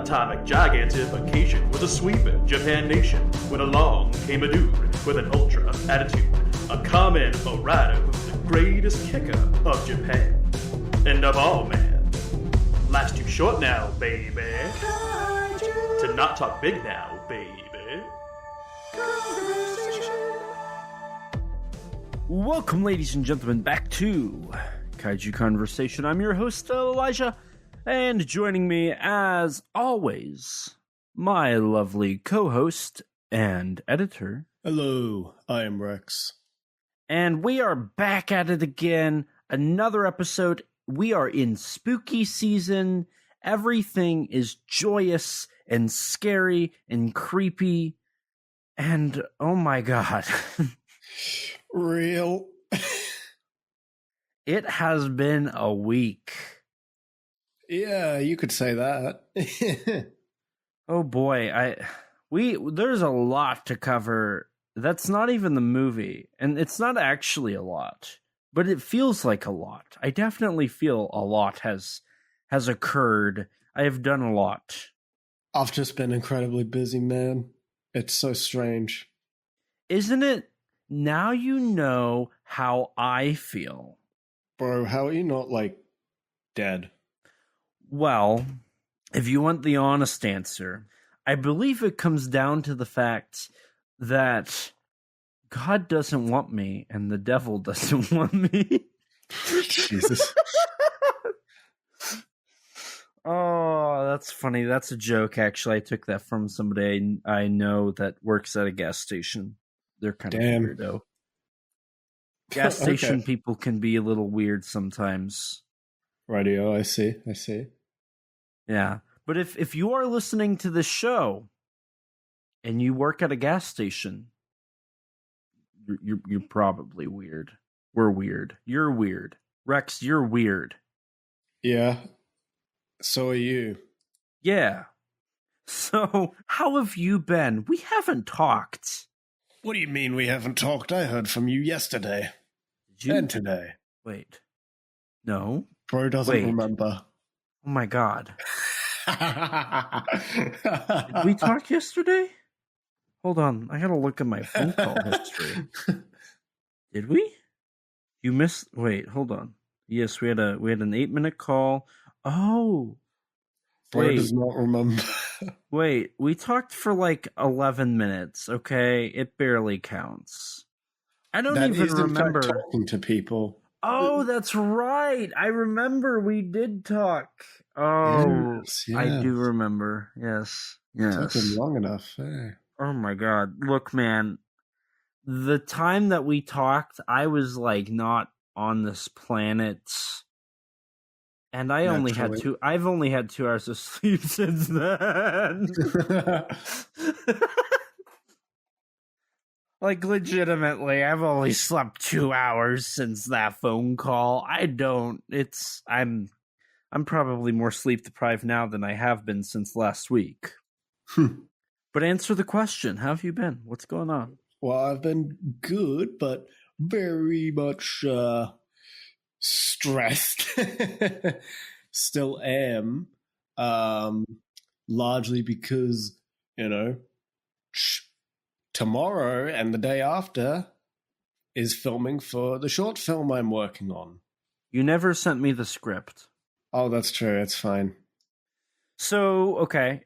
atomic gigantification was a sweeping Japan nation when along came a dude with an ultra attitude, a Kamen Rider who's the greatest kicker of Japan. And of all, man, life's too short now, baby, to not talk big now, baby. Welcome, ladies and gentlemen, back to Kaiju Conversation. I'm your host, Elijah, and joining me, as always, my lovely co-host and editor. Hello, I am Rex. And we are back at it again. Another episode. We are in spooky season. Everything is joyous and scary and creepy. And, oh my god. Real. It has been a week. Yeah, you could say that. Oh boy, there's a lot to cover. That's not even the movie, and it's not actually a lot, but it feels like a lot. I definitely feel a lot has occurred. I have done a lot. I've just been incredibly busy, man. It's so strange. Isn't it? Now you know how I feel. Bro, how are you not, dead? Well, if you want the honest answer, I believe it comes down to the fact that God doesn't want me and the devil doesn't want me. Jesus. Oh, that's funny. That's a joke, actually. I took that from somebody I know that works at a gas station. They're kind of weirdo. Gas station people can be a little weird sometimes. Radio, I see. Yeah. But if you are listening to this show and you work at a gas station, you're probably weird. We're weird. You're weird. Rex, you're weird. Yeah. So are you. Yeah. So, how have you been? We haven't talked. What do you mean we haven't talked? I heard from you yesterday. Did you? And today. Wait. No? Bro doesn't remember. Oh my god. Did we talk yesterday? Hold on. I gotta look at my phone call history. Did we? You missed... Wait, hold on. Yes, we had an 8-minute call. Oh. Bro does not remember. Wait, we talked for 11 minutes, okay? It barely counts. I don't even remember talking to people. Oh, that's right. I remember we did talk. Oh, yes. I do remember. Yes. It's been long enough. Hey. Oh my god. Look, man. The time that we talked, I was not on this planet. And I've only had 2 hours of sleep since then. Legitimately, I've only slept 2 hours since that phone call. I'm probably more sleep deprived now than I have been since last week. But answer the question. How have you been? What's going on? Well, I've been good, but very much stressed. Still am. Largely because, tomorrow and the day after is filming for the short film I'm working on. You never sent me the script. Oh, that's true. It's fine. So, okay.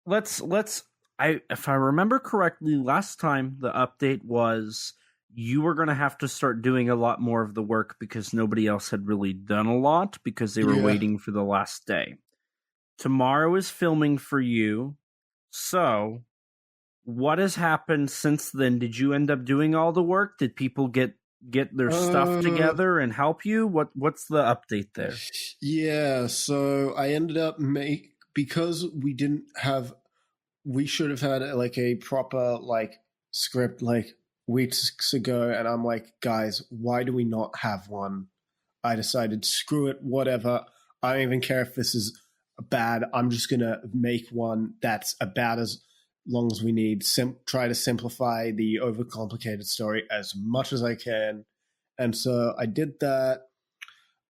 If I remember correctly, last time the update was you were going to have to start doing a lot more of the work because nobody else had really done a lot because they were waiting for the last day. Tomorrow is filming for you. So, what has happened since then? Did you end up doing all the work? Did people get their stuff together and help you? What's the update there? Yeah, so I ended up because we should have had a proper script weeks ago, and I'm like, guys, why do we not have one? I decided, screw it, whatever. I don't even care if this is bad. I'm just gonna make one that's about as long as we need. Try to simplify the overcomplicated story as much as I can. And so I did that.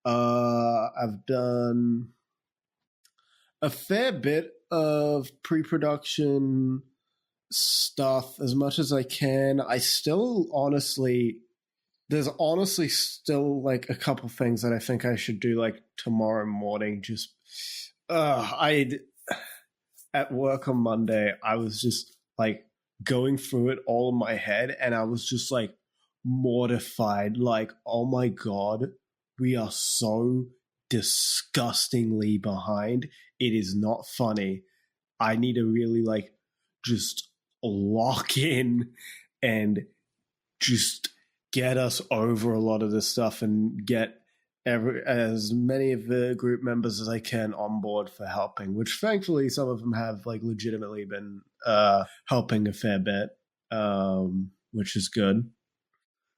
I've done a fair bit of pre-production stuff as much as I can. I still there's honestly still like a couple things that I think I should do like tomorrow morning. Just at work on Monday, I was just like going through it all in my head, and I was just like mortified. Like, oh my God, we are so disgustingly behind. It is not funny. I need to really like just lock in and just get us over a lot of this stuff and get as many of the group members as I can on board for helping, which thankfully some of them have like legitimately been helping a fair bit, which is good.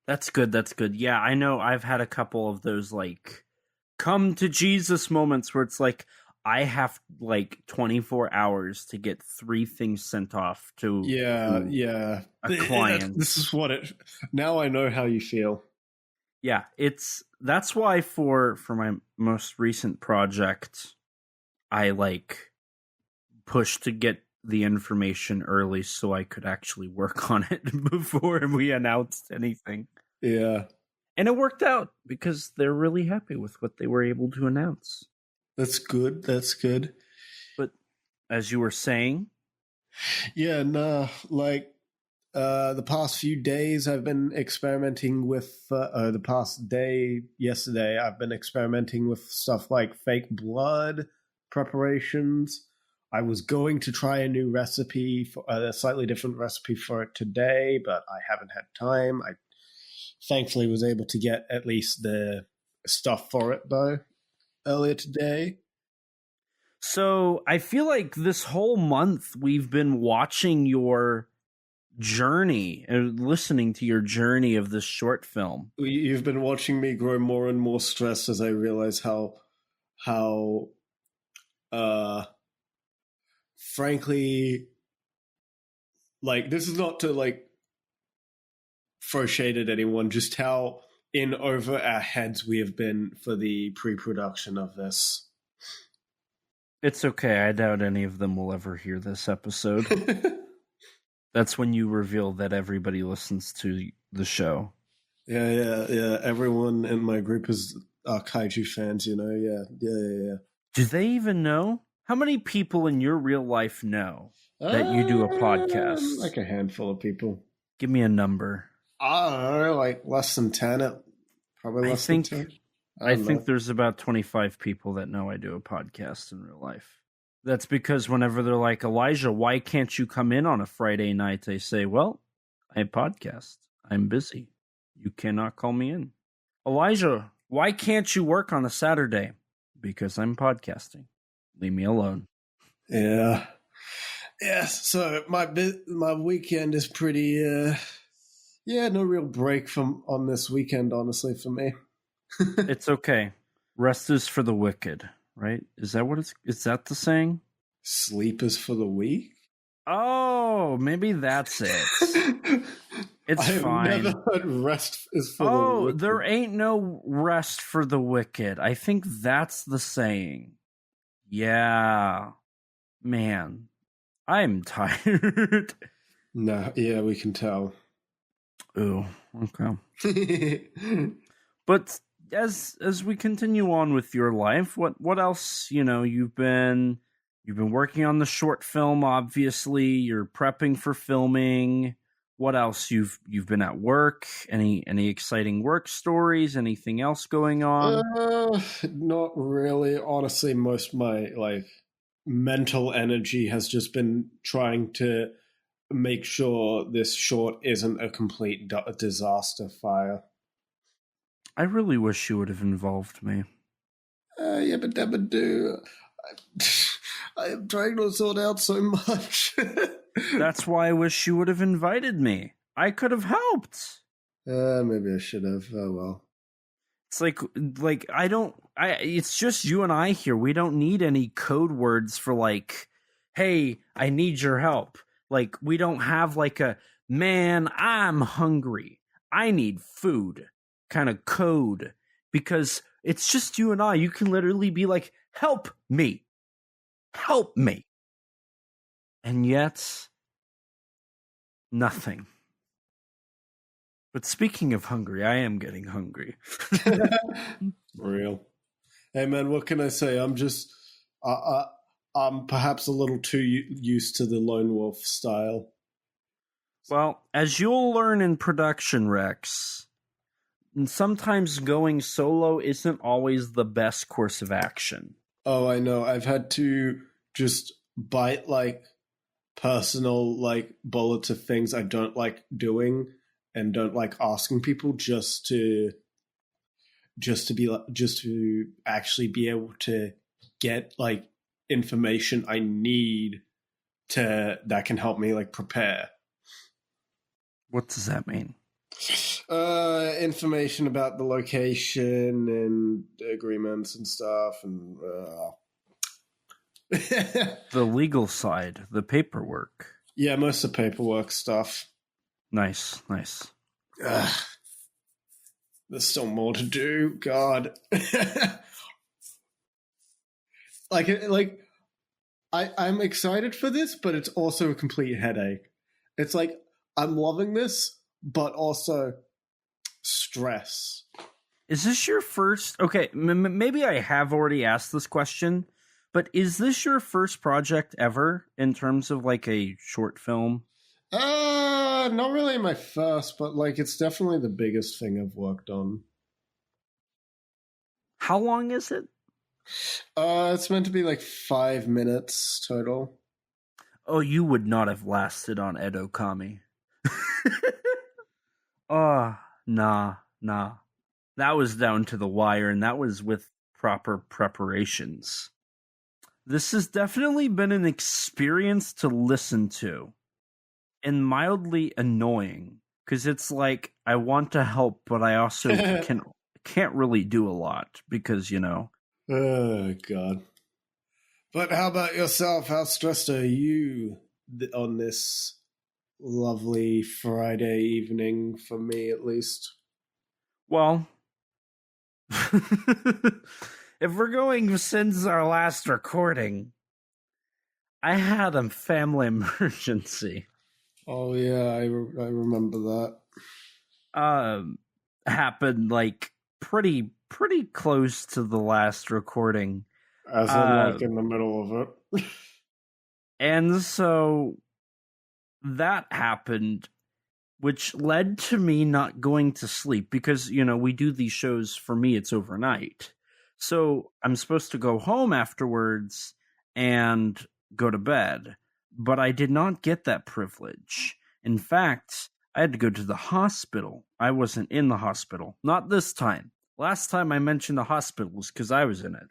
That's good. That's good. Yeah, I know I've had a couple of those like come to Jesus moments where it's like I have like 24 hours to get 3 things sent off to a client. This is what it. Now I know how you feel. Yeah, that's why for my most recent project, I like pushed to get the information early so I could actually work on it before we announced anything. Yeah. And it worked out because they're really happy with what they were able to announce. That's good. That's good. But as you were saying, yeah, no, like the past few days I've been experimenting with the past day yesterday I've been experimenting with stuff like fake blood preparations. I was going to try a new recipe, for a slightly different recipe for it today, but I haven't had time. I thankfully was able to get at least the stuff for it though earlier today. So I feel like this whole month we've been watching your journey and listening to your journey of this short film. You've been watching me grow more and more stressed as I realize how frankly, like, this is not to like throw shade at anyone, just how in over our heads we have been for the pre-production of this. It's okay. I doubt any of them will ever hear this episode. That's when you reveal that everybody listens to the show. Yeah. Everyone in my group is Kaiju fans, you know? Yeah. Do they even know? How many people in your real life know that you do a podcast? Like a handful of people. Give me a number. I don't know, like less than 10. Probably less than 10. I think there's about 25 people that know I do a podcast in real life. That's because whenever they're like, Elijah, why can't you come in on a Friday night? I say, well, I podcast. I'm busy. You cannot call me in. Elijah, why can't you work on a Saturday? Because I'm podcasting. Leave me alone. Yeah. So my weekend is pretty, no real break on this weekend, honestly, for me. It's okay. Rest is for the wicked. Right? Is that the saying? Sleep is for the weak? Oh, maybe that's it. It's fine. I've never heard rest is for the wicked. There ain't no rest for the wicked. I think that's the saying. Yeah. Man, I'm tired. No, yeah, we can tell. Ooh, okay. But as we continue on with your life, what else, you've been working on the short film, obviously, you're prepping for filming. What else? You've been at work? Any exciting work stories? Anything else going on? Not really. Honestly, most of my mental energy has just been trying to make sure this short isn't a complete disaster fire. I really wish you would have involved me. Yeah, but I am trying to sort out so much. That's why I wish you would have invited me. I could have helped. Maybe I should have. Oh, well. It's like it's just you and I here. We don't need any code words for hey, I need your help. We don't have a, man, I'm hungry. I need food kind of code, because it's just you and I. You can literally be like, help me. And yet, nothing. But speaking of hungry, I am getting hungry. Real. Hey man, what can I say? I'm just, I'm perhaps a little too used to the lone wolf style. Well, as you'll learn in production, Rex, sometimes going solo isn't always the best course of action. Oh, I know. I've had to just bite like personal like bullets of things I don't like doing and don't like asking people just to actually be able to get like information I need that can help me like prepare. What does that mean? Information about the location and agreements and stuff and The legal side, the paperwork. yeah, most of the paperwork stuff. Nice. Ugh. There's still more to do. God. I'm excited for this, but it's also a complete headache. It's like I'm loving this, but also stress. Is this your first... Okay, maybe I have already asked this question, but is this your first project ever in terms of like a short film? Not really my first, but like it's definitely the biggest thing I've worked on. How long is it? It's meant to be like 5 minutes total. Oh, you would not have lasted on Edo Kami. Oh, nah. That was down to the wire, and that was with proper preparations. This has definitely been an experience to listen to. And mildly annoying, because it's like, I want to help, but I also can't really do a lot, because, you know. Oh, God. But how about yourself? How stressed are you on this lovely Friday evening, for me at least? Well, if we're going since our last recording, I had a family emergency. Oh, yeah, I remember that. Happened like pretty close to the last recording. As in, like, in the middle of it. And so that happened, which led to me not going to sleep because, you know, we do these shows, for me, it's overnight. So I'm supposed to go home afterwards and go to bed. But I did not get that privilege. In fact, I had to go to the hospital. I wasn't in the hospital. Not this time. Last time I mentioned the hospital was because I was in it.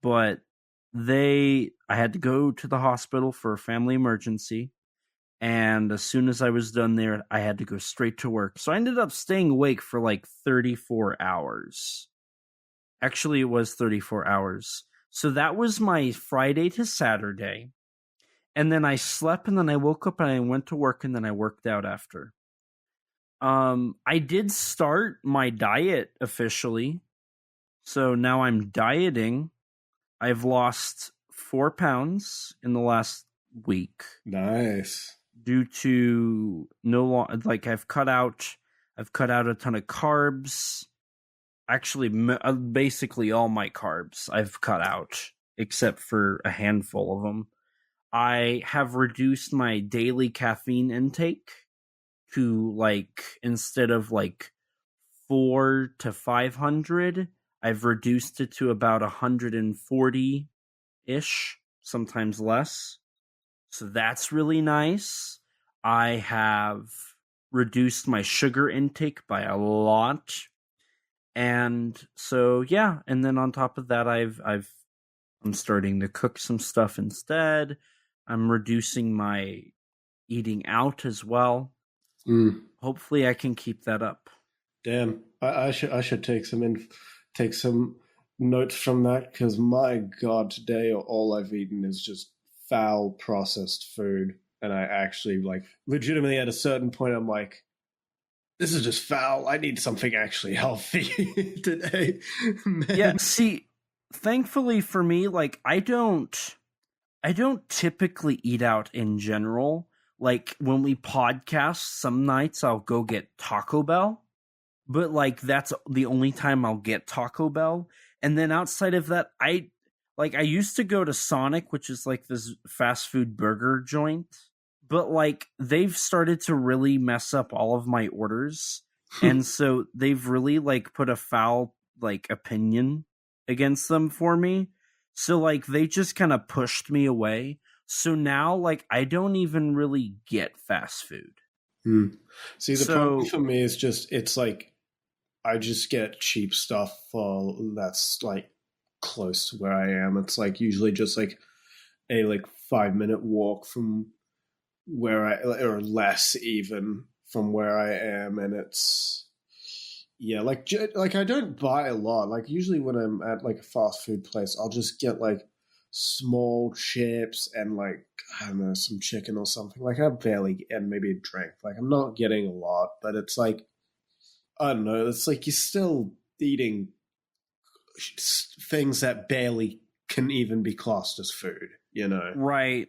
But I had to go to the hospital for a family emergency. And as soon as I was done there, I had to go straight to work. So I ended up staying awake for like 34 hours. Actually, it was 34 hours. So that was my Friday to Saturday. And then I slept, and then I woke up, and I went to work, and then I worked out after. I did start my diet officially. So now I'm dieting. I've lost 4 pounds in the last week. Nice. Due to I've cut out a ton of carbs. Actually, basically all my carbs I've cut out, except for a handful of them. I have reduced my daily caffeine intake to, like, instead of like 400 to 500, I've reduced it to about 140-ish, sometimes less. So that's really nice. I have reduced my sugar intake by a lot. And so, yeah. And then on top of that, I'm starting to cook some stuff instead. I'm reducing my eating out as well. Hopefully I can keep that up. Damn. I should take some notes from that, because my God, today all I've eaten is just foul processed food. And I actually, like, legitimately at a certain point, I'm like, this is just foul. I need something actually healthy today. Man. Yeah, see, thankfully for me, like, I don't I don't typically eat out in general. Like when we podcast, some nights I'll go get Taco Bell, but like that's the only time I'll get Taco Bell. And then outside of that, I used to go to Sonic, which is like this fast food burger joint, but like they've started to really mess up all of my orders. And so they've really like put a foul like opinion against them for me. So like they just kind of pushed me away. So now like I don't even really get fast food. See, the problem for me is just it's like I just get cheap stuff that's like close to where I am. It's like usually just like a 5-minute walk from where or less even from where I am, and it's like I don't buy a lot. Like usually when I'm at like a fast food place, I'll just get like small chips and like I don't know, some chicken or something. Like I barely, and maybe a drink. Like I'm not getting a lot, but it's like I don't know. It's like you're still eating things that barely can even be classed as food. You know? Right.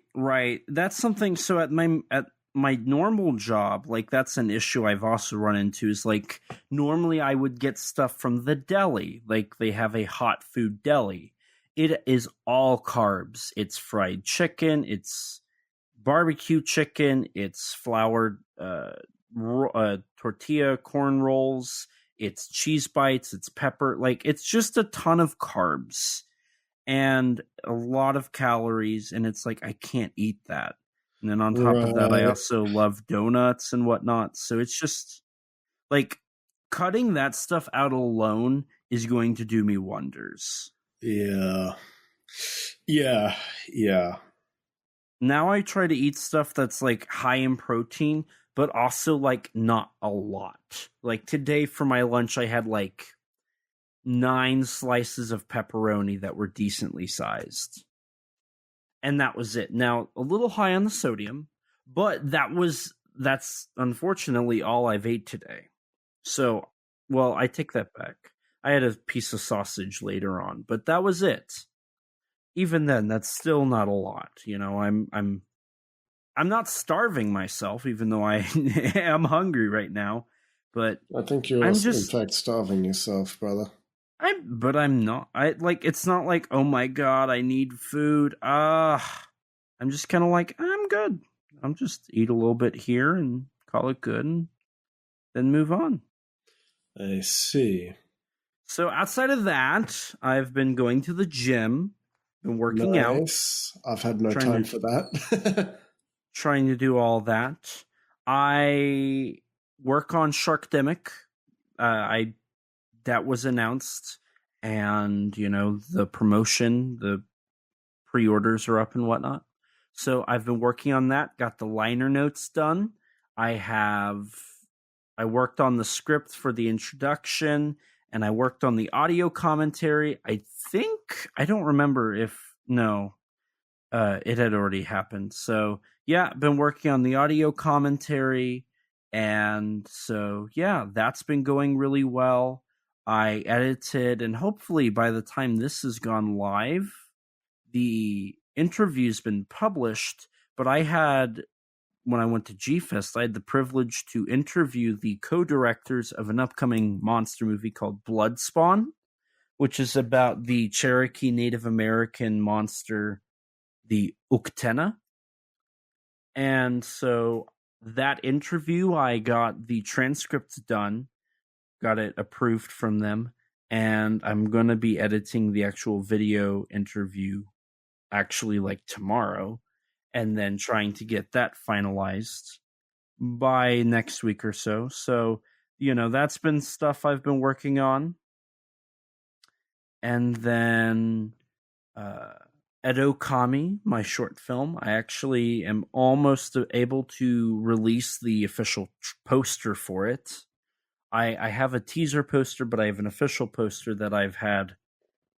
That's something. So at my normal job, like that's an issue I've also run into is like normally I would get stuff from the deli, like they have a hot food deli. It is all carbs. It's fried chicken, it's barbecue chicken, it's floured tortilla corn rolls, it's cheese bites, it's pepper. Like it's just a ton of carbs and a lot of calories. And it's like, I can't eat that. And then on top of that, I also love donuts and whatnot. So it's just like cutting that stuff out alone is going to do me wonders. Yeah. Now I try to eat stuff that's like high in protein, but also like not a lot. Like today for my lunch, I had like 9 slices of pepperoni that were decently sized. And that was it. Now, a little high on the sodium, but that's unfortunately all I've ate today. So, well, I take that back. I had a piece of sausage later on, but that was it. Even then, that's still not a lot. You know, I'm not starving myself, even though I am hungry right now. But I think you're in fact starving yourself, brother. But I'm not. It's not like, oh my god, I need food. I'm just kind of like, I'm good. I'm just eat a little bit here and call it good and then move on. I see. So outside of that, I've been going to the gym, been working out. I've had no time for that. Trying to do all that. I work on Sharkdemic. That was announced, and you know the promotion, the pre-orders are up and whatnot. So I've been working on that. Got the liner notes done. I worked on the script for the introduction, and I worked on the audio commentary. I don't remember it had already happened. So yeah, been working on the audio commentary, and so yeah, that's been going really well. I edited, and hopefully by the time this has gone live, the interview's been published. But when I went to G-Fest, I had the privilege to interview the co-directors of an upcoming monster movie called Bloodspawn, which is about the Cherokee Native American monster, the Uktena. And so that interview, I got the transcripts done, got it approved from them, and I'm going to be editing the actual video interview actually like tomorrow, and then trying to get that finalized by next week or so. So, you know, that's been stuff I've been working on. And then Edo Kami, my short film, I actually am almost able to release the official poster for it. I have a teaser poster, but I have an official poster that I've had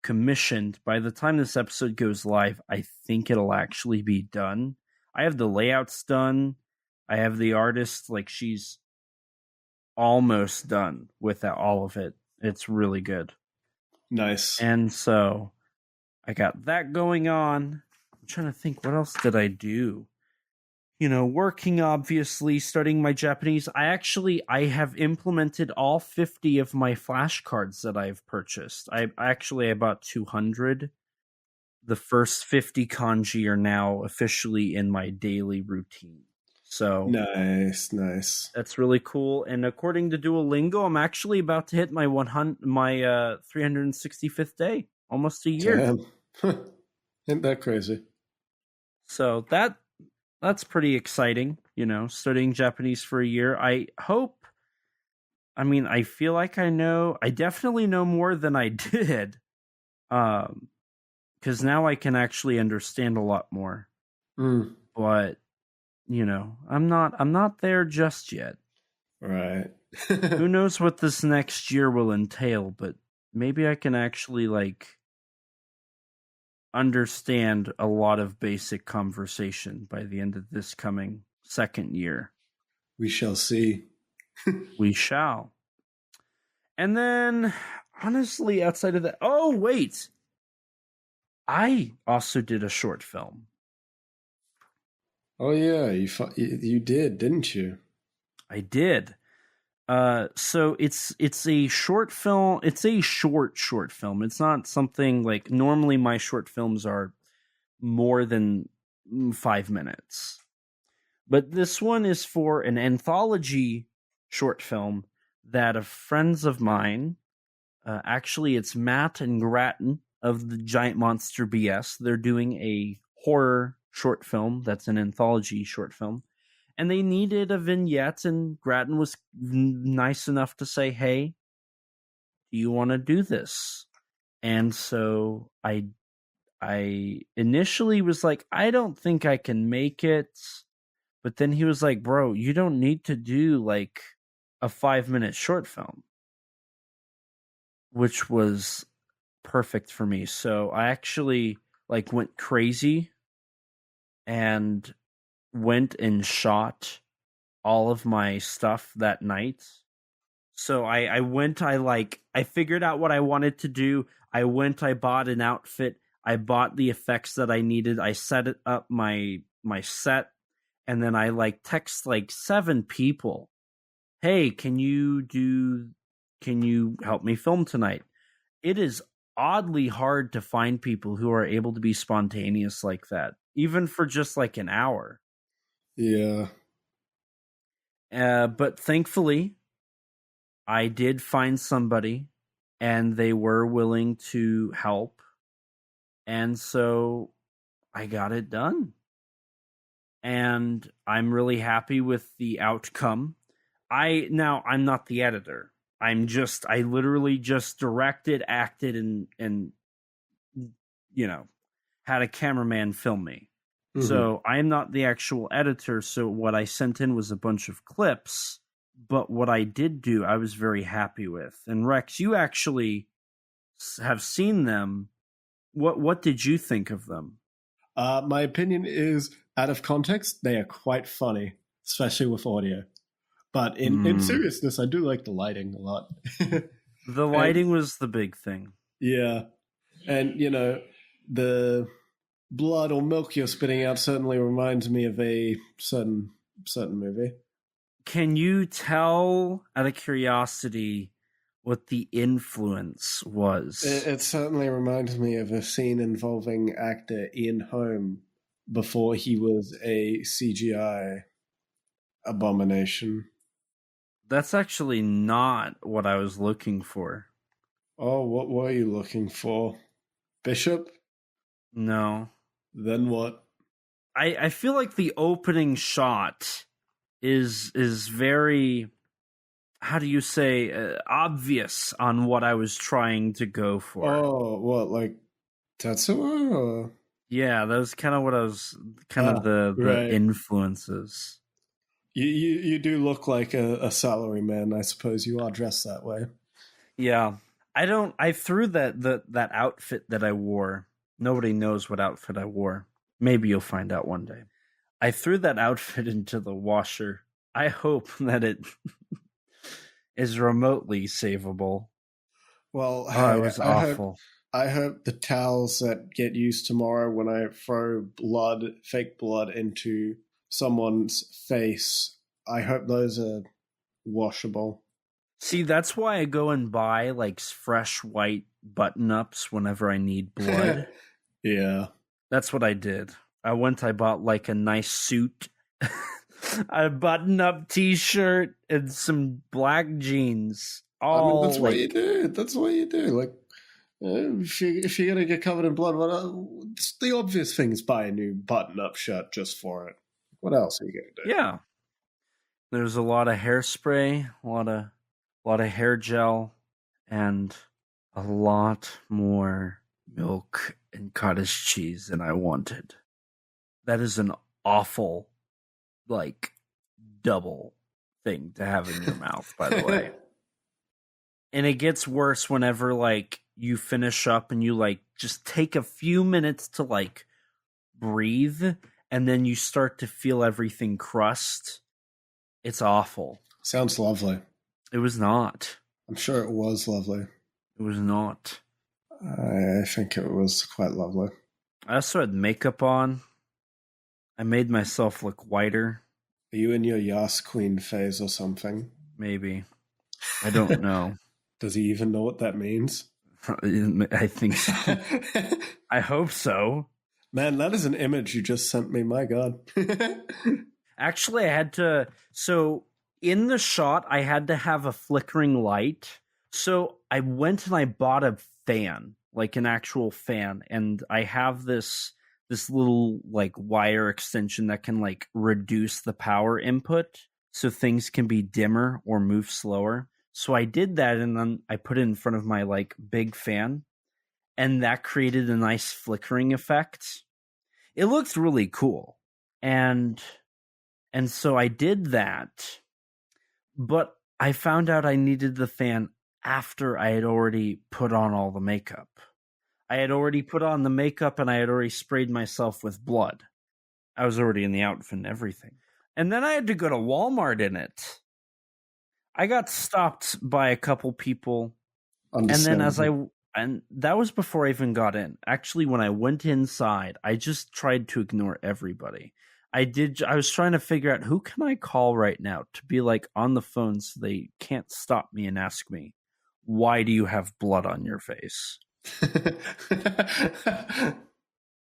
commissioned. By the time this episode goes live, I think it'll actually be done. I have the layouts done. I have the artist, like she's almost done with all of it. It's really good. Nice. And so I got that going on. trying to think, what else did I do? You know, working, obviously, studying my Japanese. I have implemented all 50 of my flashcards that I've purchased. I bought 200. The first 50 kanji are now officially in my daily routine. So nice. That's really cool. And according to Duolingo, I'm actually about to hit my 365th day, almost a year. Damn. Ain't that crazy? So that's pretty exciting, you know, studying Japanese for a year. I feel like I definitely know more than I did. Because now I can actually understand a lot more. But, you know, I'm not there just yet. Right. Who knows what this next year will entail, but maybe I can actually, understand a lot of basic conversation by the end of this coming second year. We shall see. We shall. And then, honestly, outside of that... Oh, wait! I also did a short film. Oh yeah, you did, didn't you? I did. So it's a short film. It's a short film. It's not something like normally my short films are more than 5 minutes. But this one is for an anthology short film that of friends of mine, actually it's Matt and Grattan of the Giant Monster BS. They're doing a horror short film that's an anthology short film. And they needed a vignette, and Grattan was nice enough to say, hey, do you want to do this? And so I initially was like, I don't think I can make it. But then he was like, bro, you don't need to do like a 5-minute short film, which was perfect for me. So I actually went crazy and went and shot all of my stuff that night. So I figured out what I wanted to do. I bought an outfit. I bought the effects that I needed. I set it up my set, and then I text 7 people. Hey, can you help me film tonight? It is oddly hard to find people who are able to be spontaneous like that, even for just an hour. Yeah. But thankfully, I did find somebody, and they were willing to help. And so I got it done. And I'm really happy with the outcome. I'm not the editor. I literally just directed, acted, and had a cameraman film me. Mm-hmm. So I am not the actual editor. So what I sent in was a bunch of clips, but what I did do, I was very happy with. And Rex, you actually have seen them. What did you think of them? My opinion is, out of context, they are quite funny, especially with audio. But in seriousness, I do like the lighting a lot. The lighting was the big thing. Yeah. And, the blood or milk you're spitting out certainly reminds me of a certain movie. Can you tell, out of curiosity, what the influence was? It certainly reminds me of a scene involving actor Ian Holm before he was a CGI abomination. That's actually not what I was looking for. Oh, what were you looking for? Bishop? No. Then what? I feel like the opening shot is very, how do you say, obvious on what I was trying to go for. Oh, what, like Tetsuo? Or? Yeah, that was kind of what I was, the influences. You do look like a salary man. I suppose you are dressed that way. Yeah. I threw that outfit that I wore. Nobody knows what outfit I wore. Maybe you'll find out one day. I threw that outfit into the washer. I hope that it is remotely savable. Well, it was awful. I hope the towels that get used tomorrow when I throw fake blood into someone's face, I hope those are washable. See, that's why I go and buy like fresh white button-ups whenever I need blood. Yeah. That's what I did. I bought like a nice suit, a button-up t-shirt, and some black jeans. That's what you do. That's what you do. Like, if you're going to get covered in blood, it's the obvious thing is buy a new button-up shirt just for it. What else are you going to do? Yeah. There's a lot of hairspray, a lot of hair gel, and a lot more milk and cottage cheese than I wanted. That is an awful, like, double thing to have in your mouth, by the way. And it gets worse whenever, like, you finish up and you, like, just take a few minutes to, like, breathe, and then you start to feel everything crust. It's awful. Sounds lovely. It was not. I'm sure it was lovely. It was not. I think it was quite lovely. I also had makeup on. I made myself look whiter. Are you in your Yas Queen phase or something? Maybe. I don't know. Does he even know what that means? I think so. I hope so. Man, that is an image you just sent me. My God. Actually, I had to... So, in the shot, I had to have a flickering light. So, I went and I bought a fan, like an actual fan. And I have this little, like, wire extension that can, like, reduce the power input so things can be dimmer or move slower. So I did that, and then I put it in front of my, like, big fan, and that created a nice flickering effect. It looked really cool. And so I did that, but I found out I needed the fan after I had already put on all the makeup. I had already put on the makeup, and I had already sprayed myself with blood. I was already in the outfit and everything. And then I had to go to Walmart in it. I got stopped by a couple people, and then and that was before I even got in. Actually, when I went inside, I just tried to ignore everybody. I was trying to figure out who can I call right now to be like on the phone so they can't stop me and ask me, why do you have blood on your face?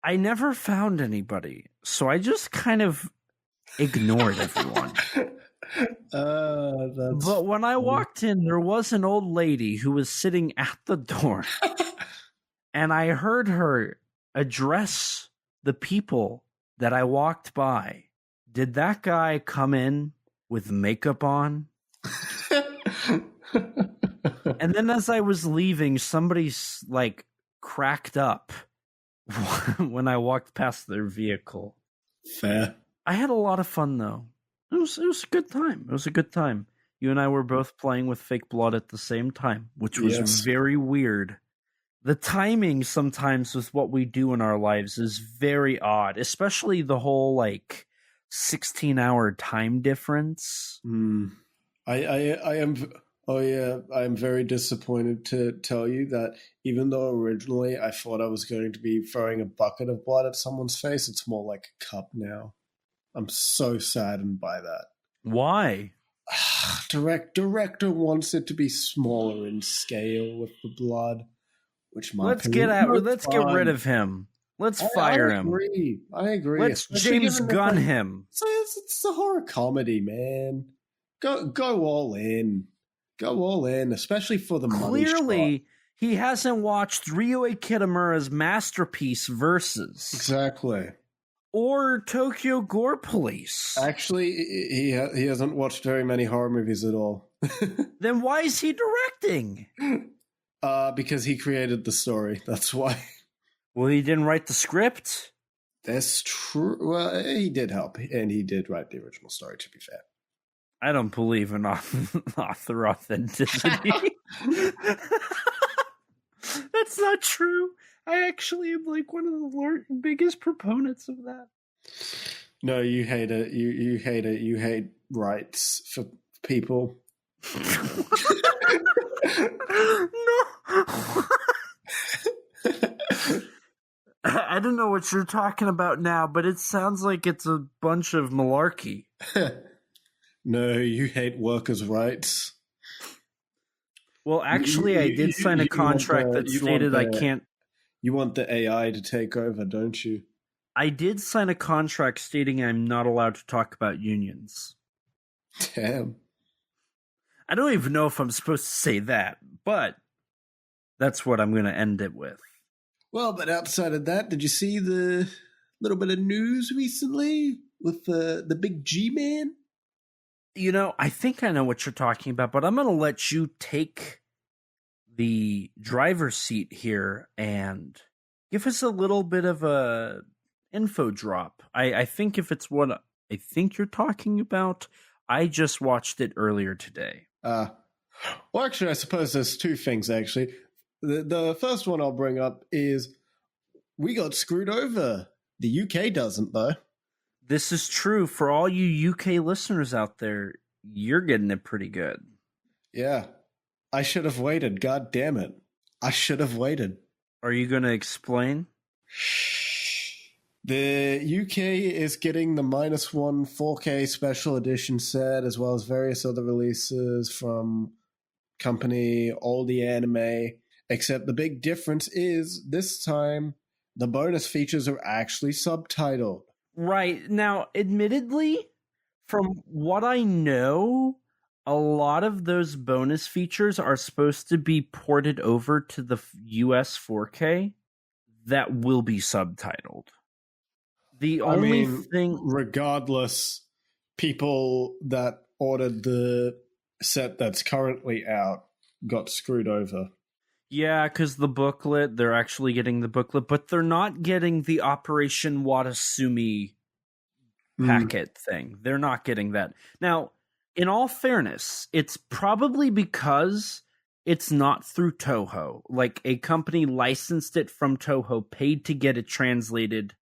I never found anybody, so I just kind of ignored everyone. But when I walked in, there was an old lady who was sitting at the door, and I heard her address the people that I walked by. Did that guy come in with makeup on? And then as I was leaving, somebody's like cracked up when I walked past their vehicle. Fair. I had a lot of fun though. It was a good time. It was a good time. You and I were both playing with fake blood at the same time, which was very weird. The timing sometimes with what we do in our lives is very odd, especially the whole like 16-hour time difference. I am very disappointed to tell you that even though originally I thought I was going to be throwing a bucket of blood at someone's face, it's more like a cup now. I'm so saddened by that. Why? Director wants it to be smaller in scale with the blood, which let's get rid of him. Let's fire him. I agree. Let's James Gunn him. It's a horror comedy, man. Go all in. Go all in, especially for the money shot. Clearly, he hasn't watched Ryuhei Kitamura's masterpiece Versus. Exactly. Or Tokyo Gore Police. Actually, he hasn't watched very many horror movies at all. Then why is he directing? Because he created the story. That's why. Well, he didn't write the script? That's true. Well, he did help, and he did write the original story, to be fair. I don't believe in author authenticity. That's not true. I actually am like one of the biggest proponents of that. No, you hate it. You hate it. You hate rights for people. No. I don't know what you're talking about now, but it sounds like it's a bunch of malarkey. No, you hate workers' rights. Well, actually, I did sign a contract that stated I can't... You want the AI to take over, don't you? I did sign a contract stating I'm not allowed to talk about unions. Damn. I don't even know if I'm supposed to say that, but that's what I'm going to end it with. Well, but outside of that, did you see the little bit of news recently with the big G-Man? You know, I think I know what you're talking about, but I'm going to let you take the driver's seat here and give us a little bit of a info drop. I think if it's what I think you're talking about, I just watched it earlier today. Well, actually, I suppose there's two things, actually. The first one I'll bring up is we got screwed over. The UK doesn't, though. This is true. For all you UK listeners out there, you're getting it pretty good. Yeah. I should have waited. God damn it. I should have waited. Are you going to explain? The UK is getting the -1 4K special edition set, as well as various other releases from company, all the anime. Except the big difference is, this time, the bonus features are actually subtitled. Right. Now, admittedly, from what I know, a lot of those bonus features are supposed to be ported over to the US 4K that will be subtitled. The only thing... Regardless, people that ordered the set that's currently out got screwed over. Yeah, because the booklet, they're actually getting the booklet, but they're not getting the Operation Watasumi packet thing. They're not getting that. Now, in all fairness, it's probably because it's not through Toho. Like, a company licensed it from Toho, paid to get it translated,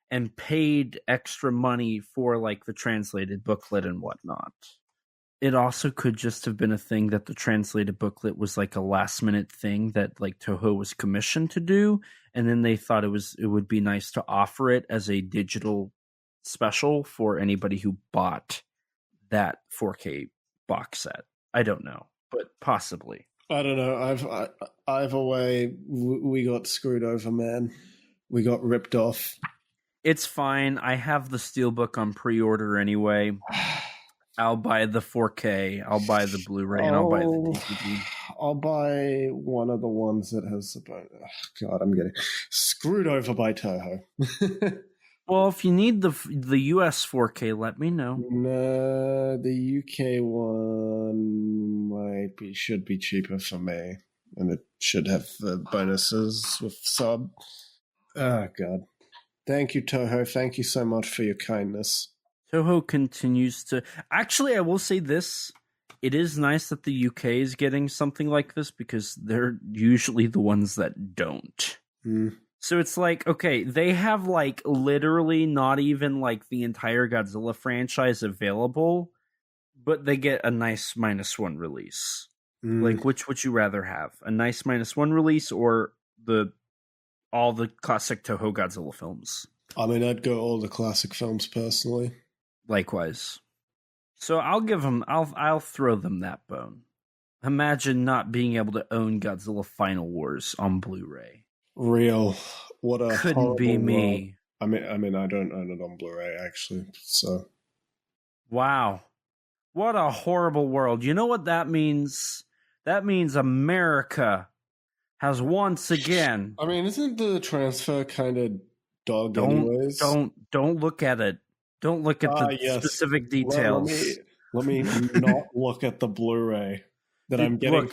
and paid extra money for, like, the translated booklet and whatnot. It also could just have been a thing that the translated booklet was like a last minute thing that like Toho was commissioned to do, and then they thought it would be nice to offer it as a digital special for anybody who bought that 4K box set. I don't know, but possibly. I don't know. Either way, we got screwed over, man. We got ripped off. It's fine. I have the Steelbook on pre-order anyway. I'll buy the 4K, I'll buy the Blu-ray, and I'll buy the DVD. I'll buy one of the ones that has the... Oh, God, I'm getting screwed over by Toho. Well, if you need the US 4K, let me know. No, the UK one should be cheaper for me. And it should have the bonuses with sub. Oh, God. Thank you, Toho. Thank you so much for your kindness. Toho continues to... Actually, I will say this. It is nice that the UK is getting something like this because they're usually the ones that don't. So it's like, okay, they have like literally not even like the entire Godzilla franchise available, but they get a nice -1 release. Like, which would you rather have? A nice -1 release or all the classic Toho Godzilla films? I mean, I'd go all the classic films personally. Likewise. So I'll throw them that bone. Imagine not being able to own Godzilla Final Wars on Blu-ray. Real. What a couldn't be me. World. I mean, I don't own it on Blu-ray actually. So. Wow. What a horrible world. You know what that means? That means America has once again. I mean, isn't the transfer kind of dog anyways? Don't look at it. Don't look at the specific details. Let me not look at the Blu-ray that I'm getting.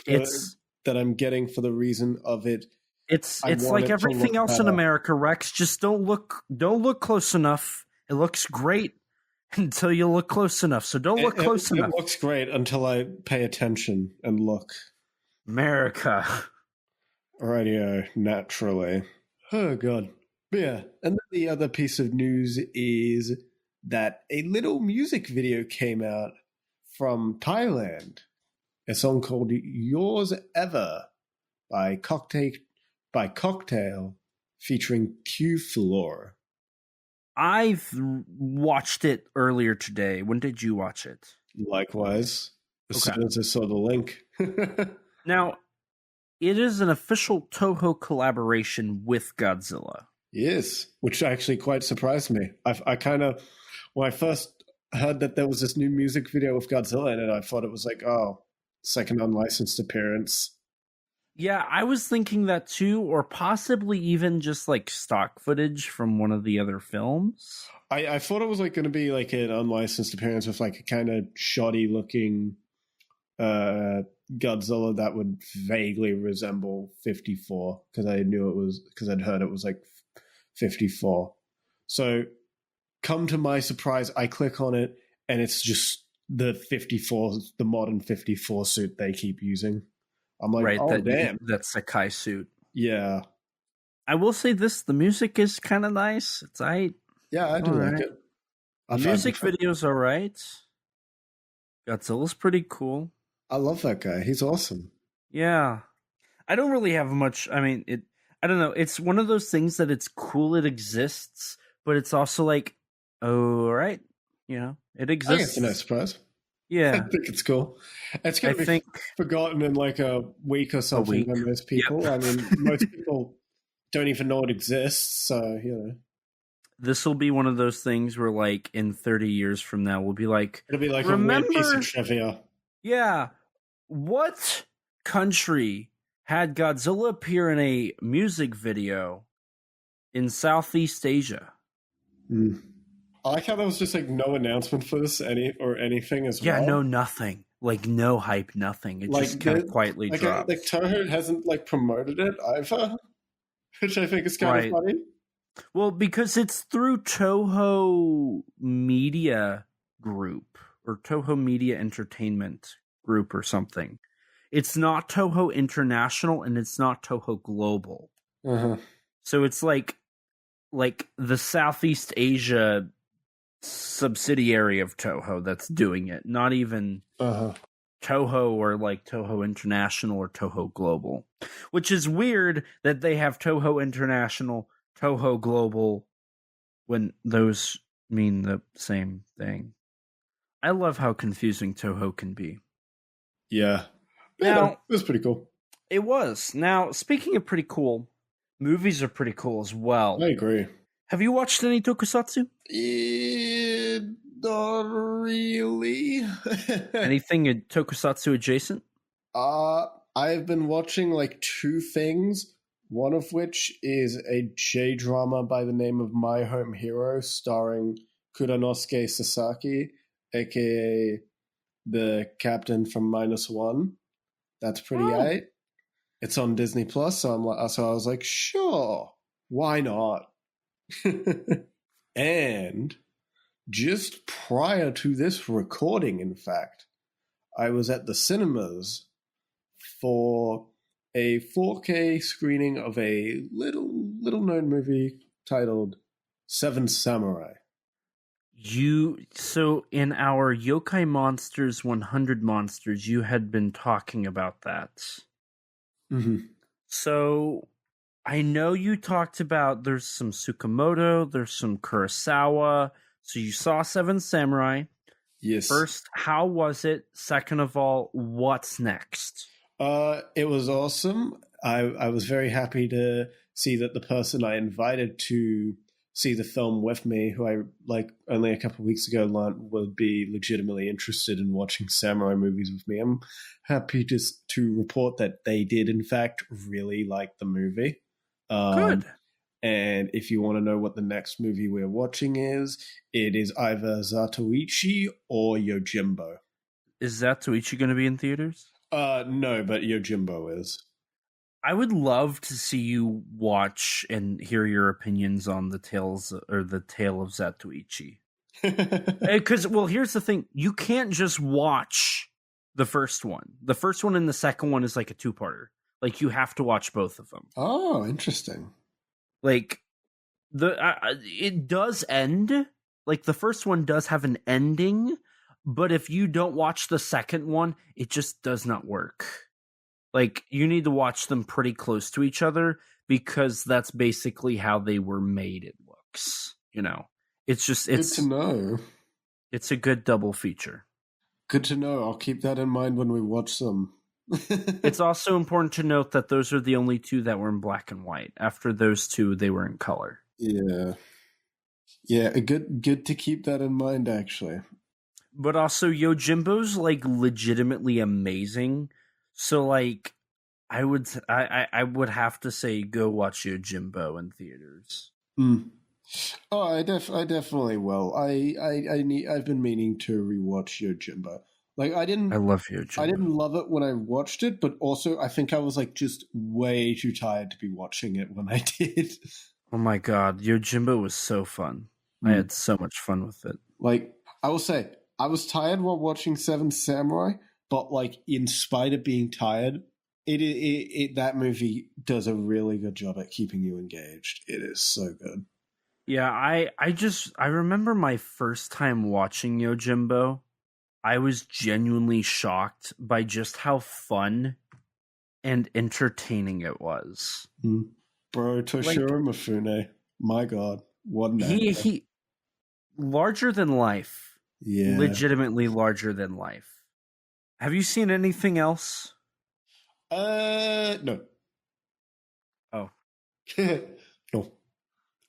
That I'm getting for the reason of it. It's like everything else in America, Rex. Just don't look close enough. It looks great until you look close enough. So don't look close enough. It looks great until I pay attention and look. America. Radio, naturally. Oh, God. But yeah, and then the other piece of news is that a little music video came out from Thailand. A song called Yours Ever by Cocktail featuring Q-Floor. I've watched it earlier today. When did you watch it? Likewise, as soon as I saw the link. Now, it is an official Toho collaboration with Godzilla. Yes, which actually quite surprised me. I kind of, when I first heard that there was this new music video with Godzilla in it, I thought it was like, oh, second unlicensed appearance. Yeah, I was thinking that too, or possibly even just like stock footage from one of the other films. I thought it was like going to be like an unlicensed appearance with like a kind of shoddy looking Godzilla that would vaguely resemble 54, because I knew it was, because I'd heard it was like 54. So come to my surprise, I click on it and it's just the 54, the modern 54 suit they keep using. I'm like, right, oh, damn. That Sakai suit. Yeah. I will say this, the music is kind of nice. It's Yeah, I do like it. The music video's all right. Godzilla's pretty cool. I love that guy. He's awesome. Yeah. I don't really have much. I mean, I don't know. It's one of those things that it's cool it exists, but it's also like, oh, all right. You know, it exists. I guess it's a nice surprise. Yeah. I think it's cool. It's going to be forgotten in like a week or something by most people. Yep. I mean, most people don't even know it exists. So, you know. This will be one of those things where like in 30 years from now, we'll be like, it'll be like a weird piece of trivia. Yeah. What country had Godzilla appear in a music video in Southeast Asia? I like how there was just like no announcement for this anything as well. Yeah, no, nothing. Like no hype, nothing. It just kind of quietly dropped. Like Toho hasn't like promoted it either, which I think is kind of funny. Well, because it's through Toho Media Group or Toho Media Entertainment Group or something. It's not Toho International and it's not Toho Global. So it's like the Southeast Asia subsidiary of Toho that's doing it, not even Toho or like Toho International or Toho Global, which is weird that they have Toho International, Toho Global when those mean the same thing. I love how confusing Toho can be. Yeah. Now, it was pretty cool. It was. Now, speaking of pretty cool, movies are pretty cool as well. I agree. Have you watched any Tokusatsu? Not really. Anything Tokusatsu adjacent? I've been watching like two things, one of which is a J-drama by the name of My Home Hero starring Kuranosuke Sasaki, a.k.a. the captain from -1. That's pretty aight. It's on Disney Plus, so I was like, sure, why not? And just prior to this recording, in fact, I was at the cinemas for a 4K screening of a little known movie titled Seven Samurai. So in our Yokai Monsters 100 Monsters, you had been talking about that. So I know you talked about there's some Tsukamoto, there's some Kurosawa. So you saw Seven Samurai. Yes. First, how was it? Second of all, what's next? It was awesome. I was very happy to see that the person I invited to see the film with me, who I like only a couple of weeks ago learned would be legitimately interested in watching samurai movies with me. I'm happy just to report that they did, in fact, really like the movie. Good. And if you want to know what the next movie we're watching is, it is either Zatoichi or Yojimbo. Is Zatoichi going to be in theaters? No, but Yojimbo is. I would love to see you watch and hear your opinions on the tale of Zatoichi. Because, well, here's the thing. You can't just watch the first one. The first one and the second one is like a two-parter. Like, you have to watch both of them. Oh, interesting. Like, it does end. Like, the first one does have an ending, but if you don't watch the second one, it just does not work. Like, you need to watch them pretty close to each other because that's basically how they were made. It looks, it's just Good to know. It's a good double feature. Good to know. I'll keep that in mind when we watch them. It's also important to note that those are the only two that were in black and white. After those two, they were in color. Yeah. Yeah, good to keep that in mind, actually. But also, Yojimbo's, legitimately amazing. So, I would have to say go watch Yojimbo in theaters. Oh, I definitely will. I've been meaning to rewatch Yojimbo. I love Yojimbo. I didn't love it when I watched it, but also I think I was just way too tired to be watching it when I did. Oh my god, Yojimbo was so fun. I had so much fun with it. I will say, I was tired while watching Seven Samurai, but in spite of being tired, that movie does a really good job at keeping you engaged. It is so good. Yeah, I remember my first time watching Yojimbo. I was genuinely shocked by just how fun and entertaining it was. Bro, Toshiro Mifune, my god, what an actor. He larger than life. Yeah. Legitimately larger than life. Have you seen anything else? No. Oh. No.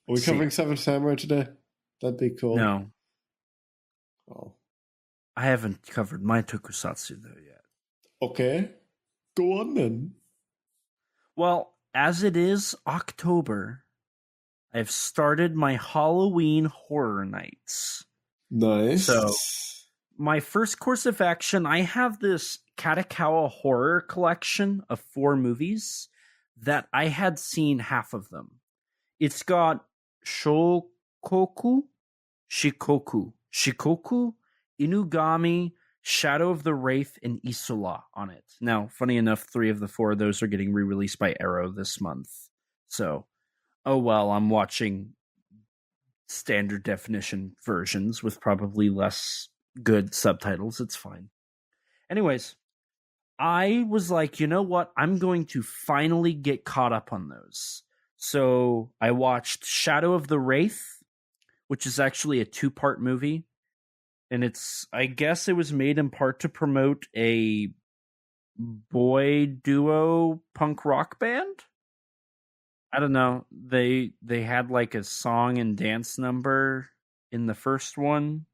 Are we covering Seven Samurai today? That'd be cool. No. Oh. I haven't covered my tokusatsu though yet. Okay. Go on then. Well, as it is October, I've started my Halloween horror nights. Nice. So, my first course of action, I have this Katakawa horror collection of 4 movies that I had seen half of them. It's got Shikoku, Inugami, Shadow of the Wraith, and Isola on it. Now, funny enough, 3 of the 4 of those are getting re-released by Arrow this month. So, oh well, I'm watching standard definition versions with probably less good subtitles. It's fine. Anyways, I was like, you know what? I'm going to finally get caught up on those. So I watched Shadow of the Wraith, which is actually a 2-part movie. And I guess it was made in part to promote a boy duo punk rock band. I don't know. They had a song and dance number in the first one,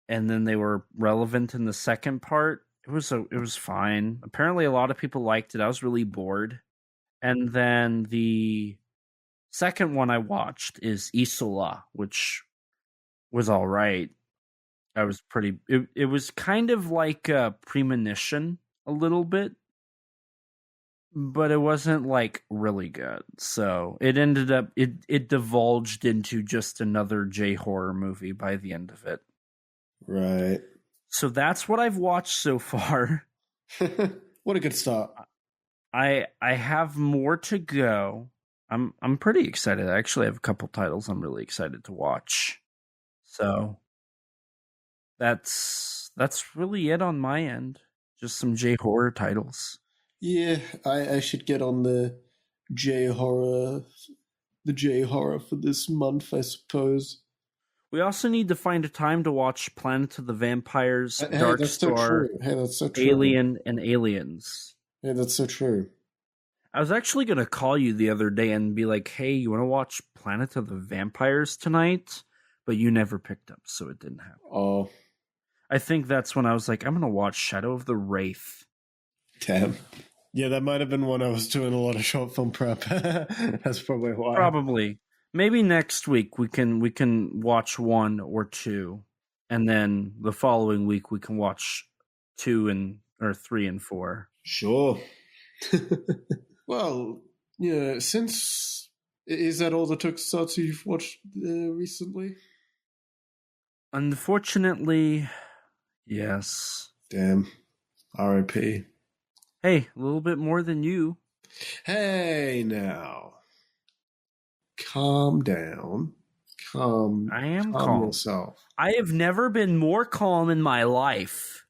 and then they were relevant in the second part. It was fine. Apparently a lot of people liked it. I was really bored. And then the second one I watched is Isola, which was all right. I was it was kind of like a premonition a little bit, but it wasn't really good. So it ended up, it divulged into just another J-horror movie by the end of it. Right. So that's what I've watched so far. What a good start. I have more to go. I'm pretty excited. I actually have a couple titles I'm really excited to watch. So that's really it on my end. Just some J-horror titles. Yeah, I should get on the J-horror for this month, I suppose. We also need to find a time to watch Planet of the Vampires, Dark Star, that's so true. Alien, and Aliens. Yeah, that's so true. I was actually going to call you the other day and be like, hey, you want to watch Planet of the Vampires tonight? But you never picked up, so it didn't happen. Oh. I think that's when I was like, I'm going to watch Shadow of the Wraith. Damn. Yeah, that might have been when I was doing a lot of short film prep. That's probably why. Probably. Maybe next week we can watch 1 or 2, and then the following week we can watch 2 or 3 and 4. Sure. Well, yeah. Is that all the tokusatsu you've watched recently? Unfortunately, yes. Damn. R.I.P. Hey, a little bit more than you. Hey, now. Calm down. I am calm. Yourself. I have never been more calm in my life.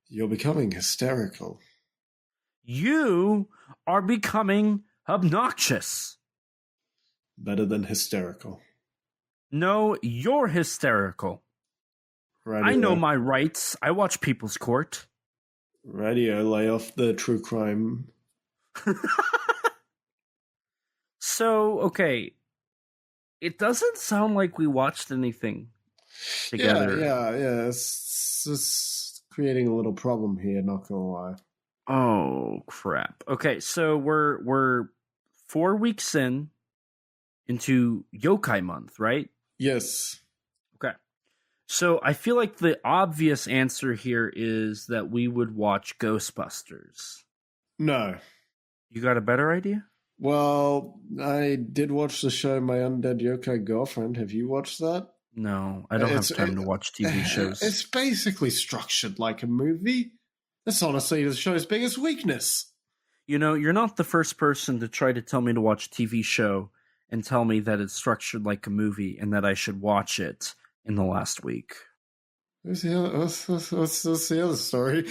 You're becoming hysterical. You are becoming Obnoxious. Better than hysterical. No, you're hysterical. Radio. I know my rights. I watch People's Court. Radio, lay off the true crime. So, okay. It doesn't sound like we watched anything together. Yeah. It's creating a little problem here, not gonna lie. Oh, crap. Okay, so we're 4 weeks into Yokai Month, right? Yes. Okay. So I feel like the obvious answer here is that we would watch Ghostbusters. No. You got a better idea? Well, I did watch the show My Undead Yokai Girlfriend. Have you watched that? No, I don't have time to watch TV shows. It's basically structured like a movie. That's honestly the show's biggest weakness. You know, you're not the first person to try to tell me to watch a TV show and tell me that it's structured like a movie and that I should watch it in the last week. What's the other story?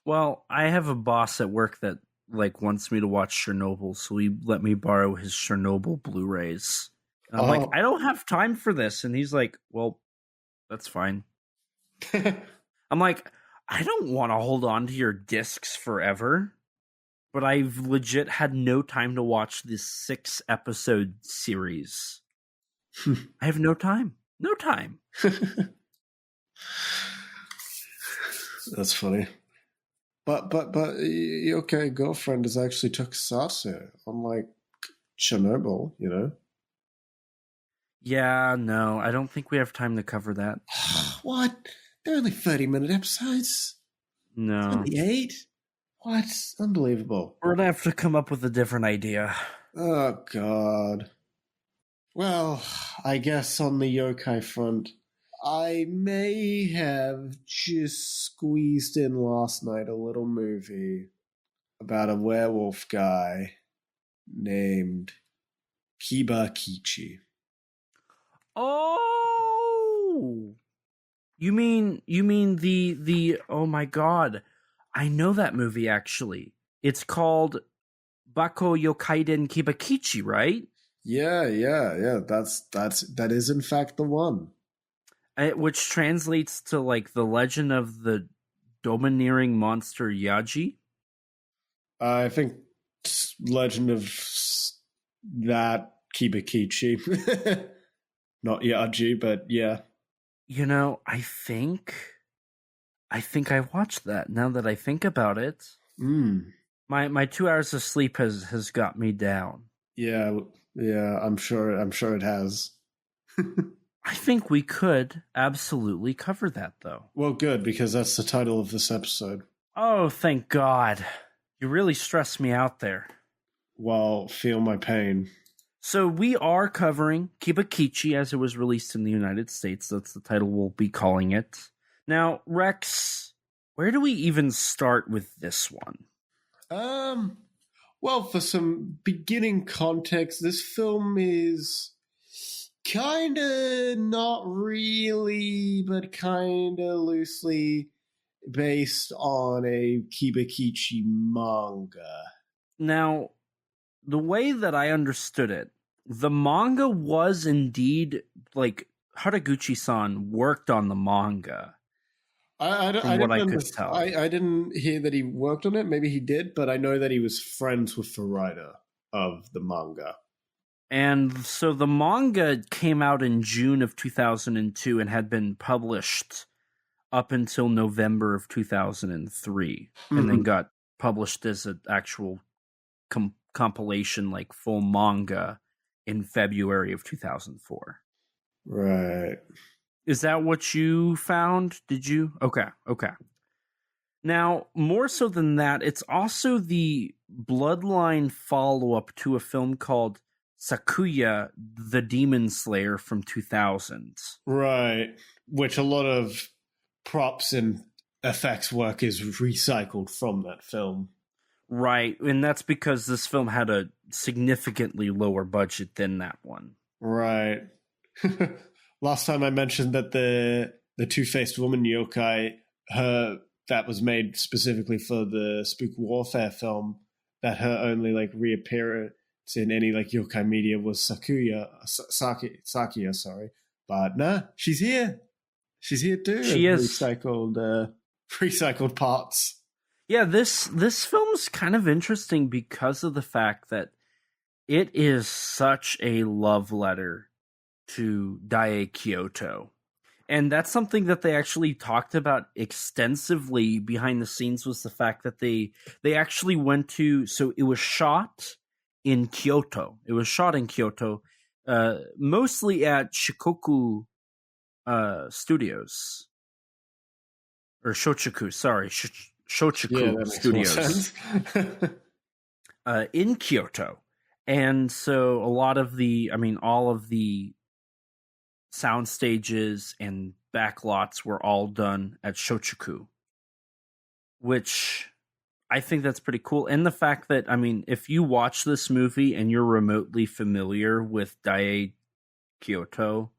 Well, I have a boss at work that wants me to watch Chernobyl, so he let me borrow his Chernobyl Blu-rays. And I'm like, I don't have time for this. And he's like, well, that's fine. I'm like, I don't want to hold on to your discs forever. But I've legit had no time to watch this 6-episode series. I have no time. No time. That's funny. But Yokai Girlfriend is actually Tokusatsu, unlike Chernobyl, you know? Yeah, no, I don't think we have time to cover that. What? They're only 30-minute episodes. No. 28? What? Unbelievable. We're going to have to come up with a different idea. Oh, God. Well, I guess on the yokai front, I may have just squeezed in last night a little movie about a werewolf guy named Kibakichi. Oh! You mean the oh my god. I know that movie actually. It's called Bako Yokaiden Kibakichi, right? Yeah. That is in fact the one. Which translates to the legend of the domineering monster Yaji. I think legend of that Kibakichi. Not Yaji, but yeah. You know, I think I watched that now that I think about it. My 2 hours of sleep has got me down. Yeah, I'm sure it has. I think we could absolutely cover that, though. Well, good, because that's the title of this episode. Oh, thank God. You really stressed me out there. Well, feel my pain. So we are covering Kibakichi as it was released in the United States. That's the title we'll be calling it. Now, Rex, where do we even start with this one? Well, for some beginning context, this film is kinda not really, but kinda loosely based on a Kibakichi manga. Now, the way that I understood it, the manga was indeed, Haraguchi-san worked on the manga. I didn't hear that he worked on it. Maybe he did, but I know that he was friends with the writer of the manga. And so the manga came out in June of 2002 and had been published up until November of 2003, and then got published as an actual compilation, full manga, in February of 2004. Right. Is that what you found? Did you? Okay. Now, more so than that, it's also the bloodline follow-up to a film called Sakuya, the Demon Slayer from 2000. Right. Which a lot of props and effects work is recycled from that film. Right, and that's because this film had a significantly lower budget than that one. Right. Last time I mentioned that the two-faced woman yokai, that was made specifically for the Spook Warfare film, that her only like reappearance in any like yokai media was Sakia, sorry. But nah, she's here. She's here too. She is recycled parts. Yeah, this film's kind of interesting because of the fact that it is such a love letter to Dai Kyoto. And that's something that they actually talked about extensively behind the scenes, was the fact that they actually went to, so it was shot in Kyoto. It was shot in Kyoto, mostly at Shikoku Studios. Or Shochiku, sorry. Shochiku Studios. In Kyoto. And so all of the sound stages and backlots were all done at Shochiku, which I think that's pretty cool. And the fact that, I mean, if you watch this movie and you're remotely familiar with Dai Kyoto,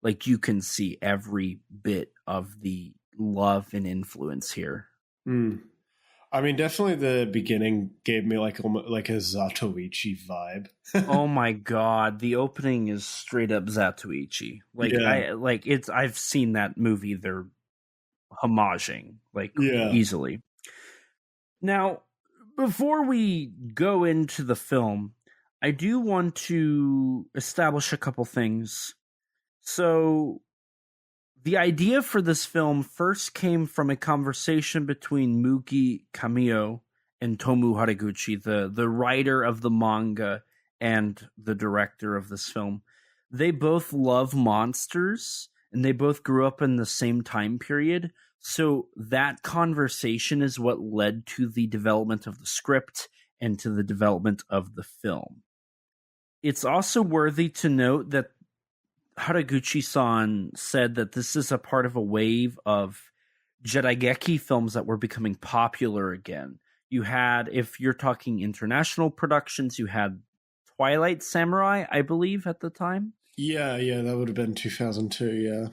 like, you can see every bit of the love and influence here. I mean, definitely the beginning gave me like almost like a Zatoichi vibe. Oh my god, the opening is straight up Zatoichi. Like, yeah. I've seen that movie. They're homaging easily. Now, before we go into the film, I do want to establish a couple things. So, the idea for this film first came from a conversation between Mugi Kamio and Tomu Haraguchi, the writer of the manga and the director of this film. They both love monsters, and they both grew up in the same time period. So that conversation is what led to the development of the script and to the development of the film. It's also worthy to note that Haraguchi-san said that this is a part of a wave of Jidaigeki films that were becoming popular again. You had, if you're talking international productions, you had Twilight Samurai, I believe, at the time. Yeah, that would have been 2002, yeah.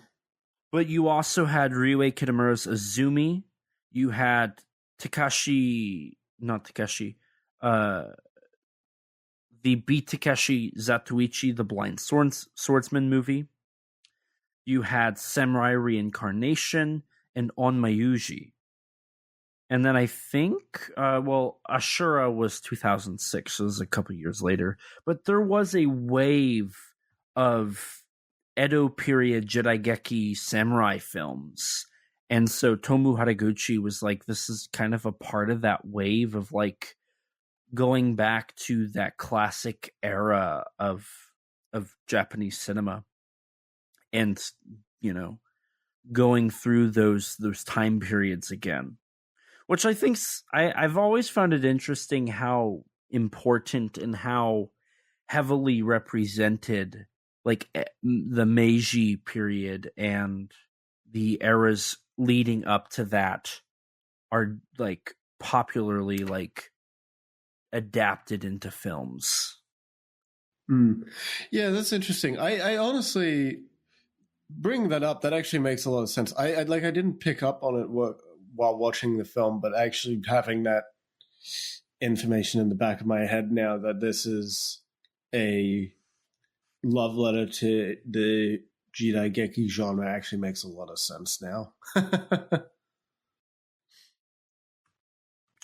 But you also had Ryuhei Kitamura's Azumi. You had the Beat Takeshi Zatoichi, the Blind Swordsman movie. You had Samurai Reincarnation and Onmayuji. And then I think, Ashura was 2006, so it was a couple years later. But there was a wave of Edo period Jidaigeki samurai films. And so Tomu Haraguchi was like, this is kind of a part of that wave of like going back to that classic era of Japanese cinema, and, you know, going through those time periods again, which I think I've always found it interesting how important and how heavily represented like the Meiji period and the eras leading up to that are like popularly like adapted into films. Yeah, that's interesting. I honestly bring that up. That actually makes a lot of sense. I didn't pick up on it while watching the film, but actually having that information in the back of my head now that this is a love letter to the Jidaigeki genre actually makes a lot of sense now.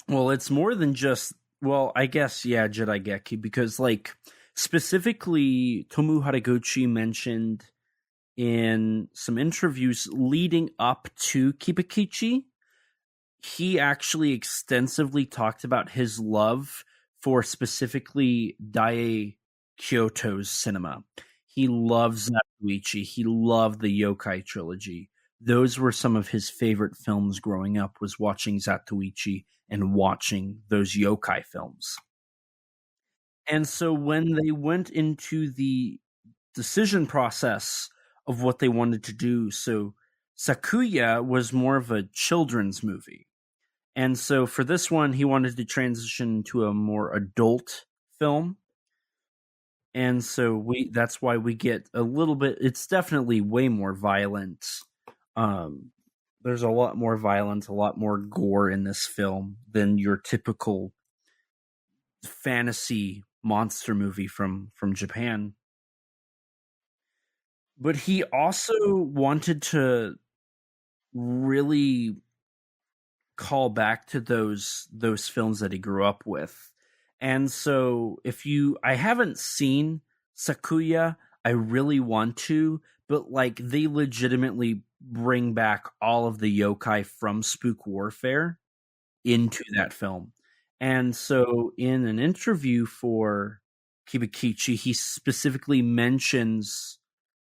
Well, it's more than just, I guess, yeah, Jidaigeki, because like specifically Tomu Haraguchi mentioned in some interviews leading up to Kibakichi, he actually extensively talked about his love for specifically Dai Kyoto's cinema. He loves Zatoichi. He loved the yokai trilogy. Those were some of his favorite films growing up, was watching Zatoichi and watching those yokai films. And so when they went into the decision process of what they wanted to do, so Sakuya was more of a children's movie. And so for this one, he wanted to transition to a more adult film. And so that's why we get a little bit, it's definitely way more violent. There's a lot more violence, a lot more gore in this film than your typical fantasy monster movie from Japan. But he also wanted to really call back to those films that he grew up with. And so I haven't seen Sakuya, I really want to, but like they legitimately bring back all of the yokai from Spook Warfare into that film. And so in an interview for Kibakichi, he specifically mentions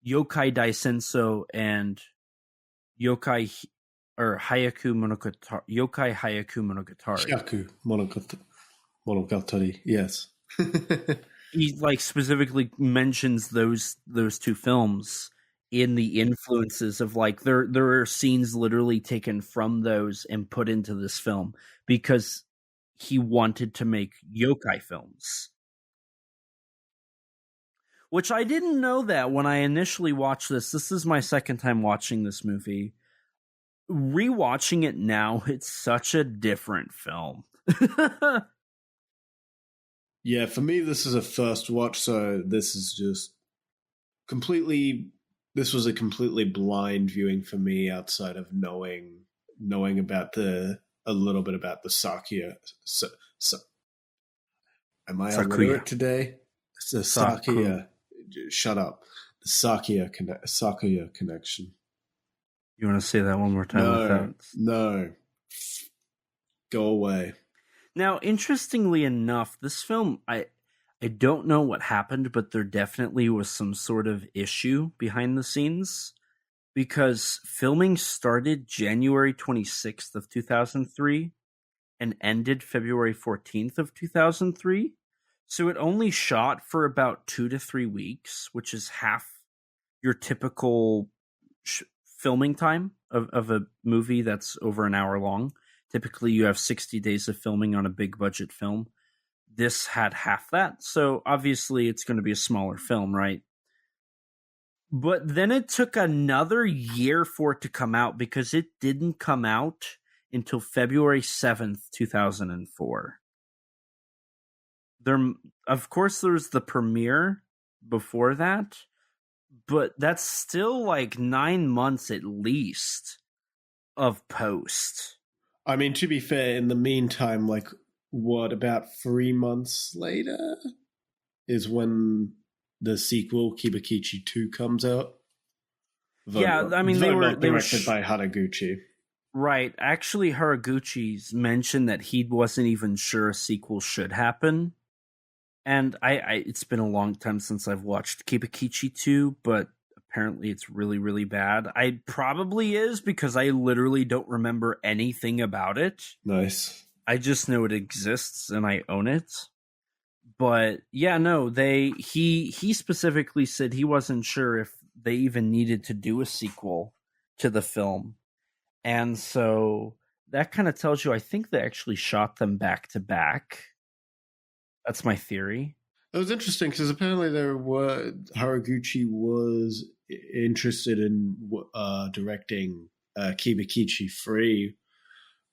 Yokai Daisenso and Yokai Hayaku Monogatari. Yokai Hayaku Monogatari. Hyaku Monogatari, yes. He like specifically mentions those two films in the influences of like there are scenes literally taken from those and put into this film because he wanted to make yokai films. Which I didn't know that when I initially watched this. This is my second time watching this movie. Rewatching it now, it's such a different film. Yeah, for me, this is a first watch, so this is just this was a completely blind viewing for me outside of knowing about a little bit about the Sakuya. Am I illiterate today? It's the Sakuya. Shut up. The Sakuya connection. You want to say that one more time? No. Go away. Now, interestingly enough, this film, I don't know what happened, but there definitely was some sort of issue behind the scenes because filming started January 26th of 2003 and ended February 14th of 2003. So it only shot for about 2 to 3 weeks, which is half your typical filming time of a movie that's over an hour long. Typically, you have 60 days of filming on a big budget film. This had half that, so obviously it's going to be a smaller film, right? But then it took another year for it to come out because it didn't come out until February 7th, 2004. Of course, there was the premiere before that, but that's still like 9 months at least of post. I mean, to be fair, in the meantime, like, about 3 months later is when the sequel, Kibakichi 2, comes out? Yeah, I mean, they were directed by Haraguchi. Right. Actually, Haraguchi's mentioned that he wasn't even sure a sequel should happen. And it's been a long time since I've watched Kibakichi 2, but apparently it's really, really bad. I probably is because I literally don't remember anything about it. Nice. I just know it exists and I own it. But yeah, no, he specifically said he wasn't sure if they even needed to do a sequel to the film. And so that kind of tells you, I think they actually shot them back to back. That's my theory. It was interesting because apparently Haraguchi was interested in directing Kibakichi 3,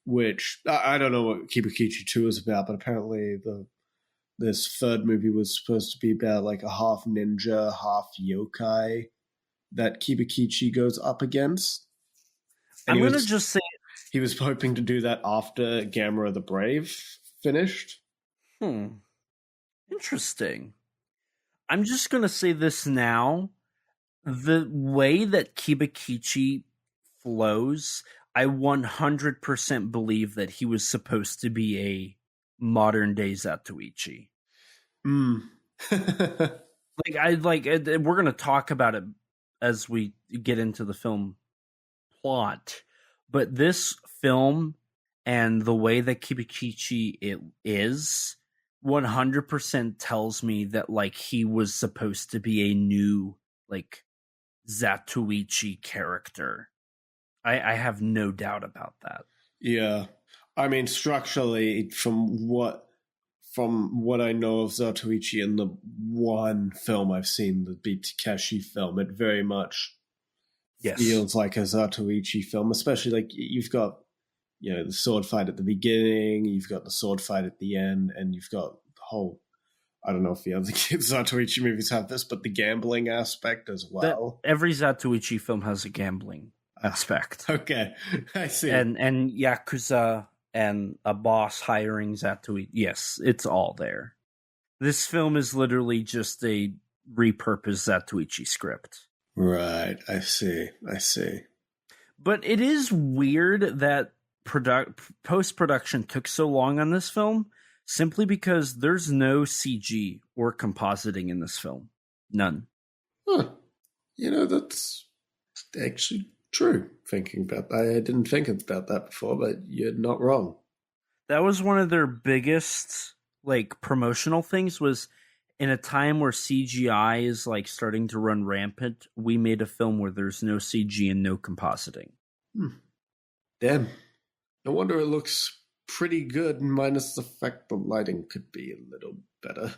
which I don't know what Kibakichi 2 is about, but apparently this third movie was supposed to be about like a half ninja, half yokai that Kibakichi goes up against. And I'm going to just say he was hoping to do that after Gamera the Brave finished. Interesting. I'm just going to say this now. The way that Kibakichi flows, I 100% believe that he was supposed to be a modern day Zatoichi. We're going to talk about it as we get into the film plot, but this film and the way that Kibakichi is 100% tells me that like he was supposed to be a new like Zatoichi character. I have no doubt about that. Yeah. I mean, structurally, from what I know of Zatoichi in the one film I've seen, the Beat Takeshi film, it very much feels like a Zatoichi film, especially like you've got, the sword fight at the beginning, you've got the sword fight at the end, and you've got the whole, I don't know if the other Zatoichi movies have this, but the gambling aspect as well. Every Zatoichi film has a gambling aspect. Okay, I see. And Yakuza and a boss hiring Zatoichi. Yes, it's all there. This film is literally just a repurposed Zatoichi script. Right, I see. But it is weird that post-production took so long on this film, simply because there's no CG or compositing in this film. None. Huh. That's actually true, thinking about that. I didn't think about that before, but you're not wrong. That was one of their biggest promotional things, was in a time where CGI is starting to run rampant, we made a film where there's no CG and no compositing. Damn. No wonder it looks pretty good, minus the fact the lighting could be a little better.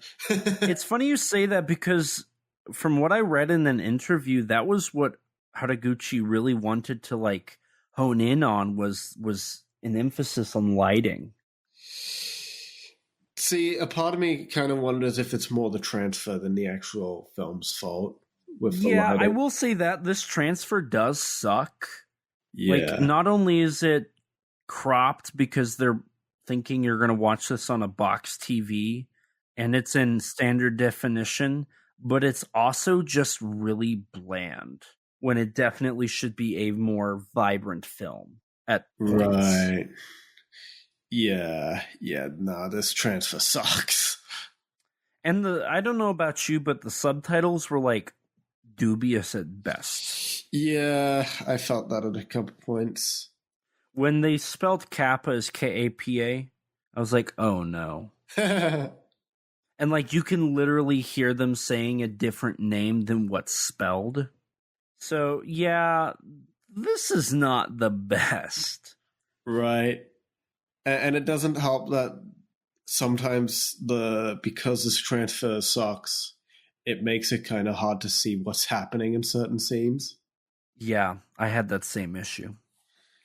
It's funny you say that, because from what I read in an interview, that was what Haraguchi really wanted to hone in on, was an emphasis on lighting. See, a part of me kind of wonders if it's more the transfer than the actual film's fault. With the lighting. I will say that this transfer does suck. Yeah. Not only is it cropped because they're thinking you're going to watch this on a box TV and it's in standard definition, but it's also just really bland when it definitely should be a more vibrant film at points. Right. Yeah, this transfer sucks. And I don't know about you, but the subtitles were dubious at best. Yeah, I felt that at a couple points. When they spelled Kappa as K-A-P-A, I was like, oh no. And you can literally hear them saying a different name than what's spelled. So yeah, this is not the best. Right. And it doesn't help that sometimes because this transfer sucks, it makes it kind of hard to see what's happening in certain scenes. Yeah, I had that same issue.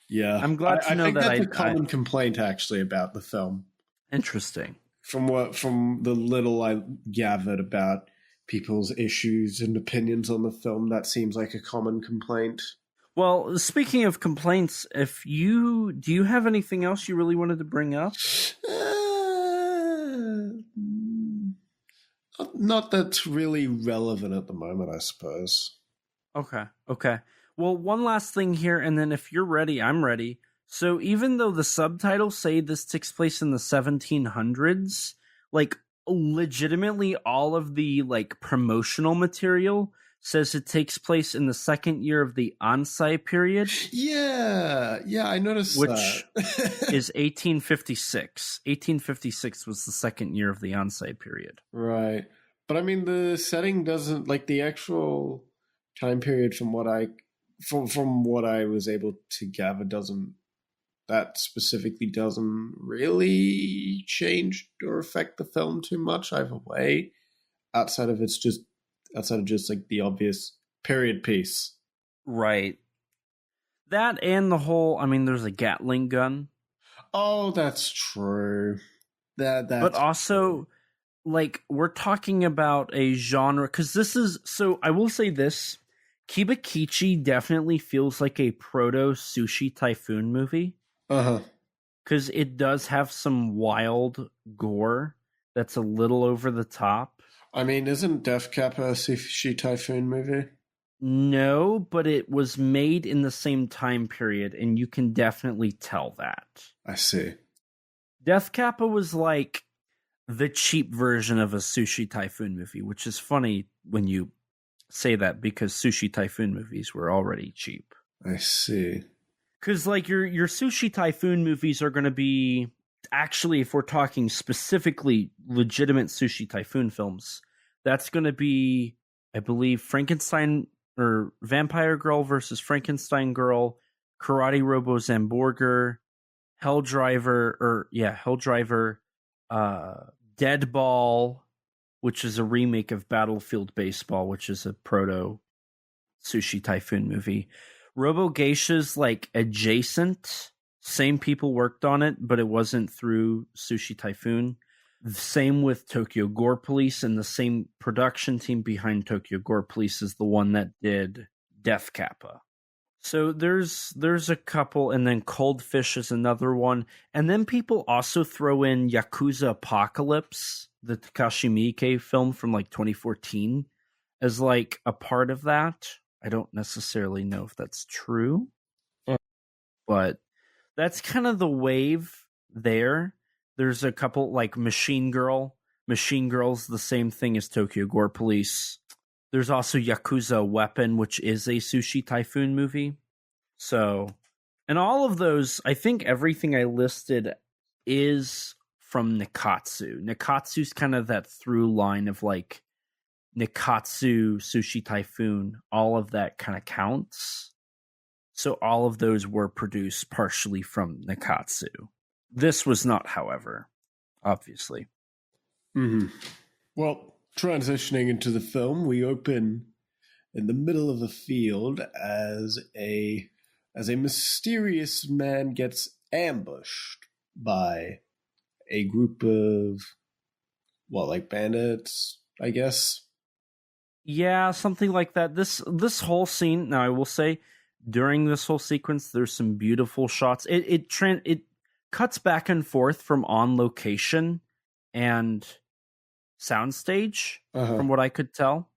Yeah. I'm glad to know think that that's a common complaint actually about the film. Interesting. From the little I gathered about people's issues and opinions on the film, that seems like a common complaint. Well, speaking of complaints, do you have anything else you really wanted to bring up? Not that's really relevant at the moment, I suppose. Okay. Well, one last thing here, and then if you're ready, I'm ready. So even though the subtitles say this takes place in the 1700s, legitimately all of the promotional material says it takes place in the second year of the Ansai period. Yeah, I noticed which that. is 1856. 1856 was the second year of the Ansai period. Right. But I mean, the setting doesn't, the actual time period from what I was able to gather that specifically doesn't really change or affect the film too much either way, outside of just the obvious period piece. Right. That and the whole, there's a Gatling gun. Oh, that's true. But also, we're talking about a genre, because I will say this, Kibakichi definitely feels like a proto-Sushi Typhoon movie. Uh-huh. Because it does have some wild gore that's a little over the top. Isn't Death Kappa a Sushi Typhoon movie? No, but it was made in the same time period, and you can definitely tell that. I see. Death Kappa was the cheap version of a Sushi Typhoon movie, which is funny when you say that, because Sushi Typhoon movies were already cheap. I see. Because your Sushi Typhoon movies are going to be, actually, if we're talking specifically legitimate Sushi Typhoon films, that's going to be, I believe, Frankenstein or Vampire Girl versus Frankenstein Girl, Karate Robo Zamborger, Hell Driver, Deadball, which is a remake of Battlefield Baseball, which is a proto Sushi Typhoon movie. Robo Geisha's adjacent. Same people worked on it, but it wasn't through Sushi Typhoon. Same with Tokyo Gore Police, and the same production team behind Tokyo Gore Police is the one that did Death Kappa. So there's a couple, and then Cold Fish is another one. And then people also throw in Yakuza Apocalypse, the Takashi Miike film from like 2014, as like a part of that. I don't necessarily know if that's true, but that's kind of the wave there. There's a couple like Machine Girl. Machine Girl's the same thing as Tokyo Gore Police. There's also Yakuza Weapon, which is a Sushi Typhoon movie. So, and all of those, I think everything I listed is from Nikkatsu. Nikkatsu's kind of that through line of like Nikkatsu, Sushi Typhoon, all of that kind of counts. So all of those were produced partially from Nikkatsu. This was not, however, obviously. Mm-hmm. Well, transitioning into the film, we open in the middle of a field as a mysterious man gets ambushed by a group of bandits, I guess. Yeah, something like that. This whole scene, now I will say, during this whole sequence, there's some beautiful shots. It cuts back and forth from on location and soundstage, from what I could tell.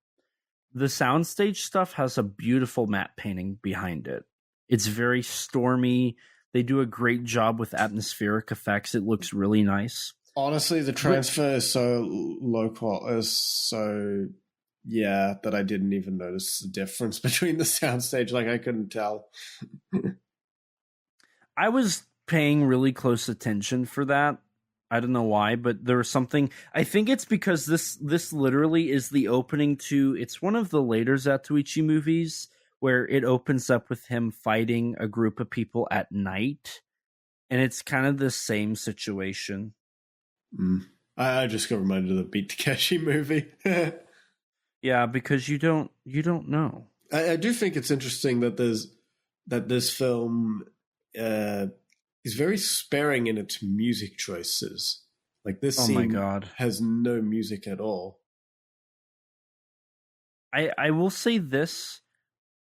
The soundstage stuff has a beautiful matte painting behind it. It's very stormy. They do a great job with atmospheric effects. It looks really nice. Honestly, the transfer is so low quality, that I didn't even notice the difference between the soundstage. Like, I couldn't tell. I was paying really close attention for that. I don't know why, but there was something. I think it's because this literally is the opening to. It's one of the later Zatoichi movies where it opens up with him fighting a group of people at night, and it's kind of the same situation. I just got reminded of the Beat Takeshi movie. Yeah, because you don't know. I do think it's interesting that this film is very sparing in its music choices. Like, this scene has no music at all. I will say this,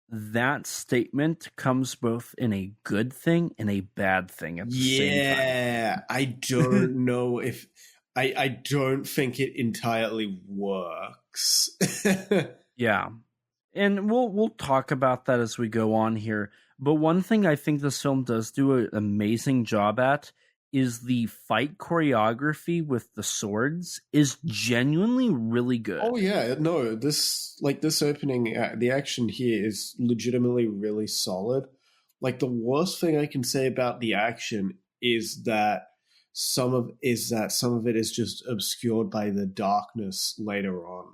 that statement comes both in a good thing and a bad thing at the same time. Yeah, I don't know if... I don't think it entirely works. Yeah. And we'll talk about that as we go on here. But one thing I think this film does do an amazing job at is the fight choreography with the swords is genuinely really good. Oh yeah, no, this opening, the action here is legitimately really solid. Like, the worst thing I can say about the action is that some of it is just obscured by the darkness later on.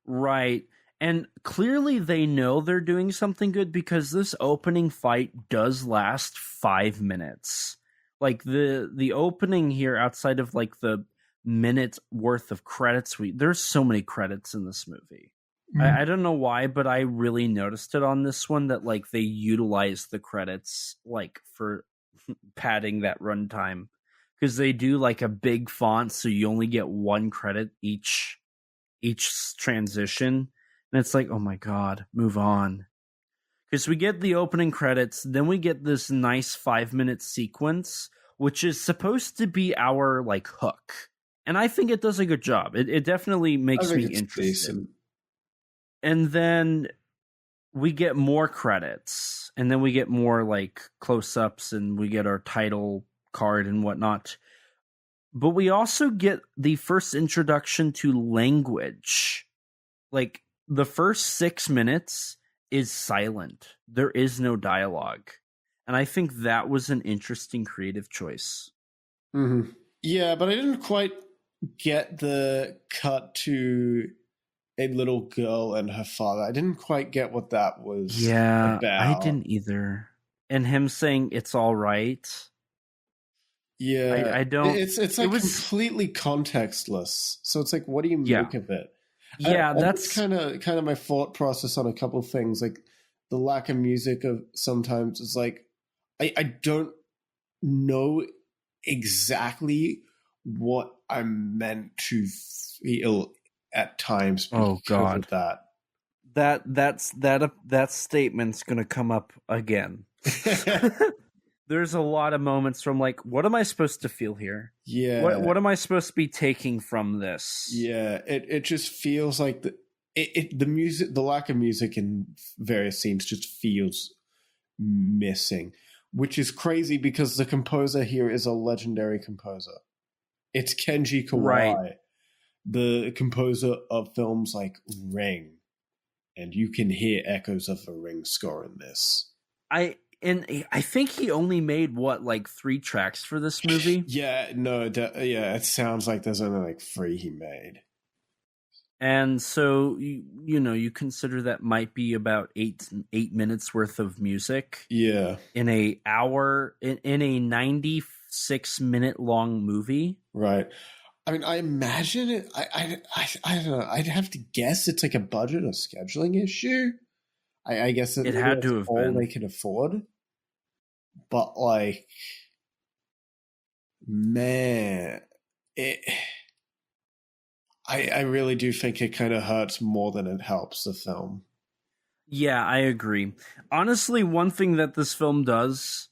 Right. And clearly they know they're doing something good because this opening fight does last 5 minutes. Like, the opening here, outside of like the minute worth of credits, there's so many credits in this movie. I don't know why, but I really noticed it on this one that like they utilized the credits like for padding that runtime, because they do like a big font, so you only get one credit each transition, and it's like, oh my god, move on. Because we get the opening credits, then we get this nice 5-minute sequence, which is supposed to be our like hook, and I think it does a good job. It definitely makes me interested. Decent. And then we get more credits, and then we get more like close-ups, and we get our title card and whatnot. But we also get the first introduction to language. Like, the first 6 minutes is silent. There is no dialogue. And I think that was an interesting creative choice. Mm-hmm. Yeah, but I didn't quite get the cut to a little girl and her father. I didn't quite get what that was about. I didn't either. And him saying it's all right. Yeah. I don't... It's like completely contextless. So it's like, what do you make of it? Yeah, that's kind of my thought process on a couple of things. Like, the lack of music of sometimes is like, I don't know exactly what I'm meant to feel at times Oh, because God. of that. That statement's gonna come up again. There's a lot of moments from like, what am I supposed to feel here? Yeah. What am I supposed to be taking from this? Yeah. It just feels like the music, the lack of music in various scenes just feels missing, which is crazy because the composer here is a legendary composer. It's Kenji Kawai, Right. the composer of films like Ring. And you can hear echoes of the Ring score in this. I think he only made 3 tracks for this movie. Yeah, no, it sounds like there's only 3 he made. And so you consider that might be about 8 minutes worth of music. Yeah. In a 96-minute long movie. Right. I mean, I imagine it. I don't know. I'd have to guess it's like a budget or scheduling issue. I guess it had to have all been. they could afford. But man, I really do think it kind of hurts more than it helps the film. Yeah, I agree. Honestly, one thing that this film does,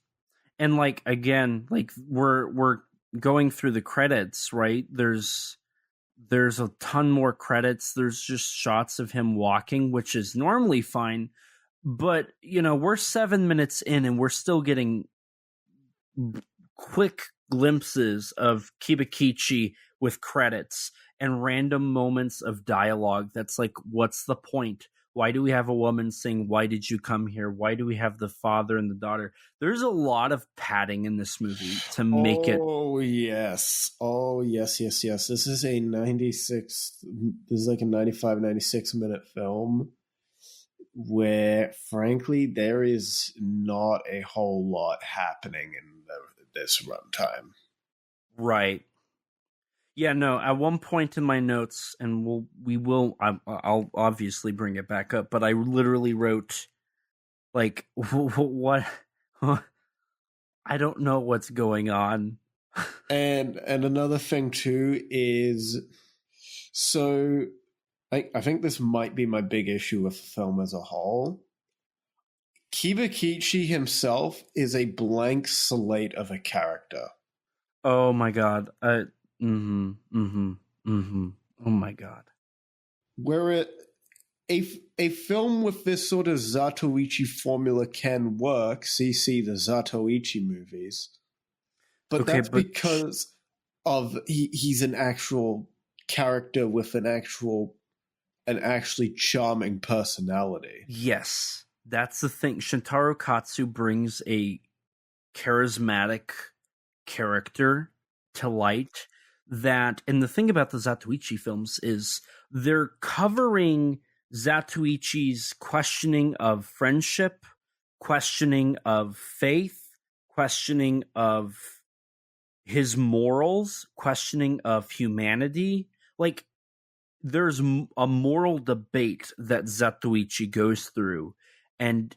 and again, we're going through the credits, right? There's a ton more credits. There's just shots of him walking, which is normally fine. But, we're 7 minutes in and we're still getting quick glimpses of Kibakichi with credits and random moments of dialogue. That's like, what's the point? Why do we have a woman saying, "Why did you come here?" Why do we have the father and the daughter? There's a lot of padding in this movie to make it. Oh, yes. Oh, yes. This is a 95, 96-minute film where, frankly, there is not a whole lot happening in this runtime. Right. Yeah, no, at one point in my notes, and I'll obviously bring it back up, but I literally wrote, what? I don't know what's going on. And another thing, too, is, so I think this might be my big issue with the film as a whole. Kibakichi himself is a blank slate of a character. Oh, my God. Oh my God. Where a film with this sort of Zatoichi formula can work, CC the Zatoichi movies, but that's because of he's an actual character with an actually charming personality. Yes, that's the thing. Shintaro Katsu brings a charismatic character to light. And the thing about the Zatoichi films is they're covering Zatoichi's questioning of friendship, questioning of faith, questioning of his morals, questioning of humanity. There's a moral debate that Zatoichi goes through. And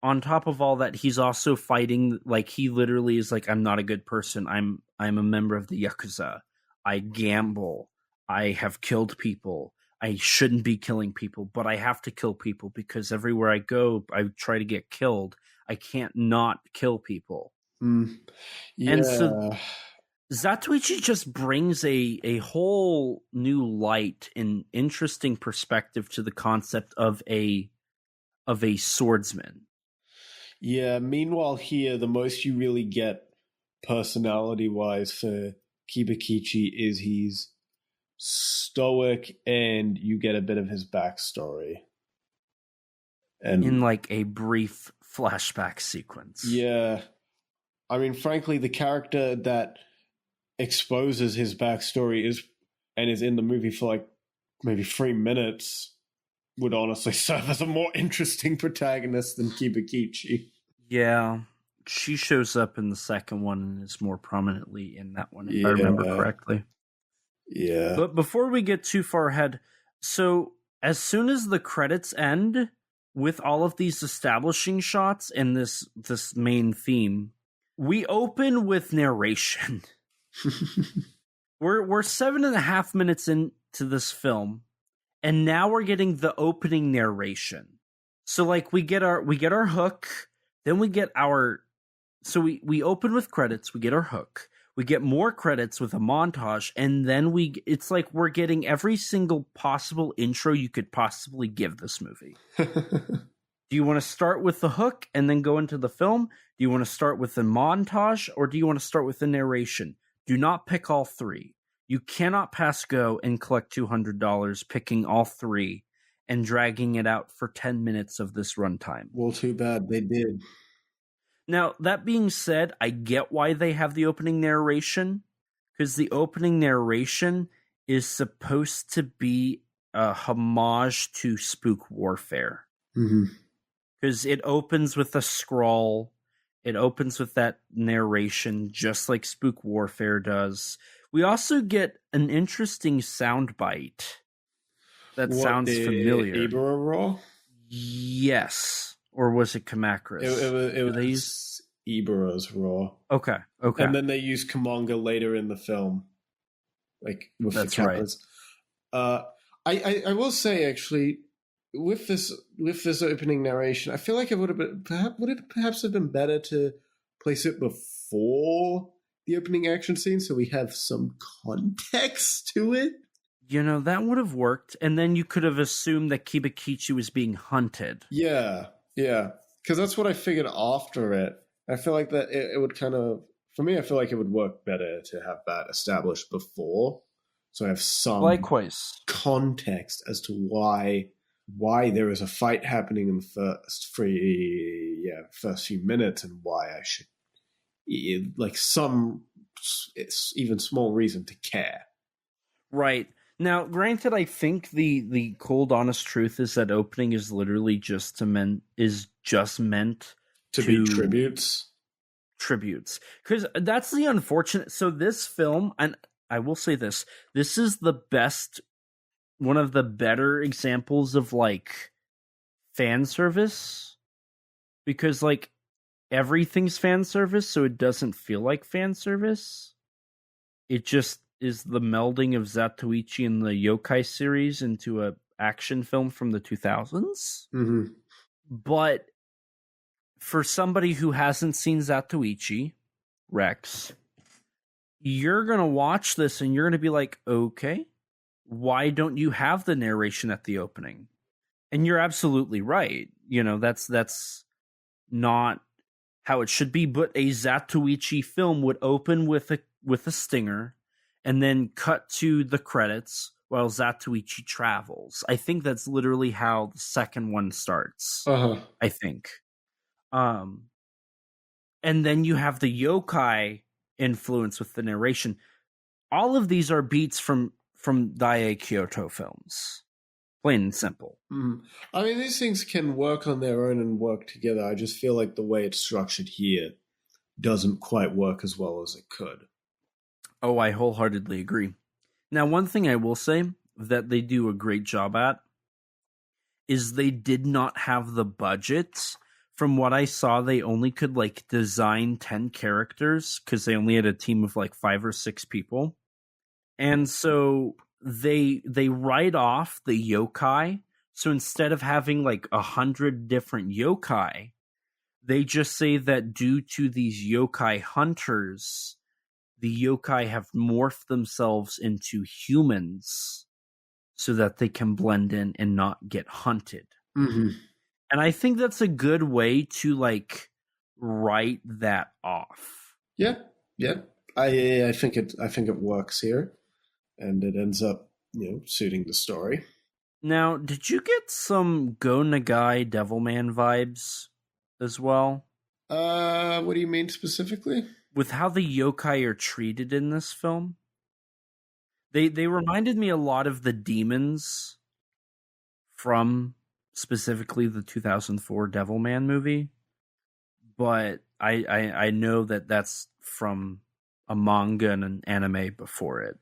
on top of all that, he's also fighting, he literally is I'm not a good person. I'm a member of the Yakuza. I gamble. I have killed people. I shouldn't be killing people, but I have to kill people because everywhere I go, I try to get killed. I can't not kill people. Yeah. And so Zatoichi just brings a whole new light and interesting perspective to the concept of a swordsman. Yeah, meanwhile here, the most you really get personality-wise for Kibakichi is he's stoic and you get a bit of his backstory. And in a brief flashback sequence. Yeah. I mean, frankly, the character that exposes his backstory is in the movie for maybe 3 minutes would honestly serve as a more interesting protagonist than Kibakichi. Yeah. She shows up in the second one and is more prominently in that one, if I remember correctly. Yeah. But before we get too far ahead, so as soon as the credits end with all of these establishing shots and this main theme, we open with narration. We're 7.5 minutes into this film, and now we're getting the opening narration. So like we get our hook, then we get our we open with credits, we get our hook, we get more credits with a montage, and then it's like we're getting every single possible intro you could possibly give this movie. Do you want to start with the hook and then go into the film? Do you want to start with the montage, or do you want to start with the narration? Do not pick all three. You cannot pass go and collect $200 picking all three and dragging it out for 10 minutes of this runtime. Well, too bad they did. Now, that being said, I get why they have the opening narration, because the opening narration is supposed to be a homage to Spook Warfare. Because it opens with a scroll. It opens with that narration, just like Spook Warfare does. We also get an interesting soundbite that sounds familiar. Ibra Raw? Yes. Or was it Kamakura's? It was Ibara's Raw. Okay. And then they use Kamonga later in the film. Like, with That's the cameras. Right. I will say, actually, with this opening narration, I feel like it would it perhaps have been better to place it before the opening action scene so we have some context to it? You know, that would have worked, and then you could have assumed that Kibakichi was being hunted. Yeah, because that's what I figured after it. I feel like that it would kind of, for me, I feel like it would work better to have that established before, so I have some context as to why there is a fight happening in the first few minutes, and why I should, like, some even small reason to care. Right. Now, granted, I think the cold, honest truth is that opening is literally just meant to be tributes. Because that's the unfortunate. So this film, and I will say this is the best, one of the better examples of like fan service, because like everything's fan service, so it doesn't feel like fan service. It just is the melding of Zatoichi and the Yokai series into a action film from the 2000s. Mm-hmm. But for somebody who hasn't seen Zatoichi, Rex, you're going to watch this and you're going to be like, okay, why don't you have the narration at the opening? And you're absolutely right. You know, that's not how it should be, but a Zatoichi film would open with a stinger and then cut to the credits while Zatoichi travels. I think that's literally how the second one starts. I think. And then you have the yokai influence with the narration. All of these are beats from Dai Kyoto films. Plain and simple. I mean, these things can work on their own and work together. I just feel like the way it's structured here doesn't quite work as well as it could. Oh, I wholeheartedly agree. Now, one thing I will say that they do a great job at is they did not have the budget. From what I saw, they only could like design 10 characters because they only had a team of like 5 or 6 people. And so they write off the yokai. So instead of having like 100 different yokai, they just say that due to these yokai hunters, the yokai have morphed themselves into humans so that they can blend in and not get hunted. Mm-hmm. And I think that's a good way to like write that off. Yeah. I think it works here, and it ends up, suiting the story. Now, did you get some Go Nagai Devilman vibes as well? What do you mean specifically? With how the yokai are treated in this film? They reminded me a lot of the demons from specifically the 2004 Devilman movie, but I know that that's from a manga and an anime before it.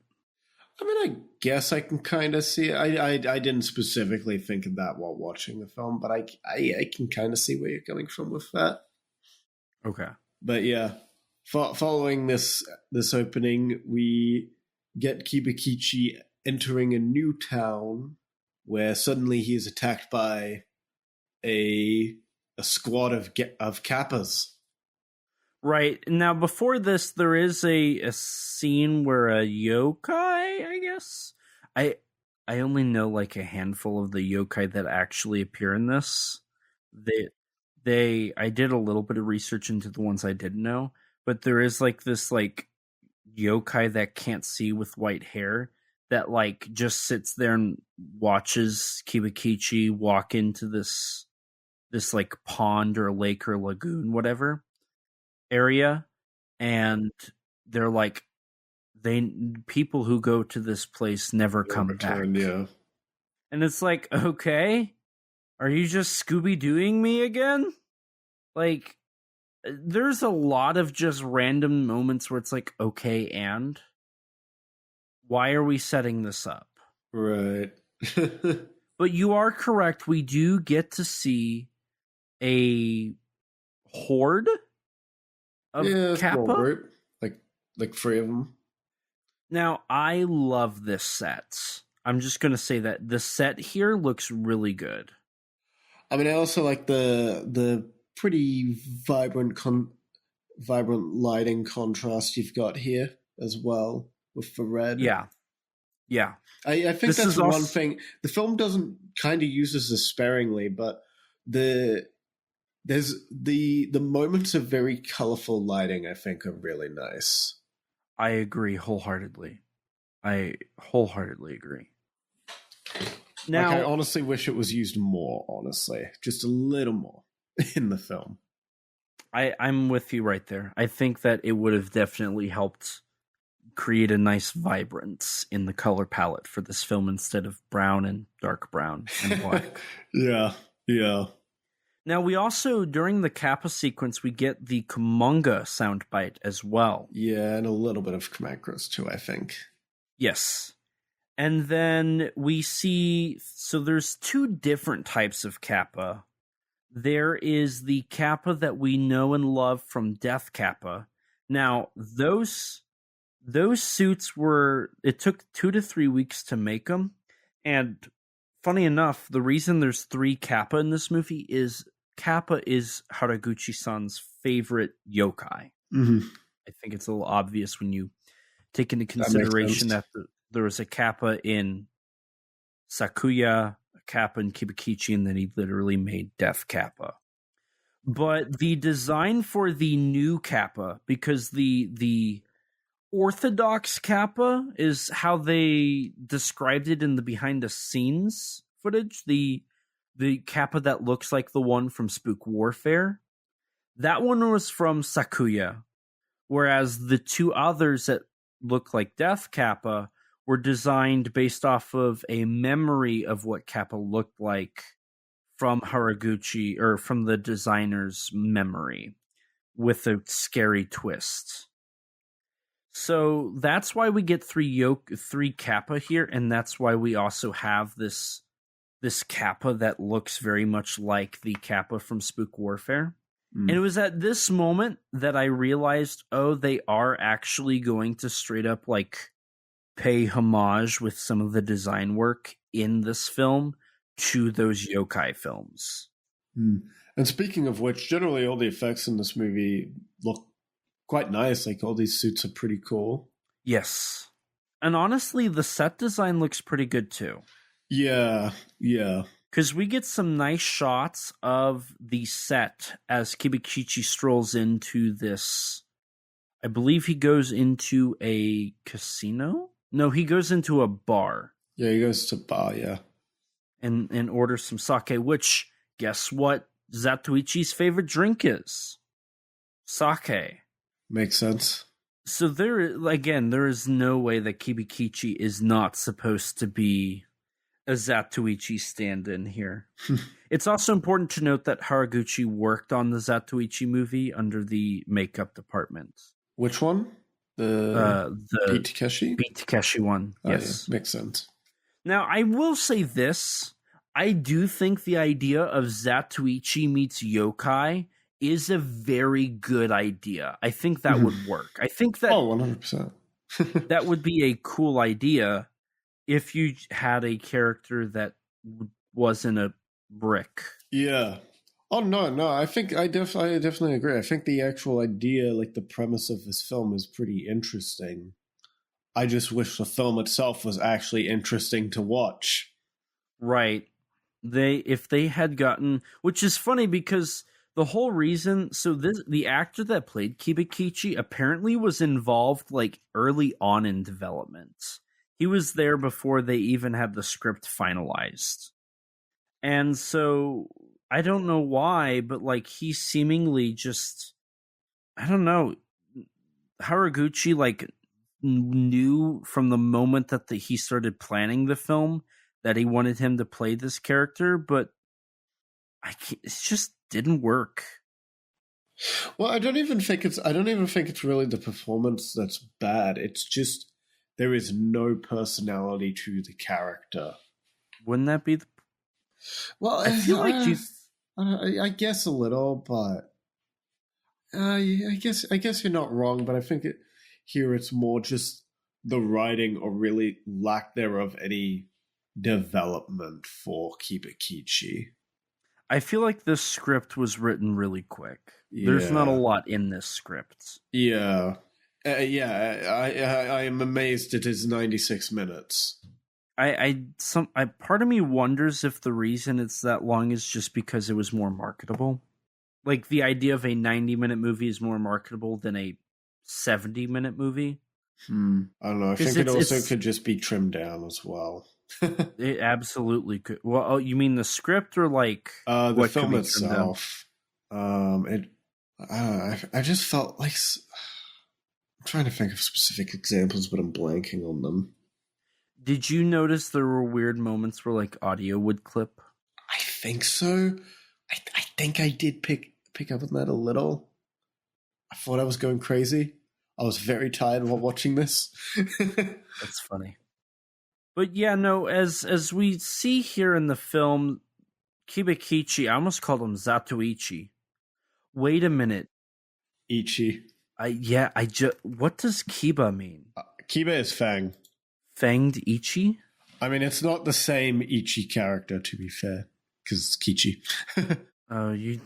I mean, I guess I can kind of see it. I didn't specifically think of that while watching the film, but I can kind of see where you're coming from with that. Okay. But yeah, following this opening, we get Kibakichi entering a new town where suddenly he is attacked by a squad of Kappas. Right. Now, before this, there is a scene where a yokai, I guess? I only know like a handful of the yokai that actually appear in this. I did a little bit of research into the ones I didn't know, but there is like this like yokai that can't see with white hair that like just sits there and watches Kibakichi walk into this like pond or lake or lagoon, whatever area, and they're like people who go to this place never come back. Yeah. And it's like, okay, are you just Scooby-Dooing me again? Like, there's a lot of just random moments where it's like, okay, and why are we setting this up? Right. But you are correct. We do get to see a horde of Kappa. Group. Like 3 of them. Now, I love this set. I'm just going to say that the set here looks really good. I mean, I also like the pretty vibrant lighting contrast you've got here as well with the red. Yeah. I think that's the one thing. The film doesn't kind of uses this sparingly, but there's the moments of very colorful lighting I think are really nice. I agree wholeheartedly. I wholeheartedly agree. Now, I honestly wish it was used more, honestly. Just a little more in the film. I'm with you right there. I think that it would have definitely helped create a nice vibrance in the color palette for this film instead of brown and dark brown and black. Yeah. Now, we also, during the Kappa sequence, we get the Kumonga soundbite as well. Yeah, and a little bit of Kamakras too, I think. Yes. And then we see, so there's 2 different types of Kappa. There is the Kappa that we know and love from Death Kappa. Now, those suits were, it took 2 to 3 weeks to make them. And funny enough, the reason there's 3 Kappa in this movie is Kappa is Haraguchi-san's favorite yokai. Mm-hmm. I think it's a little obvious when you take into consideration that there was a Kappa in Sakuya, a Kappa in Kibakichi, and then he literally made Death Kappa. But the design for the new Kappa, because the orthodox Kappa is how they described it in the behind the scenes footage, the Kappa that looks like the one from Spook Warfare, that one was from Sakuya, whereas the 2 others that look like Death Kappa were designed based off of a memory of what Kappa looked like from Haraguchi, or from the designer's memory, with a scary twist. So that's why we get 3 Kappa here, and that's why we also have this Kappa that looks very much like the Kappa from Spook Warfare. And it was at this moment that I realized, they are actually going to straight up like pay homage with some of the design work in this film to those yokai films. And speaking of which, generally all the effects in this movie look quite nice. Like all these suits are pretty cool. Yes. And honestly, the set design looks pretty good too. Yeah. Because we get some nice shots of the set as Kibakichi strolls into this. I believe he goes into a casino? No, he goes into a bar. Yeah, he goes to a bar, yeah. And orders some sake, which, guess what Zatoichi's favorite drink is? Sake. Makes sense. So there is no way that Kibakichi is not supposed to be a Zatoichi stand-in here. It's also important to note that Haraguchi worked on the Zatoichi movie under the makeup department. Which one? The Beat Takeshi? Beat Takeshi one, yes. Yeah, makes sense. Now, I will say this. I do think the idea of Zatoichi meets yokai is a very good idea. I think that would work. I think that 100%. That would be a cool idea if you had a character that wasn't a brick. Yeah. Oh no! I think I definitely agree. I think the actual idea, like the premise of this film, is pretty interesting. I just wish the film itself was actually interesting to watch. Right. If they had gotten, which is funny because the whole reason, the actor that played Kibakichi apparently was involved like early on in development. He was there before they even had the script finalized. And so I don't know why, but like he seemingly just, I don't know, Haraguchi like knew from the moment that he started planning the film that he wanted him to play this character, but it just didn't work. Well, I don't even think it's really the performance that's bad. It's just there is no personality to the character. Wouldn't that be Well, I feel like I guess a little, but I guess you're not wrong. But I think here it's more just the writing or really lack thereof any development for Kibakichi. I feel like this script was written really quick. Yeah. There's not a lot in this script. Yeah. I am amazed it is 96 minutes. Part of me wonders if the reason it's that long is just because it was more marketable. Like the idea of a 90-minute movie is more marketable than a 70-minute movie. I don't know. I think it also could just be trimmed down as well. It absolutely could. Well, you mean the script or like the film itself? I just felt like I'm trying to think of specific examples, but I'm blanking on them. Did you notice there were weird moments where like audio would clip? I think so. I think I did pick up on that a little. I thought I was going crazy. I was very tired while watching this. That's funny. But yeah, no, as we see here in the film, Kibakichi, I almost called him Zatoichi. Wait a minute. Ichi. What does Kiba mean? Kiba is Fang. Fanged Ichi? I mean, it's not the same Ichi character, to be fair, because it's Kichi.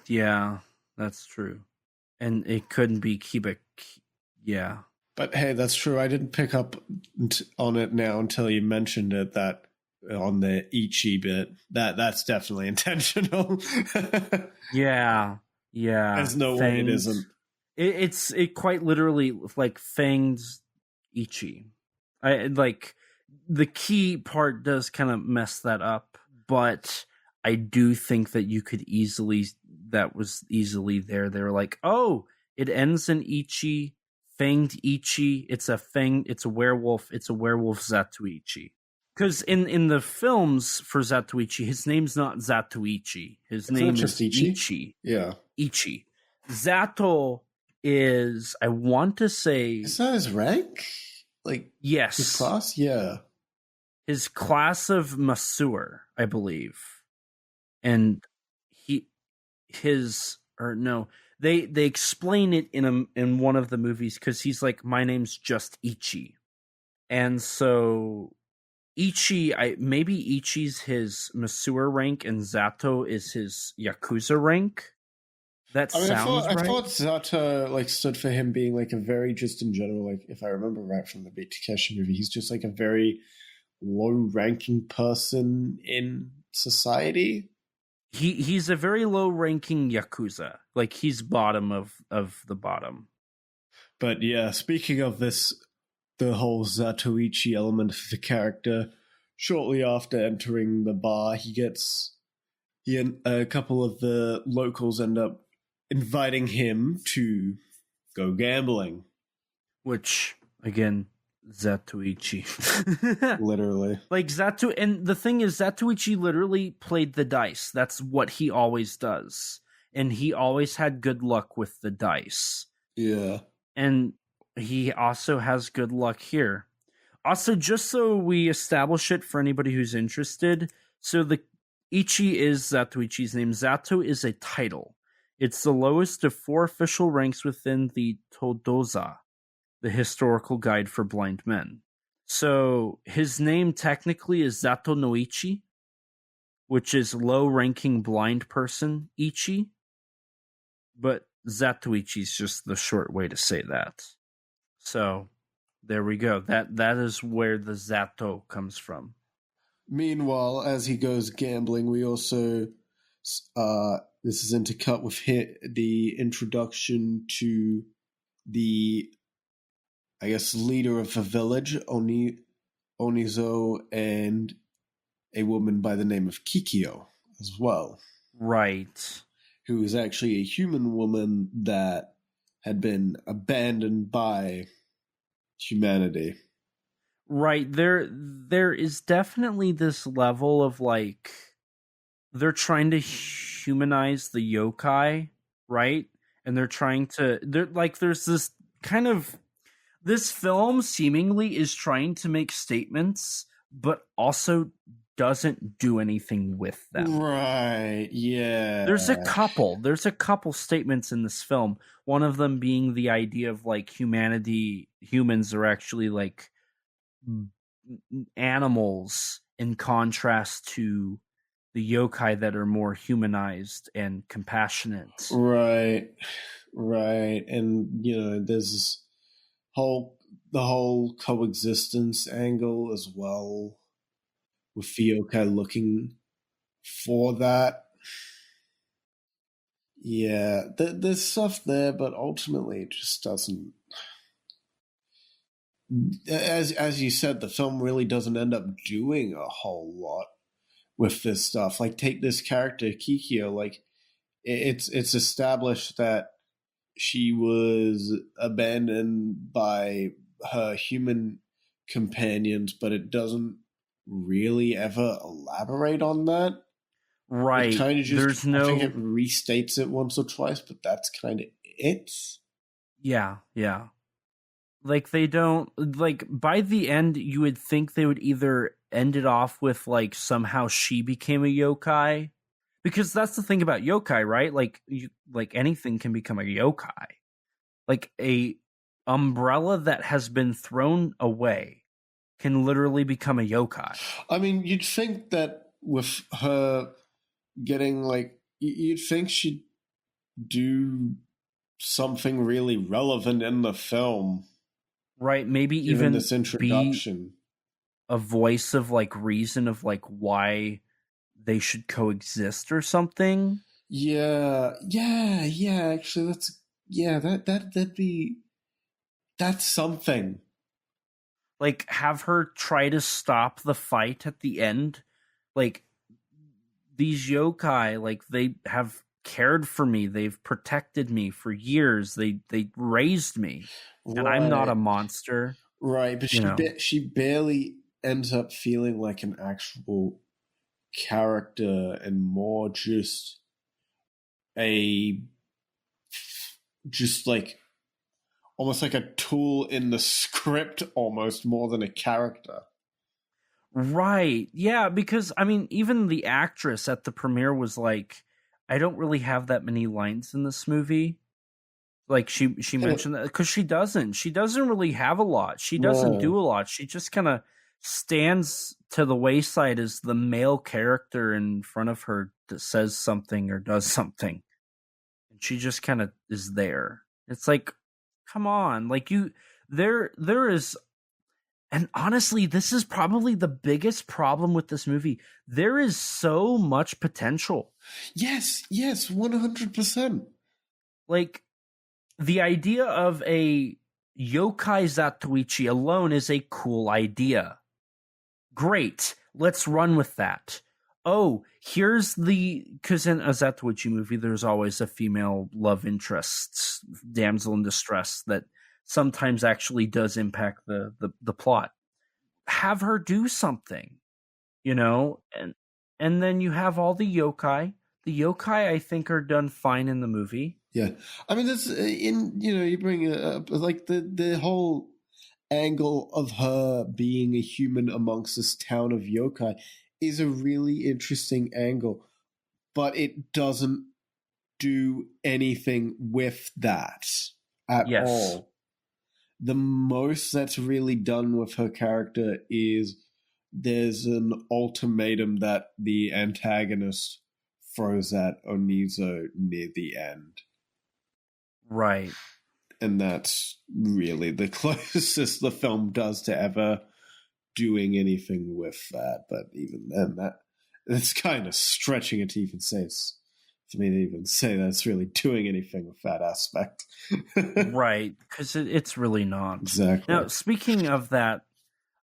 Yeah, that's true. And it couldn't be Kiba, yeah. But hey, that's true. I didn't pick up on it now until you mentioned it, that on the Ichi bit. That's definitely intentional. Yeah. There's no way it isn't. It quite literally like fanged Ichi. Like the key part does kind of mess that up, but I do think that that was easily there. They were like, oh, it ends in Ichi, fanged Ichi. It's a werewolf. It's a werewolf Zatoichi. Because in the films for Zatoichi, his name's not Zatoichi. His name is Ichi. Yeah. Ichi. Zato is, I want to say... Is that his rank? Like, yes. His class? Yeah. His class of Masseur, I believe. And they explain it in one of the movies because he's like, my name's just Ichi. And so Ichi, maybe Ichi's his Masseur rank and Zato is his Yakuza rank. That sounds right. I thought Zato like stood for him being like a very, just in general, like if I remember right from the Beat Takeshi movie, he's just like a very low-ranking person in society. He's a very low-ranking Yakuza. Like he's bottom of the bottom. But yeah, speaking of this, the whole Zatoichi element of the character, shortly after entering the bar, he and a couple of the locals end up inviting him to go gambling. Which, again, Zatoichi. Literally. Like Zato, and the thing is, Zatoichi literally played the dice. That's what he always does. And he always had good luck with the dice. Yeah. And he also has good luck here. Also, just so we establish it for anybody who's interested, so the Ichi is Zatoichi's name. Zato is a title. It's the lowest of 4 official ranks within the Todoza. the historical guide for blind men. So his name technically is Zato no Ichi, which is low-ranking blind person Ichi, but Zatoichi is just the short way to say that. So there we go. That is where the Zato comes from. Meanwhile, as he goes gambling, we also this is intercut with the introduction to the, I guess, leader of a village, Onizo, and a woman by the name of Kikyo as well. Right. Who is actually a human woman that had been abandoned by humanity. Right. There is definitely this level of like they're trying to humanize the yokai, right? And they're trying to there's this kind of this film seemingly is trying to make statements but also doesn't do anything with them. Right, yeah. There's a couple statements in this film. One of them being the idea of like humans are actually like animals in contrast to the yokai that are more humanized and compassionate. Right. And there's the whole coexistence angle as well, with Fioka looking for that. Yeah, there's stuff there, but ultimately it just doesn't. As you said, the film really doesn't end up doing a whole lot with this stuff. Like, take this character Kikyo. Like, it's established that she was abandoned by her human companions, but it doesn't really ever elaborate on that. Right. It kind of just, I think it restates it once or twice, but that's kind of it. Yeah. Like, they don't, like, by the end, you would think they would either end it off with, like, somehow she became a yokai. Because that's the thing about yokai, right? Like, anything can become a yokai. Like, a umbrella that has been thrown away can literally become a yokai. I mean, you'd think that with her getting, like, you'd think she'd do something really relevant in the film. Right, maybe even this introduction. Be a voice of, like, reason of, like, why they should coexist or something. Yeah, actually, that's something. Like, have her try to stop the fight at the end. Like, these yokai, like, they have cared for me. They've protected me for years. They raised me. And I'm not a monster. Right, but she barely ends up feeling like an actual character and more just like almost like a tool in the script, almost more than a character. Right. Yeah, because I mean, even the actress at the premiere was like, I don't really have that many lines in this movie. Like, she mentioned that because she doesn't really have a lot. She doesn't do a lot. She just kind of stands to the wayside as the male character in front of her that says something or does something. And she just kind of is there. It's like, come on. Like, there is, and honestly, this is probably the biggest problem with this movie. There is so much potential. Yes, 100%. Like, the idea of a yokai Zatoichi alone is a cool idea. Great, let's run with that. Oh, because in a Zatoichi movie, there's always a female love interest, damsel in distress, that sometimes actually does impact the plot. Have her do something, and then you have all the yokai. The yokai, I think, are done fine in the movie. Yeah, I mean, that's you bring up like the whole angle of her being a human amongst this town of yokai is a really interesting angle, but it doesn't do anything with that at all. the most that's really done with her character is there's an ultimatum that the antagonist throws at Onizo near the end. Right. And that's really the closest the film does to ever doing anything with that. But even then, it's kind of stretching it to even say for me to even say that it's really doing anything with that aspect. Right, because it's really not. Exactly. Now, speaking of that,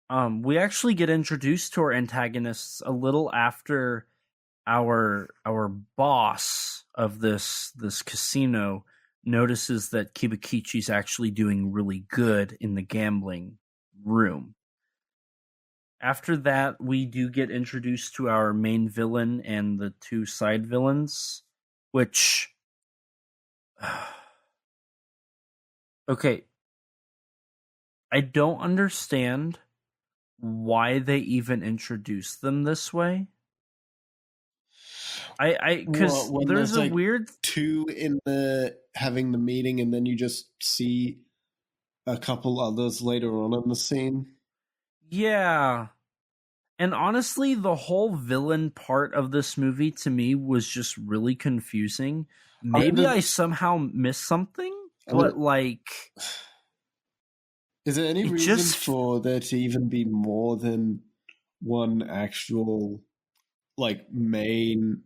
we actually get introduced to our antagonists a little after our boss of this casino notices that Kibakichi's actually doing really good in the gambling room. After that, we do get introduced to our main villain and the two side villains, which... Okay. I don't understand why they even introduced them this way. Because there's a weird two in having the meeting, and then you just see a couple others later on in the scene. Yeah. And honestly, the whole villain part of this movie to me was just really confusing. Maybe I somehow missed something, but like... Is there any reason for there to even be more than one actual, like, main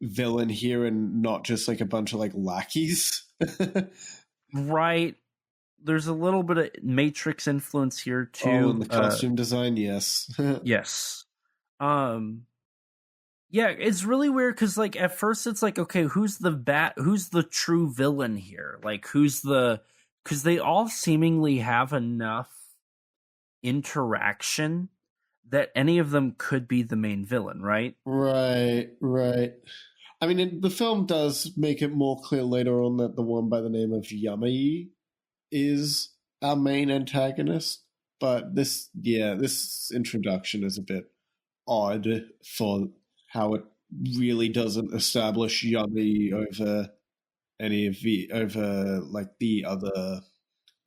villain here and not just, like, a bunch of, like, lackeys? Right. There's a little bit of Matrix influence here, too. Oh, and the costume design, yes. Yes. Yeah, it's really weird because, like, at first it's like, okay, who's the true villain here? Like, because they all seemingly have enough interaction that any of them could be the main villain, right? Right. I mean, the film does make it more clear later on that the one by the name of Yamai is our main antagonist, but this introduction is a bit odd for how it really doesn't establish Yamai over any of the other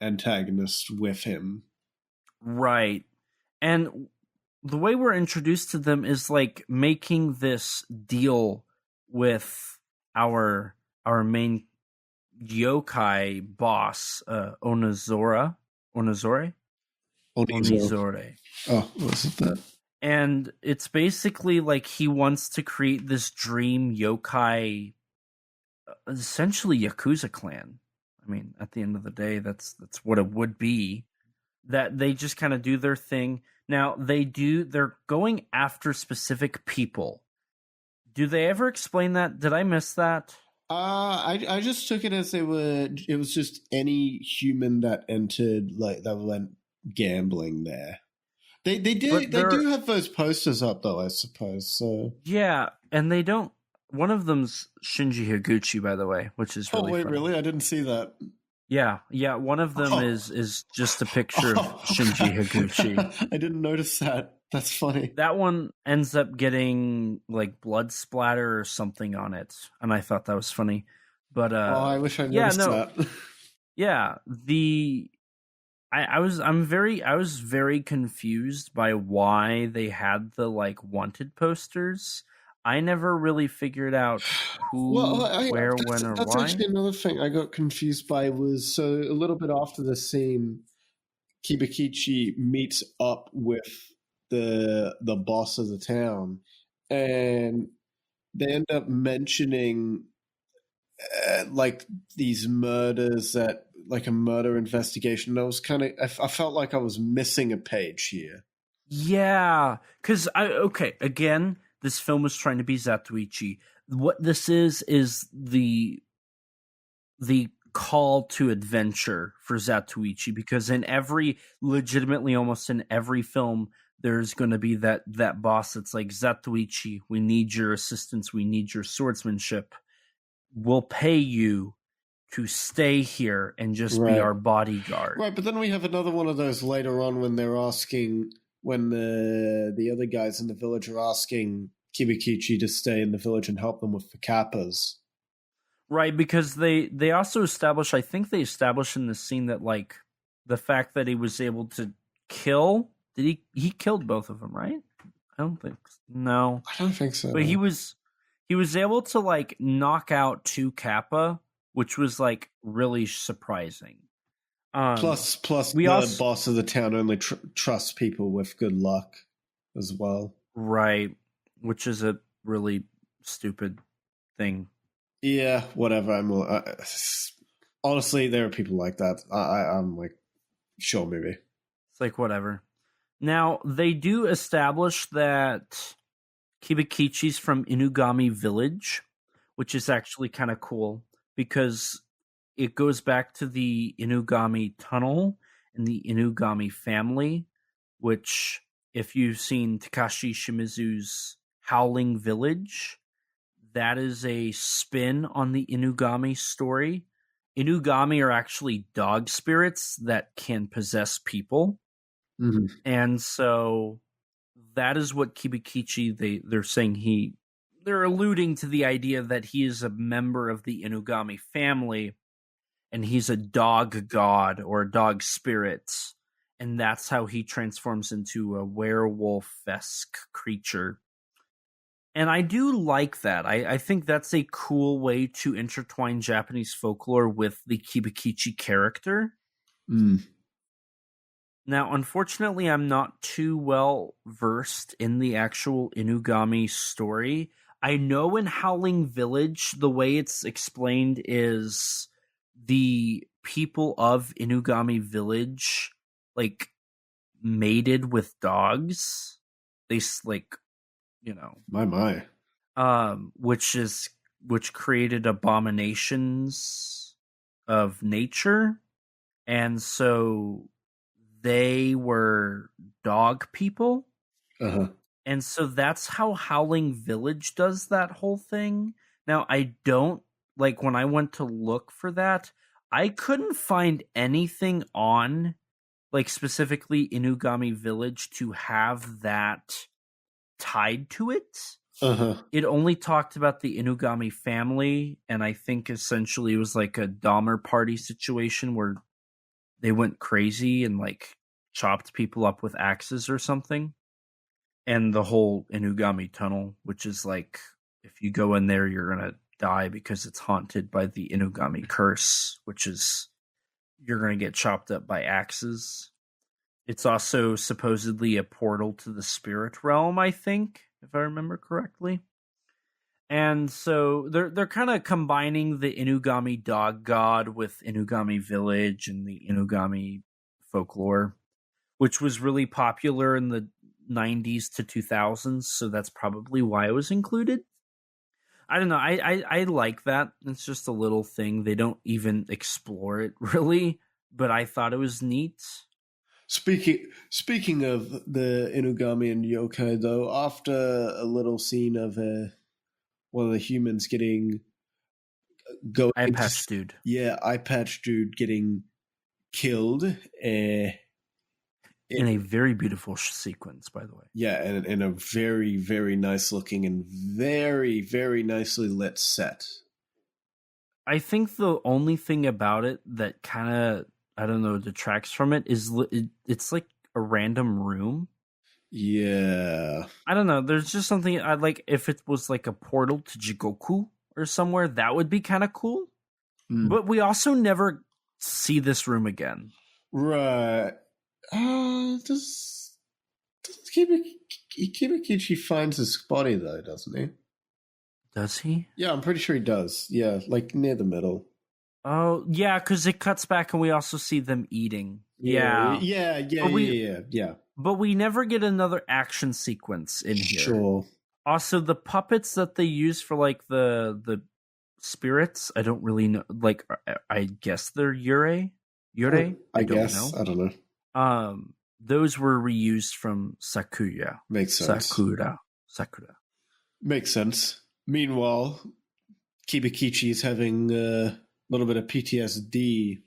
antagonists with him. Right. And the way we're introduced to them is like making this deal with our main yokai boss, Onizore. Oh, was it that? And it's basically like he wants to create this dream yokai, essentially Yakuza clan. I mean, at the end of the day, that's what it would be. That they just kind of do their thing. Now they're going after specific people. Do they ever explain that? Did I miss that? I just took it as it was just any human that entered, like, that went gambling there. They do have those posters up though, I suppose. So yeah, and they don't. One of them's Shinji Higuchi, by the way, which is really funny. Really? I didn't see that. Yeah. One of them is just a picture of Shinji Higuchi. I didn't notice that. That's funny. That one ends up getting like blood splatter or something on it, and I thought that was funny. But I wish I noticed that. Yeah, I was very confused by why they had the like wanted posters. I never really figured out who, where, when, or why. That's actually another thing I got confused by was, so a little bit after the scene, Kibakichi meets up with the boss of the town, and they end up mentioning like these murders, that like a murder investigation. I was I felt like I was missing a page here. Yeah, because again, this film was trying to be Zatoichi. What this is the call to adventure for Zatoichi, because legitimately almost in every film, there's going to be that boss that's like, Zatoichi, we need your assistance, we need your swordsmanship. We'll pay you to stay here and just be our bodyguard. Right, but then we have another one of those later on when they're asking, when the other guys in the village are asking Kibakichi to stay in the village and help them with the kappas. Right, because they also establish, I think they establish in the scene that like the fact that he was able to kill. Did he killed both of them, right? I don't think so. No. I don't think so. But he was able to like knock out 2 Kappa, which was like really surprising. Plus the boss of the town only trusts people with good luck as well. Right, which is a really stupid thing. Yeah, whatever. Honestly, there are people like that. I'm like, sure, maybe. It's like, whatever. Now, they do establish that Kibakichi's from Inugami Village, which is actually kind of cool because it goes back to the Inugami Tunnel and the Inugami family, which, if you've seen Takashi Shimizu's Howling Village, that is a spin on the Inugami story. Inugami are actually dog spirits that can possess people. Mm-hmm. And so that is what Kibakichi, they're saying they're alluding to the idea that he is a member of the Inugami family and he's a dog god or a dog spirit. And that's how he transforms into a werewolf-esque creature. And I do like that. I think that's a cool way to intertwine Japanese folklore with the Kibakichi character. Mm. Now, unfortunately, I'm not too well versed in the actual Inugami story. I know in Howling Village, the way it's explained is the people of Inugami Village, like, mated with dogs. They, like, you know. My. Which created abominations of nature. And so they were dog people. Uh-huh. And so that's how Howling Village does that whole thing. Now, I don't, like, when I went to look for that, I couldn't find anything on, like, specifically Inugami Village to have that tied to it. Uh-huh. It only talked about the Inugami family, and I think essentially it was like a Dahmer party situation where they went crazy and like chopped people up with axes or something. And the whole Inugami tunnel, which is like, if you go in there, you're going to die because it's haunted by the Inugami curse, which is you're going to get chopped up by axes. It's also supposedly a portal to the spirit realm, I think, if I remember correctly. And so they're kind of combining the Inugami dog god with Inugami Village and the Inugami folklore, which was really popular in the 90s to 2000s, so that's probably why it was included. I don't know. I like that. It's just a little thing. They don't even explore it, really, but I thought it was neat. Speaking of the Inugami and yokai, though, after a little scene of one of the humans getting Eye patch dude. Yeah, eye patch dude getting killed. In a very beautiful sequence, by the way. Yeah, and in a very, very nice looking and very, very nicely lit set. I think the only thing about it that kind of, I don't know, detracts from it is it's like a random room. Yeah. I don't know. There's just something I'd like if it was like a portal to Jigoku or somewhere. That would be kind of cool. Mm. But we also never see this room again. Right. Does Kibakichi finds his body, though, doesn't he? Does he? Yeah, I'm pretty sure he does. Yeah, like near the middle. Oh, yeah, because it cuts back and we also see them eating. Yeah. But we never get another action sequence in here. Sure. Also, the puppets that they use for, like, the spirits, I don't really know. Like, I guess they're Yurei? I don't know. Those were reused from Sakura. Makes sense. Sakura. Makes sense. Meanwhile, Kibakichi is having a little bit of PTSD,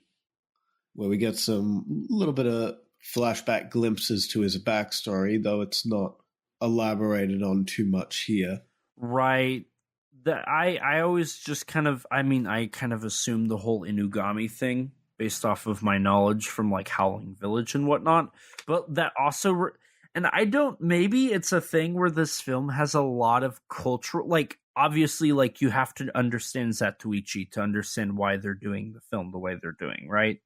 where we get some little bit of flashback glimpses to his backstory, though it's not elaborated on too much here. Right. I always just kind of, I kind of assumed the whole Inugami thing based off of my knowledge from like Howling Village and whatnot. But that also, and I don't, maybe it's a thing where this film has a lot of cultural, like, obviously, like, you have to understand Zatoichi to understand why they're doing the film the way they're doing, right?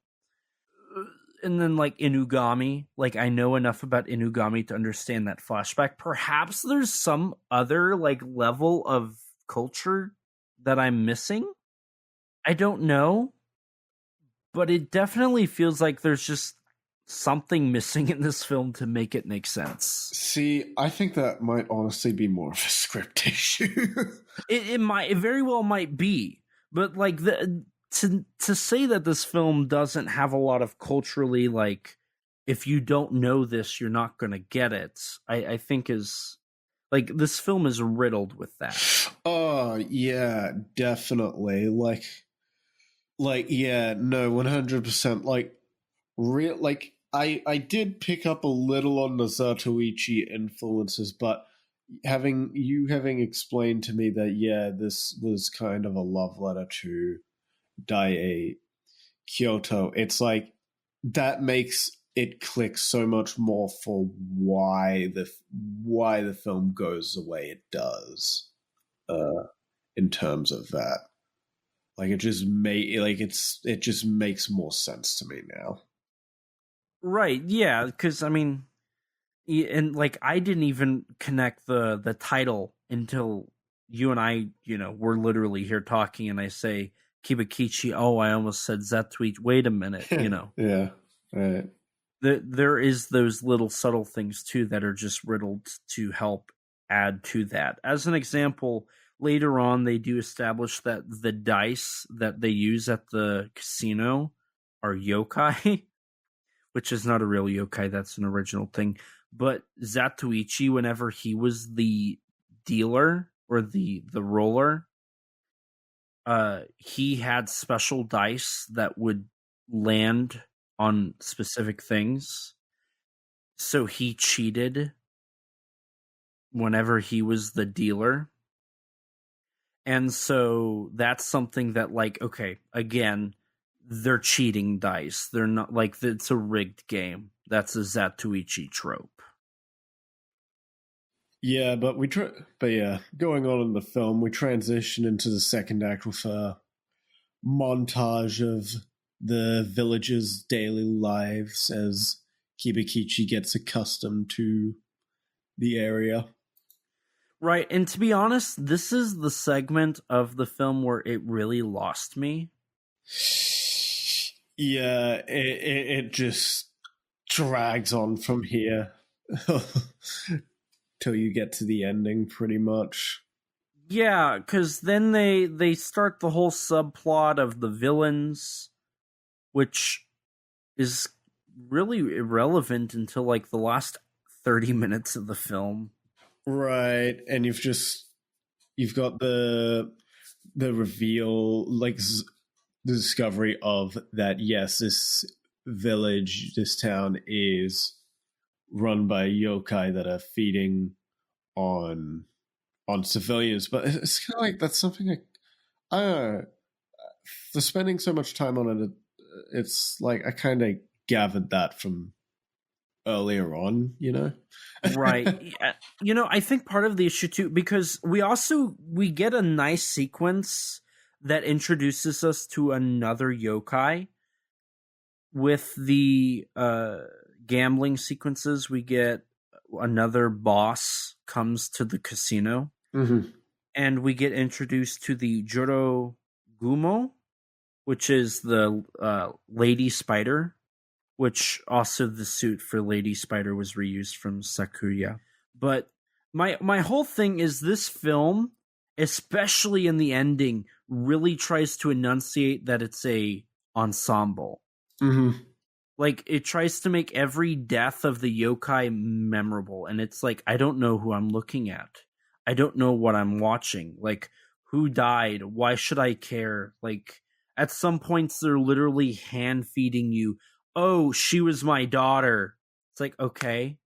And then, like, Inugami, like, I know enough about Inugami to understand that flashback. Perhaps there's some other, like, level of culture that I'm missing. I don't know. But it definitely feels like there's just something missing in this film to make it make sense. See, I think that might honestly be more of a script issue. It very well might be. But, like, to say that this film doesn't have a lot of culturally, like, if you don't know this, you're not going to get it, I think is, like, this film is riddled with that. Oh, yeah, definitely. Like, yeah, no, 100%. Like, I did pick up a little on the Zatoichi influences, but having explained to me that, yeah, this was kind of a love letter to Dai Kyoto, it's like that makes it click so much more for why the film goes the way it does, in terms of that. Like, it just makes more sense to me now. Right, yeah, because, I mean, and, like, I didn't even connect the title until you and I, we're literally here talking, and I say, Kibakichi, oh, I almost said Zatoichi, wait a minute, Yeah, right. There is those little subtle things, too, that are just riddled to help add to that. As an example, later on, they do establish that the dice that they use at the casino are yokai, which is not a real yokai, that's an original thing. But Zatoichi, whenever he was the dealer or the roller, he had special dice that would land on specific things. So he cheated whenever he was the dealer. And so that's something that, like, okay, again, they're cheating dice. They're not, like, it's a rigged game. That's a Zatoichi trope. Yeah, but going on in the film, we transition into the second act with a montage of the villagers' daily lives as Kibakichi gets accustomed to the area. Right, and to be honest, this is the segment of the film where it really lost me. Yeah, it just drags on from here till you get to the ending, pretty much. Yeah, because then they start the whole subplot of the villains, which is really irrelevant until, like, the last 30 minutes of the film. Right, and you've got the reveal, like, the discovery of that, yes, this village, this town is run by yokai that are feeding on civilians. But it's kind of like, that's something like, I don't know, for spending so much time on it, it's like I kind of gathered that from earlier on, Right. I think part of the issue too, because we get a nice sequence that introduces us to another yokai with the gambling sequences. We get another boss comes to the casino, and we get introduced to the Joro Gumo, which is the Lady Spider, which also the suit for Lady Spider was reused from Sakuya. But my whole thing is this film, especially in the ending, really tries to enunciate that it's a ensemble. Like, it tries to make every death of the yokai memorable, and it's like, I don't know who I'm looking at. I don't know what I'm watching. Like, who died? Why should I care? Like, at some points, they're literally hand-feeding you, oh, she was my daughter. It's like, okay,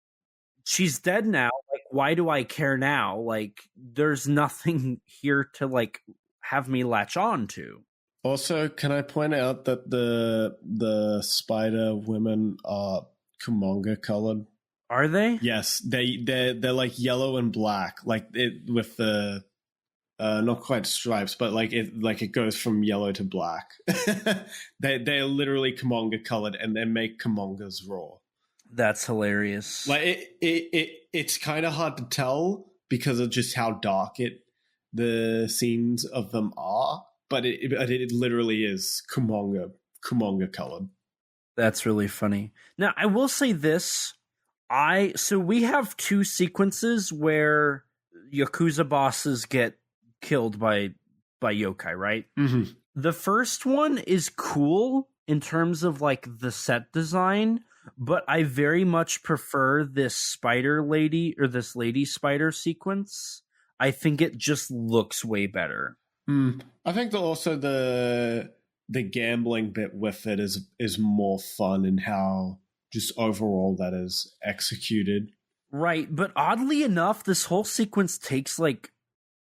she's dead now. Like, why do I care now? Like, there's nothing here to, like, have me latch on to. Also, can I point out that the spider women are Kumonga colored? Are they? Yes, they're like yellow and black, like it with the not quite stripes, but like it goes from yellow to black. They're literally Kumonga colored, and they make Kumongas raw. That's hilarious. Like it's kind of hard to tell because of just how dark the scenes of them are, but it literally is Kumonga colored. That's really funny. Now, I will say this. So we have two sequences where Yakuza bosses get killed by yokai, right? Mm-hmm. The first one is cool in terms of like the set design, but I very much prefer this spider lady or this lady spider sequence. I think it just looks way better. I think that also the gambling bit with it is more fun in how just overall that is executed. Right, but oddly enough, this whole sequence takes like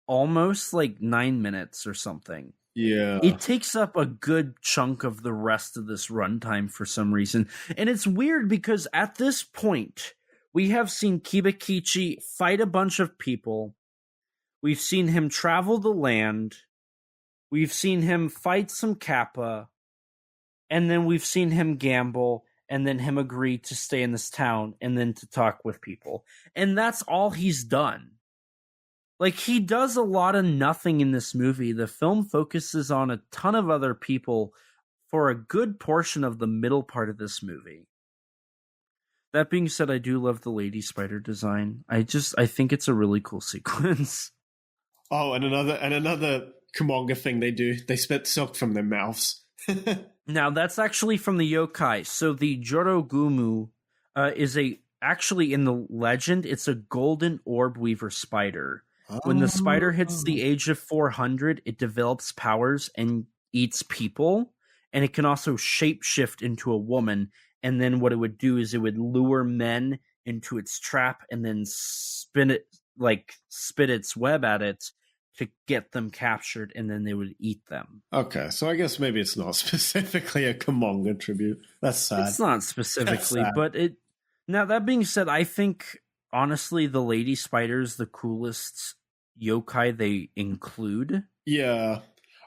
almost like 9 minutes or something. Yeah. It takes up a good chunk of the rest of this runtime for some reason. And it's weird because at this point, we have seen Kibakichi fight a bunch of people. We've seen him travel the land. We've seen him fight some Kappa. And then we've seen him gamble. And then him agree to stay in this town and then to talk with people. And that's all he's done. Like, he does a lot of nothing in this movie. The film focuses on a ton of other people for a good portion of the middle part of this movie. That being said, I do love the lady spider design. I think it's a really cool sequence. Oh, and another Kumonga thing they do. They spit silk from their mouths. Now, that's actually from the yokai. So the Jorogumu is actually in the legend, it's a golden orb weaver spider. When the spider hits the age of 400, it develops powers and eats people. And it can also shapeshift into a woman. And then what it would do is it would lure men into its trap and then spit its web at it to get them captured, and then they would eat them. Okay, so I guess maybe it's not specifically a Kumonga tribute. That's sad. It's not specifically, but it... Now, that being said, I think, honestly, the lady spider is the coolest yokai they include. Yeah,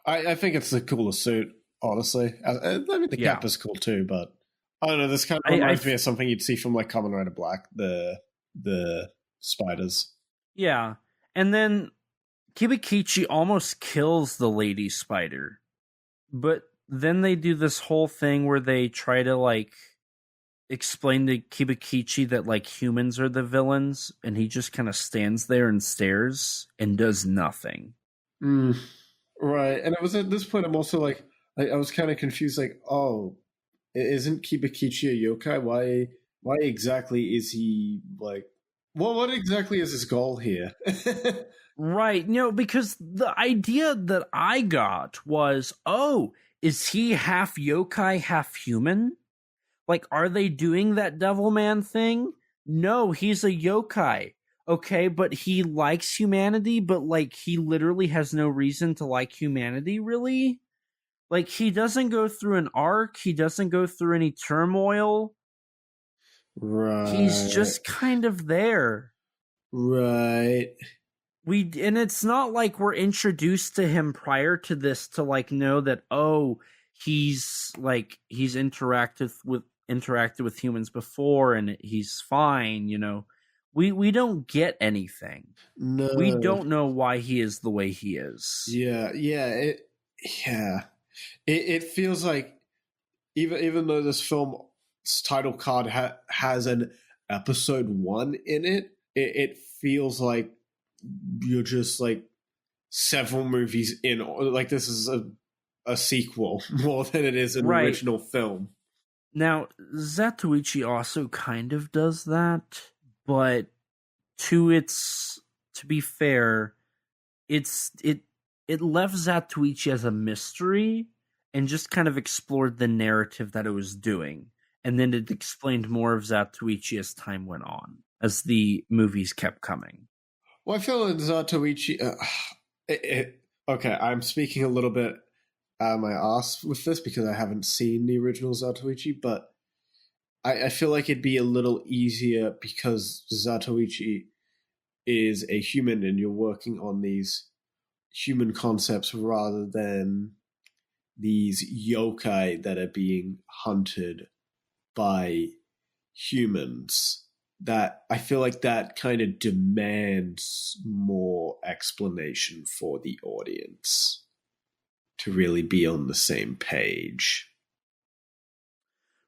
I think it's the coolest suit, honestly. I mean, the cap is cool too, but I don't know, this kind of reminds me of something you'd see from, like, Kamen Rider Black, the spiders. Yeah, and then Kibakichi almost kills the lady spider, but then they do this whole thing where they try to, like, explain to Kibakichi that, like, humans are the villains, and he just kind of stands there and stares and does nothing. Right, and it was at this point I'm also, like, I was kind of confused, like, oh, isn't Kibakichi a yokai? Why exactly is he, like, what exactly is his goal here? Right, because the idea that I got was, oh, is he half yokai, half human? Like, are they doing that Devilman thing? No, he's a yokai. Okay, but he likes humanity, but, like, he literally has no reason to like humanity, really? Like, he doesn't go through an arc, he doesn't go through any turmoil. Right. He's just kind of there. Right. And it's not like we're introduced to him prior to this to, like, know that, oh, he's interacted with humans before and he's fine, We don't get anything. No. We don't know why he is the way he is. Yeah. It feels like even though this film's title card has an episode 1 in it, it feels like you're just, like, several movies in, like, this is a sequel more than it is an original film. Now, Zatoichi also kind of does that, but to be fair, it left Zatoichi as a mystery and just kind of explored the narrative that it was doing. And then it explained more of Zatoichi as time went on, as the movies kept coming. Well, I feel like Zatoichi... okay, I'm speaking a little bit my ass with this because I haven't seen the original Zatoichi, but I feel like it'd be a little easier because Zatoichi is a human and you're working on these human concepts rather than these yokai that are being hunted by humans. That I feel like that kind of demands more explanation for the audience to really be on the same page.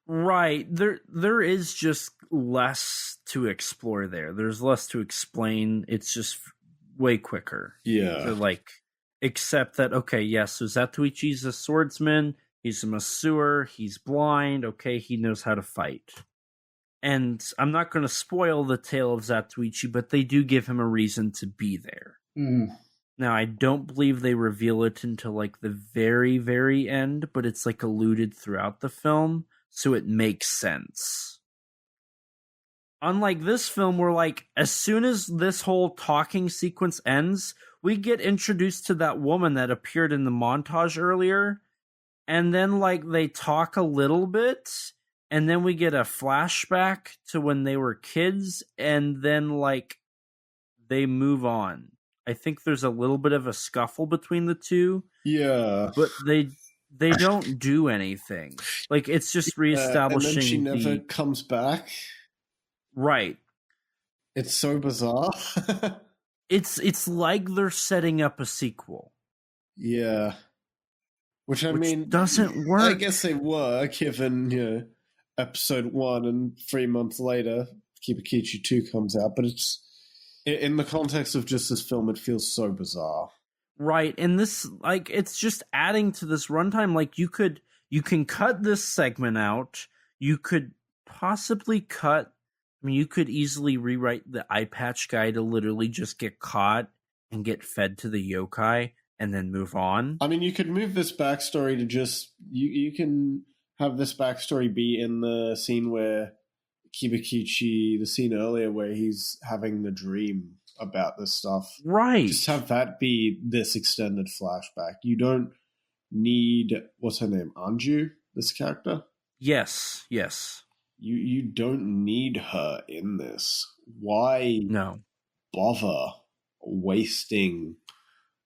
Right. There is just less to explore there. There's less to explain. It's just way quicker. Yeah. To like accept that, okay, yes, so Zatoichi's a swordsman, he's a masseur, he's blind, okay, he knows how to fight. And I'm not going to spoil the tale of Zatoichi, but they do give him a reason to be there. Mm. Now, I don't believe they reveal it until like the very, very end, but it's like alluded throughout the film, so it makes sense. Unlike this film, where like as soon as this whole talking sequence ends, we get introduced to that woman that appeared in the montage earlier, and then like they talk a little bit, and then we get a flashback to when they were kids, and then like they move on. I think there's a little bit of a scuffle between the two. Yeah. But they don't do anything. Like it's just reestablishing. And then she never comes back. Right. It's so bizarre. It's like they're setting up a sequel. Yeah. Which I mean doesn't work. I guess they were, given episode 1 and 3 months later Kibakichi 2 comes out, but it's in the context of just this film, it feels so bizarre. Right, and this, like, it's just adding to this runtime. Like, you can cut this segment out. You could possibly you could easily rewrite the eye patch guy to literally just get caught and get fed to the yokai and then move on. I mean, you could move this backstory to just, you can have this backstory be in the scene where Kibakichi, the scene earlier where he's having the dream about this stuff. Right. Just have that be this extended flashback. You don't need, what's her name, Anju, this character? Yes. You don't need her in this. Why bother wasting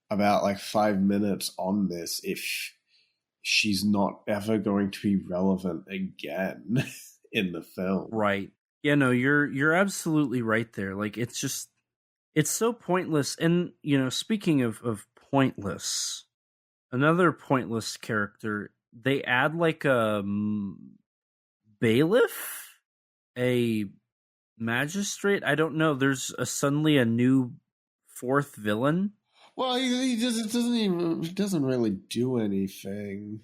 about like 5 minutes on this if she's not ever going to be relevant again in the film? Right. Yeah, no, you're absolutely right there. Like it's so pointless. And speaking of pointless, another pointless character, they add like a bailiff, a magistrate. I don't know. There's suddenly a new fourth villain. Well, he doesn't really do anything.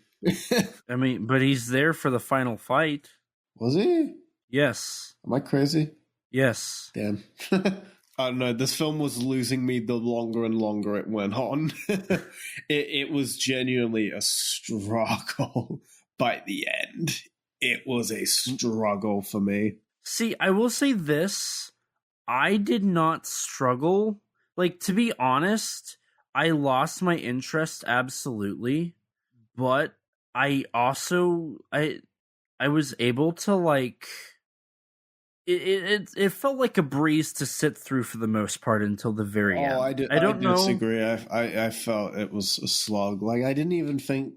I mean, but he's there for the final fight. Was he? Yes. Am I crazy? Yes. Damn. I don't know. This film was losing me the longer and longer it went on. It was genuinely a struggle by the end. It was a struggle for me. See, I will say this. I did not struggle. Like, to be honest, I lost my interest absolutely. But I also... I was able to, like... It felt like a breeze to sit through for the most part until the very end. I don't disagree. I felt it was a slog. Like I didn't even think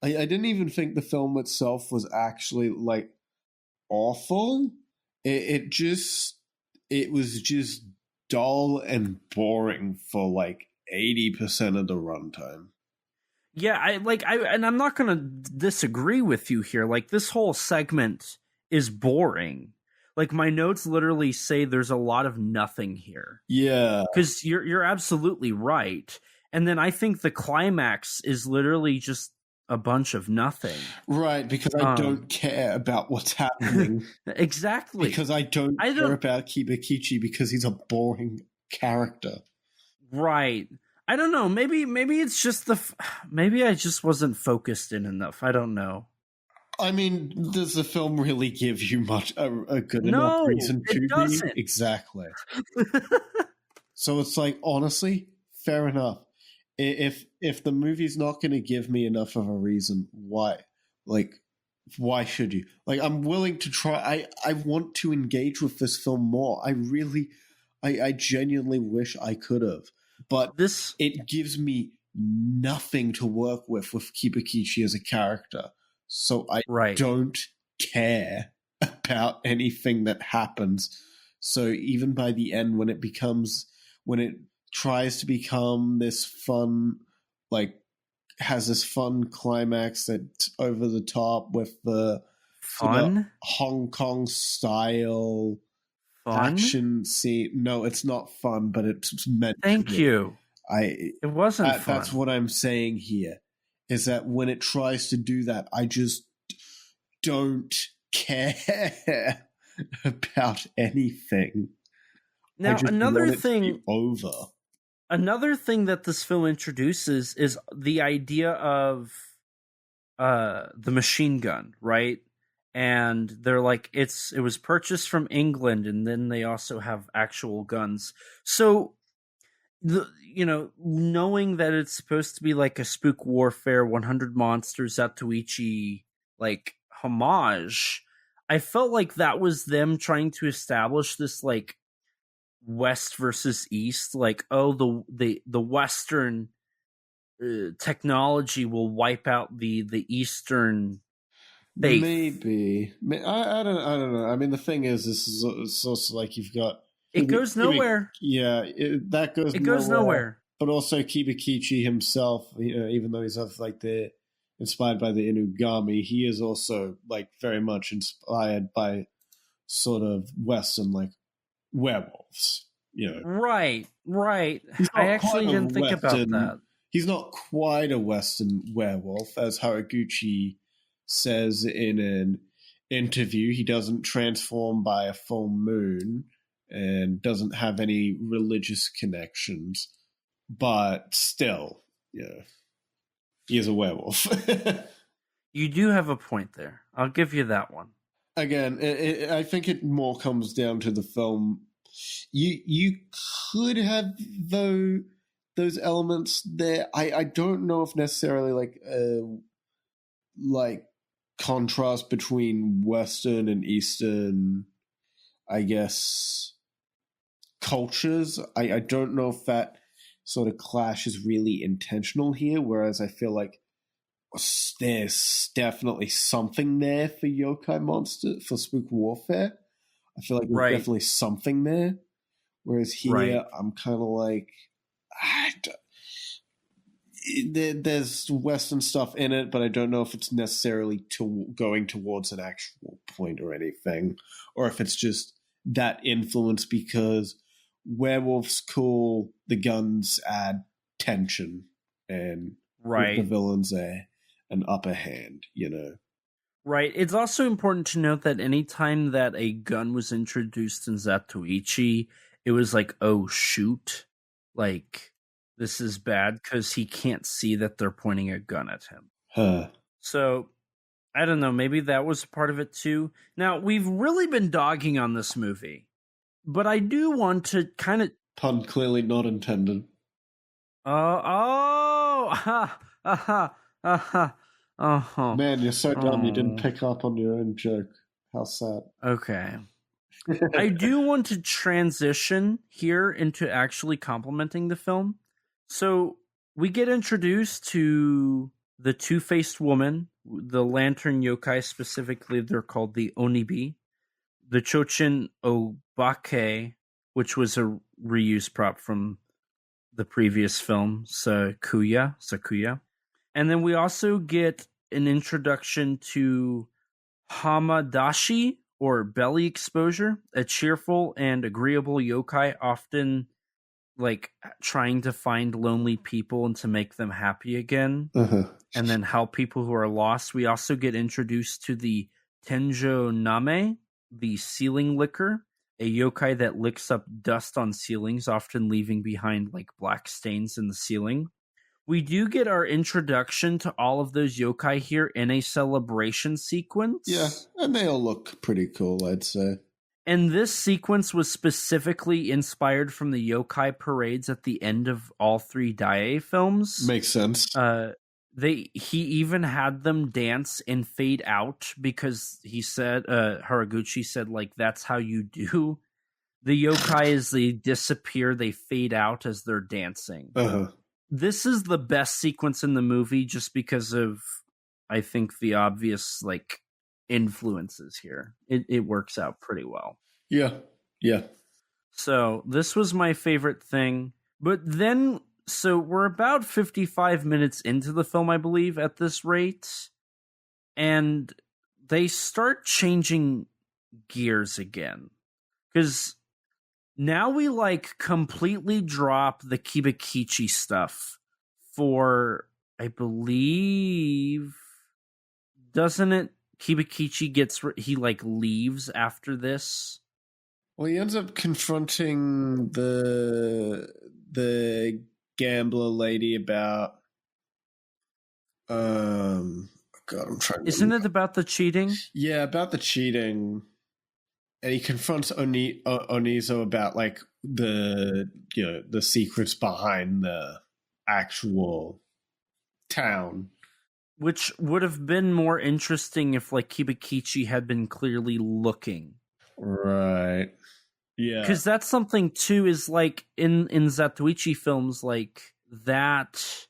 the film itself was actually like awful. It was just dull and boring for like 80% of the runtime. Yeah, and I'm not gonna disagree with you here. Like this whole segment is boring. Like my notes literally say there's a lot of nothing here. Yeah. Because you're absolutely right. And then I think the climax is literally just a bunch of nothing. Right, because I don't care about what's happening. Exactly. Because I don't care about Kibakichi because he's a boring character. Right. I don't know. Maybe it's just maybe I just wasn't focused in enough. I don't know. I mean, does the film really give you a good enough reason to doesn't. be? Exactly. So it's like, honestly, fair enough. if the movie's not going to give me enough of a reason, why should you? Like, I'm willing to try. I want to engage with this film more. I genuinely wish I could have, but it gives me nothing to work with Kibakichi as a character. So I don't care about anything that happens. So even by the end, when it tries to become this fun, like, has this fun climax that's over the top with the sort of Hong Kong style action scene. No, it's not fun, but it's meant to be. It wasn't fun. That's what I'm saying here, is that when it tries to do that, I just don't care about anything. Now, another thing that this film introduces is the idea of the machine gun, right? And they're like, it was purchased from England, and then they also have actual guns. So, knowing that it's supposed to be like a Spook Warfare 100 Monsters Zatoichi like homage, I felt like that was them trying to establish this like West versus East, like, oh, the Western technology will wipe out the Eastern faith. Maybe I don't know. I mean, the thing is, this is it's also like you've got it goes nowhere. That goes. It goes nowhere. But also Kibakichi himself, even though he's inspired by the Inugami, he is also like very much inspired by sort of Western like werewolves. Right. I actually didn't think about that. He's not quite a Western werewolf, as Haraguchi says in an interview. He doesn't transform by a full moon and doesn't have any religious connections, but still, he is a werewolf. You do have a point there. I'll give you that one. Again, I think it more comes down to the film. You could have those elements there. I don't know if necessarily like contrast between Western and Eastern, I guess, cultures. I don't know if that sort of clash is really intentional here, whereas I feel like there's definitely something there for yokai monster, for spook warfare. I feel like there's definitely something there. Whereas here, I'm kind of like, there's Western stuff in it, but I don't know if it's necessarily going towards an actual point or anything, or if it's just that influence because werewolves cool, the guns add tension, and the villains an upper hand, Right. It's also important to note that anytime that a gun was introduced in Zatoichi, it was like, oh, shoot. Like, this is bad because he can't see that they're pointing a gun at him. So, I don't know. Maybe that was part of it too. Now, we've really been dogging on this movie, but I do want to kind of... Pun clearly not intended. Man, you're so dumb you didn't pick up on your own joke. How sad. Okay. I do want to transition here into actually complimenting the film. So we get introduced to the two-faced woman, the lantern yokai specifically, they're called the Onibi, the Chochin Obake, which was a reused prop from the previous film, Sakuya. And then we also get an introduction to Hamadashi, or belly exposure, a cheerful and agreeable yokai, often like trying to find lonely people and to make them happy again, and then help people who are lost. We also get introduced to the Tenjo Name, the ceiling licker, a yokai that licks up dust on ceilings, often leaving behind like black stains in the ceiling. We do get our introduction to all of those yokai here in a celebration sequence. Yeah, and they all look pretty cool, I'd say. And this sequence was specifically inspired from the yokai parades at the end of all 3 Daiei films. Makes sense. He even had them dance and fade out because he said, Haraguchi said, like, that's how you do the yokai is they disappear, they fade out as they're dancing. Uh-huh. This is the best sequence in the movie just because of, I think, the obvious, like, influences here. It works out pretty well. Yeah. So this was my favorite thing. But then, so we're about 55 minutes into the film, I believe, at this rate. And they start changing gears again. Because now we, like, completely drop the Kibakichi stuff for, I believe, doesn't it? Kibakichi he, like, leaves after this. Well, he ends up confronting the gambler lady about God, I'm trying to Isn't it about the cheating? Yeah, about the cheating. And he confronts Onizo about, like, the secrets behind the actual town. Which would have been more interesting if, like, Kibakichi had been clearly looking. Right. Yeah. Because that's something, too, is, like, in Zatoichi films, like, that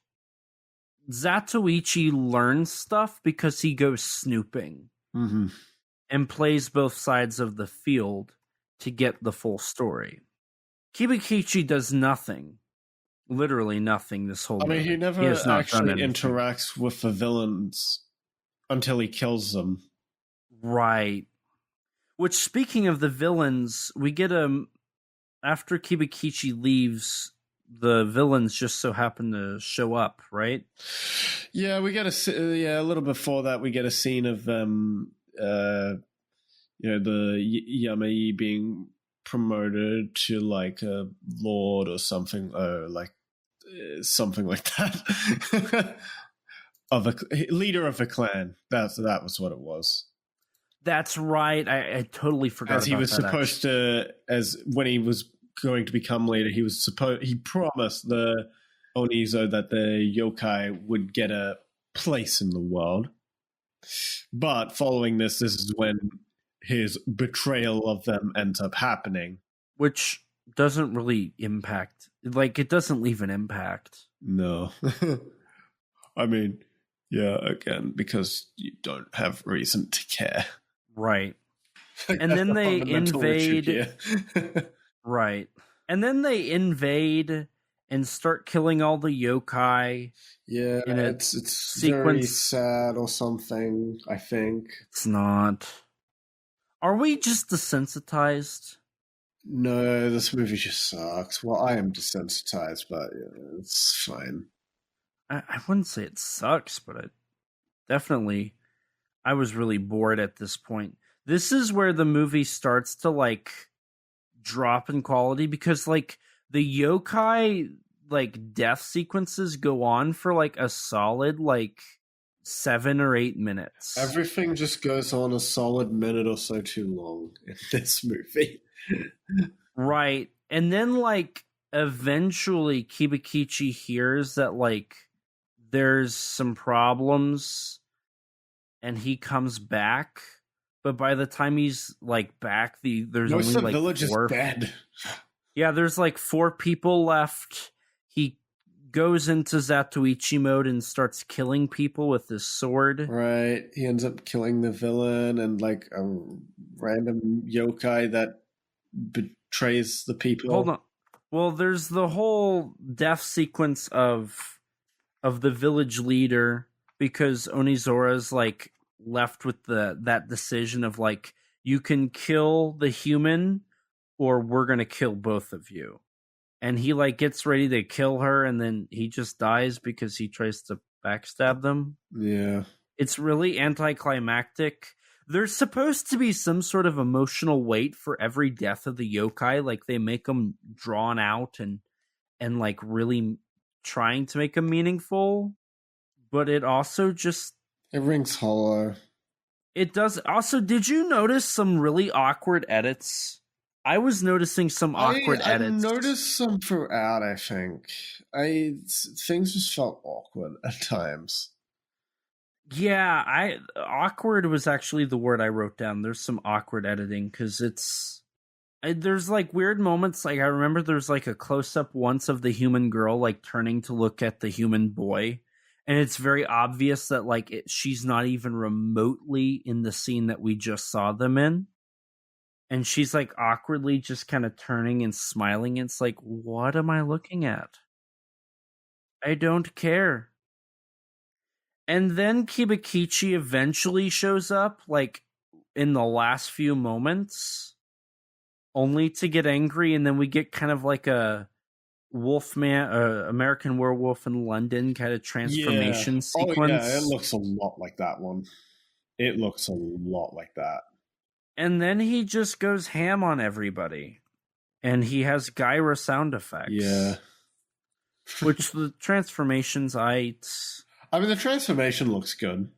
Zatoichi learns stuff because he goes snooping. Mm-hmm. And plays both sides of the field to get the full story. Kibakichi does nothing. Literally nothing this whole movie. He never actually interacts with the villains until he kills them. Right. Which, speaking of the villains, we get after Kibakichi leaves, the villains just so happen to show up, right? Yeah, we get a little before that, we get a scene of the Yamai being promoted to, like, a lord or something, something like that, of a leader of a clan. That was what it was. That's right. I totally forgot. As he was supposed to, as when he was going to become leader, he promised the Onizo that the yokai would get a place in the world. But following this is when his betrayal of them ends up happening. Which doesn't really impact. Like, it doesn't leave an impact. No. I mean, yeah, again, because you don't have reason to care. Right. And then they invade. Right. And then they invade and start killing all the yokai. Yeah, it's very sad or something, I think. It's not. Are we just desensitized? No, this movie just sucks. Well, I am desensitized, but yeah, it's fine. I wouldn't say it sucks, but I was really bored at this point. This is where the movie starts to, like, drop in quality because, like, the yokai, like, death sequences go on for, like, a solid, like, 7 or 8 minutes. Everything just goes on a solid minute or so too long in this movie. Right. And then, like, eventually Kibakichi hears that, like, there's some problems and he comes back. But by the time he's, like, back, there's most only, of the like, village 4. is dead. Yeah, there's, like, 4 people left. He goes into Zatoichi mode and starts killing people with his sword. Right. He ends up killing the villain and, like, a random yokai that betrays the people. Hold on. Well, there's the whole death sequence of the village leader because Onizora's, like, left with that decision of, like, you can kill the human or we're gonna kill both of you. And he, like, gets ready to kill her and then he just dies because he tries to backstab them. Yeah. It's really anticlimactic. There's supposed to be some sort of emotional weight for every death of the yokai. Like, they make them drawn out and like, really trying to make them meaningful. But it also just... It rings hollow. It does. Also, did you notice some really awkward edits? I was noticing some awkward edits. I noticed some throughout, I think. Things just felt awkward at times. Yeah, awkward was actually the word I wrote down. There's some awkward editing because there's like weird moments. Like I remember there's like a close up once of the human girl like turning to look at the human boy, and it's very obvious that like she's not even remotely in the scene that we just saw them in, and she's like awkwardly just kind of turning and smiling. It's like, what am I looking at? I don't care. And then Kibakichi eventually shows up, like, in the last few moments, only to get angry, and then we get kind of like a Wolfman, American Werewolf in London kind of transformation sequence. Oh, yeah, it looks a lot like that one. It looks a lot like that. And then he just goes ham on everybody. And he has Gyra sound effects. Yeah. Which the transformations, I mean, the transformation looks good.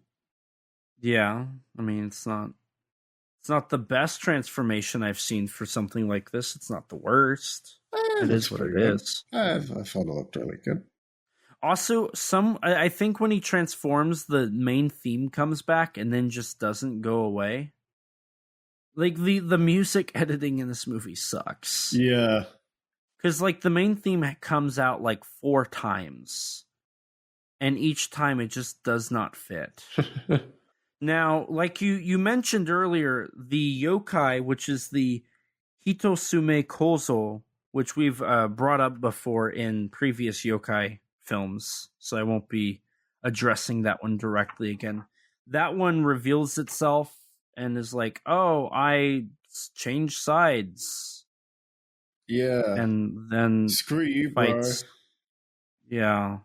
Yeah, I mean, it's not the best transformation I've seen for something like this. It's not the worst. It is what it is. I thought it looked really good. Also, I think when he transforms, the main theme comes back and then just doesn't go away. Like the music editing in this movie sucks. Yeah, because like the main theme comes out like 4 times. And each time it just does not fit. Now, like you mentioned earlier, the yokai, which is the Hitosume Kozo, which we've brought up before in previous yokai films, so I won't be addressing that one directly again. That one reveals itself and is like, oh, I changed sides. Yeah. And then screw you, fights. bro. Yeah.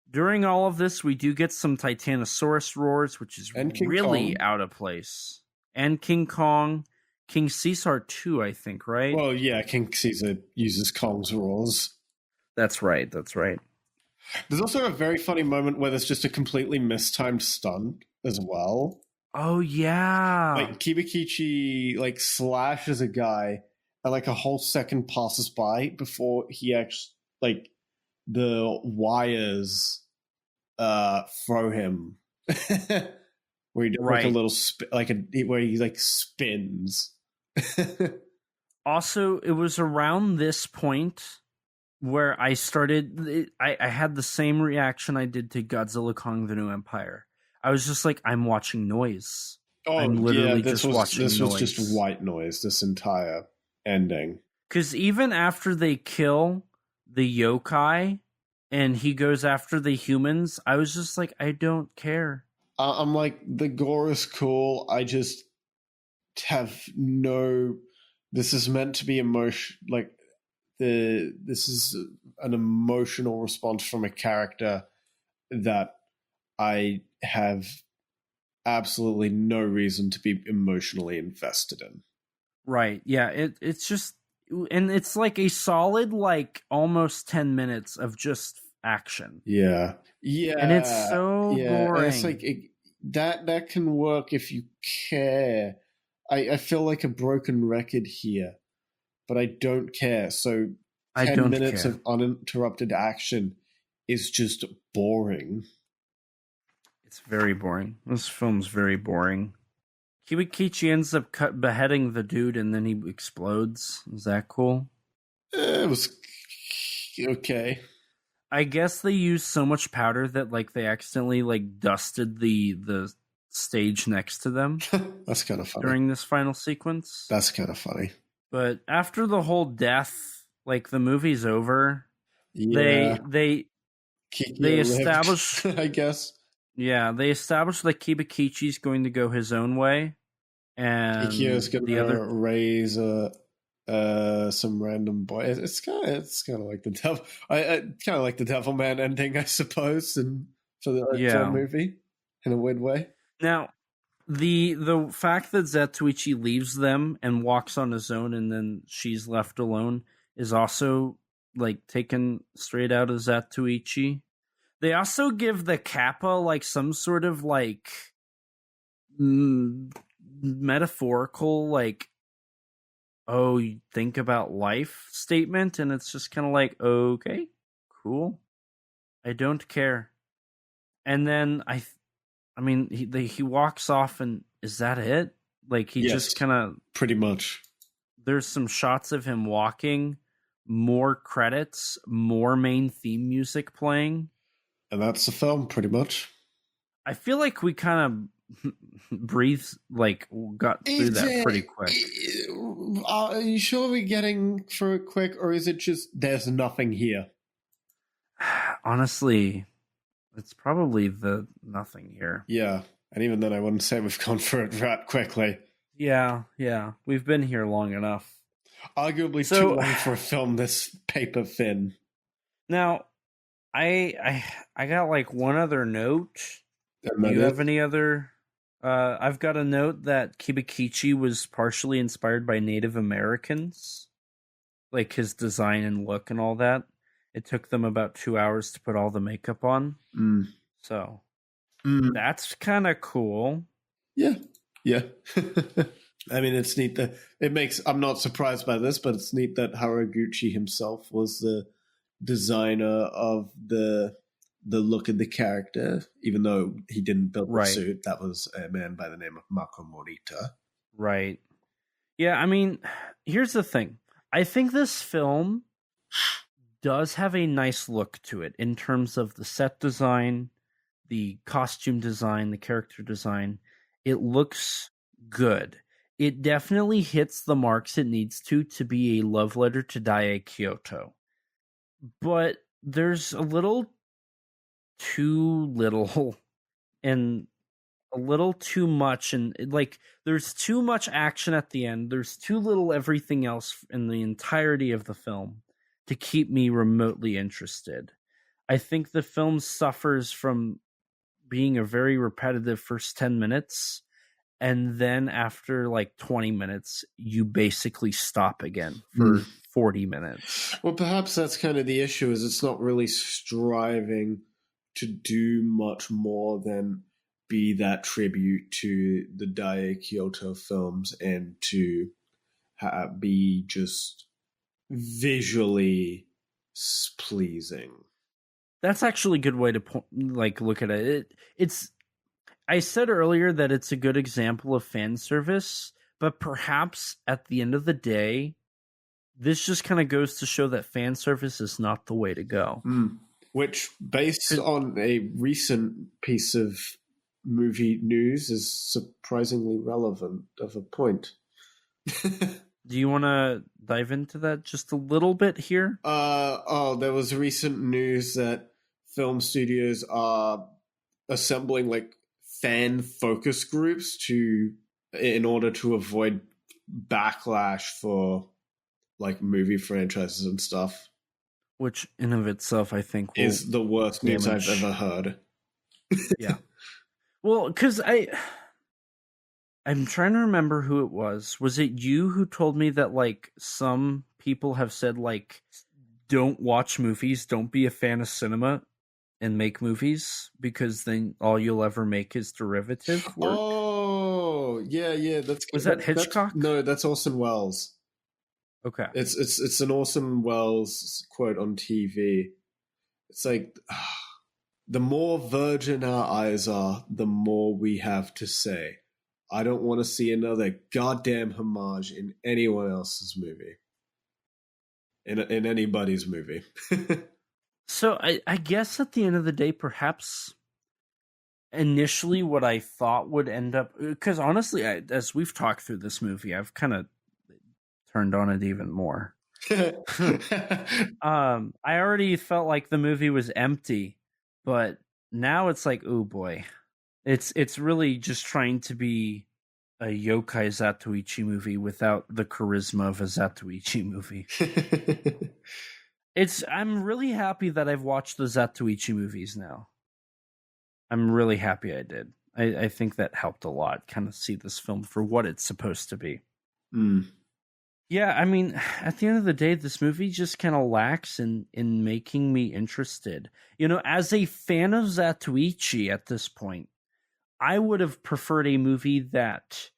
During all of this, we do get some Titanosaurus roars, which is really out of place. And King Kong. King Caesar too, I think, right? Well, yeah, King Caesar uses Kong's roars. That's right. There's also a very funny moment where there's just a completely mistimed stunt as well. Oh, yeah. Like, Kibakichi, like, slashes a guy, and, like, a whole second passes by before he actually, like, the wires throw him. Where he does like a little where he like spins. Also, it was around this point where I started. I had the same reaction I did to Godzilla Kong: The New Empire. I was just like, I'm watching noise. Oh, I'm literally just watching noise. This was just white noise. This entire ending. Because even after they kill the yokai and he goes after the humans, I was just like, I don't care. I'm like, the gore is cool. I just have no. This is meant to be emotion. Like this is an emotional response from a character that I have absolutely no reason to be emotionally invested in. Right. Yeah. It's just, and it's like a solid, like almost 10 minutes of just action. Yeah. Yeah. And it's so boring. It's like that can work if you care. I feel like a broken record here, but I don't care. So 10 minutes of uninterrupted action is just boring. It's very boring. This film's very boring. Kibakichi ends up beheading the dude and then he explodes. Is that cool? It was okay. I guess they used so much powder that like they accidentally like dusted the stage next to them. That's kind of funny. During this final sequence. That's kind of funny. But after the whole death, like the movie's over. Yeah. They establish I guess. Yeah, they established that Kibakichi's going to go his own way. And Kikyo's going to raise some random boy. It's kind of like the devil. I kind of like the Devilman ending, I suppose, and for the movie in a weird way. Now, the fact that Zatoichi leaves them and walks on his own, and then she's left alone, is also like taken straight out of Zatoichi. They also give the Kappa like some sort of like metaphorical, like, oh, you think about life statement, and it's just kind of like, okay, cool. I don't care. And then he walks off, and is that it? Like, he just kind of pretty much. There's some shots of him walking, more credits, more main theme music playing, and that's the film, pretty much. I feel like we kind of got through that pretty quick. Are you sure we're getting through it quick, or is it just there's nothing here? Honestly, it's probably the nothing here. Yeah, and even then I wouldn't say we've gone through it that quickly. Yeah, we've been here long enough. Arguably too long for a film this paper thin. Now, I got like one other note. Do you have any other? I've got a note that Kibakichi was partially inspired by Native Americans, like his design and look and all that. It took them about 2 hours to put all the makeup on. So that's kind of cool. Yeah. I mean, it's neat that I'm not surprised by this, but it's neat that Haraguchi himself was the designer of the look of the character, even though he didn't build the suit. That was a man by the name of Mako Morita. Right. Yeah, I mean, here's the thing. I think this film does have a nice look to it in terms of the set design, the costume design, the character design. It looks good. It definitely hits the marks it needs to be a love letter to Dai Kyoto. But there's a little too little and a little too much, and like there's too much action at the end. There's too little everything else in the entirety of the film to keep me remotely interested. I think the film suffers from being a very repetitive first 10 minutes, and then after like 20 minutes, you basically stop again for 40 minutes. Well, perhaps that's kind of the issue, is it's not really striving to do much more than be that tribute to the Dai Kyoto films and to be just visually pleasing. That's actually a good way to look at it. I said earlier that it's a good example of fan service, but perhaps at the end of the day, this just kind of goes to show that fan service is not the way to go. Which, based on a recent piece of movie news, is surprisingly relevant of a point. Do you want to dive into that just a little bit here? There was recent news that film studios are assembling like fan focus groups in order to avoid backlash for like movie franchises and stuff. Which in of itself, I think, is the worst news I've ever heard. Yeah. Well, because I'm trying to remember who it was. Was it you who told me that like some people have said like, don't watch movies, don't be a fan of cinema and make movies, because then all you'll ever make is derivative work? Oh, yeah. Was that Hitchcock? No, that's Orson Welles. Okay. It's an Orson Welles quote on TV. It's like, the more virgin our eyes are, the more we have to say. I don't want to see another goddamn homage in anyone else's movie. In anybody's movie. So I guess at the end of the day, perhaps initially what I thought would end up... Because honestly, as we've talked through this movie, I've kind of turned on it even more. I already felt like the movie was empty, but now it's like, oh boy. It's really just trying to be a yokai Zatoichi movie without the charisma of a Zatoichi movie. I'm really happy that I've watched the Zatoichi movies now. I'm really happy I did. I think that helped a lot, kind of see this film for what it's supposed to be. Yeah, I mean, at the end of the day, this movie just kind of lacks in making me interested. You know, as a fan of Zatoichi at this point, I would have preferred a movie that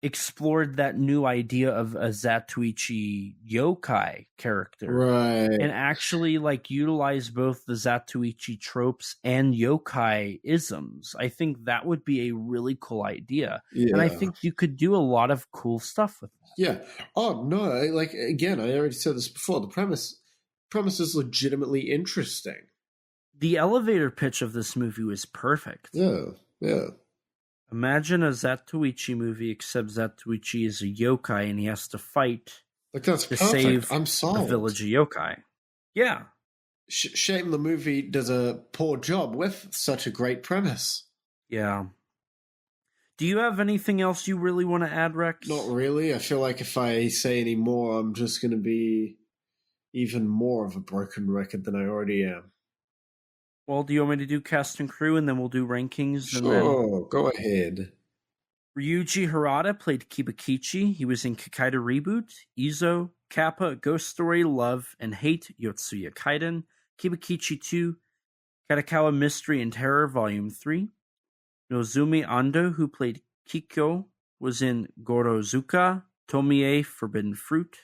explored that new idea of a Zatoichi yokai character. Right. And actually like utilize both the Zatoichi tropes and yokai isms. I think that would be a really cool idea. Yeah. And I think you could do a lot of cool stuff with that. Yeah. Oh no, like again, I already said this before. The premise is legitimately interesting. The elevator pitch of this movie was perfect. Yeah. Yeah. Imagine a Zatoichi movie, except Zatoichi is a yokai and he has to fight Like that's to perfect. save I'm a sold. village of yokai. Yeah. Shame the movie does a poor job with such a great premise. Yeah. Do you have anything else you really want to add, Rex? Not really. I feel like if I say any more, I'm just going to be even more of a broken record than I already am. Well, do you want me to do cast and crew and then we'll do rankings? Sure, go ahead. Ryuji Harada played Kibakichi. He was in Kakaido Reboot, Izo, Kappa, Ghost Story, Love, and Hate, Yotsuya Kaiden, Kibakichi 2, Katakawa Mystery and Terror, Volume 3. Nozumi Ando, who played Kikyo, was in Gorozuka, Tomie, Forbidden Fruit,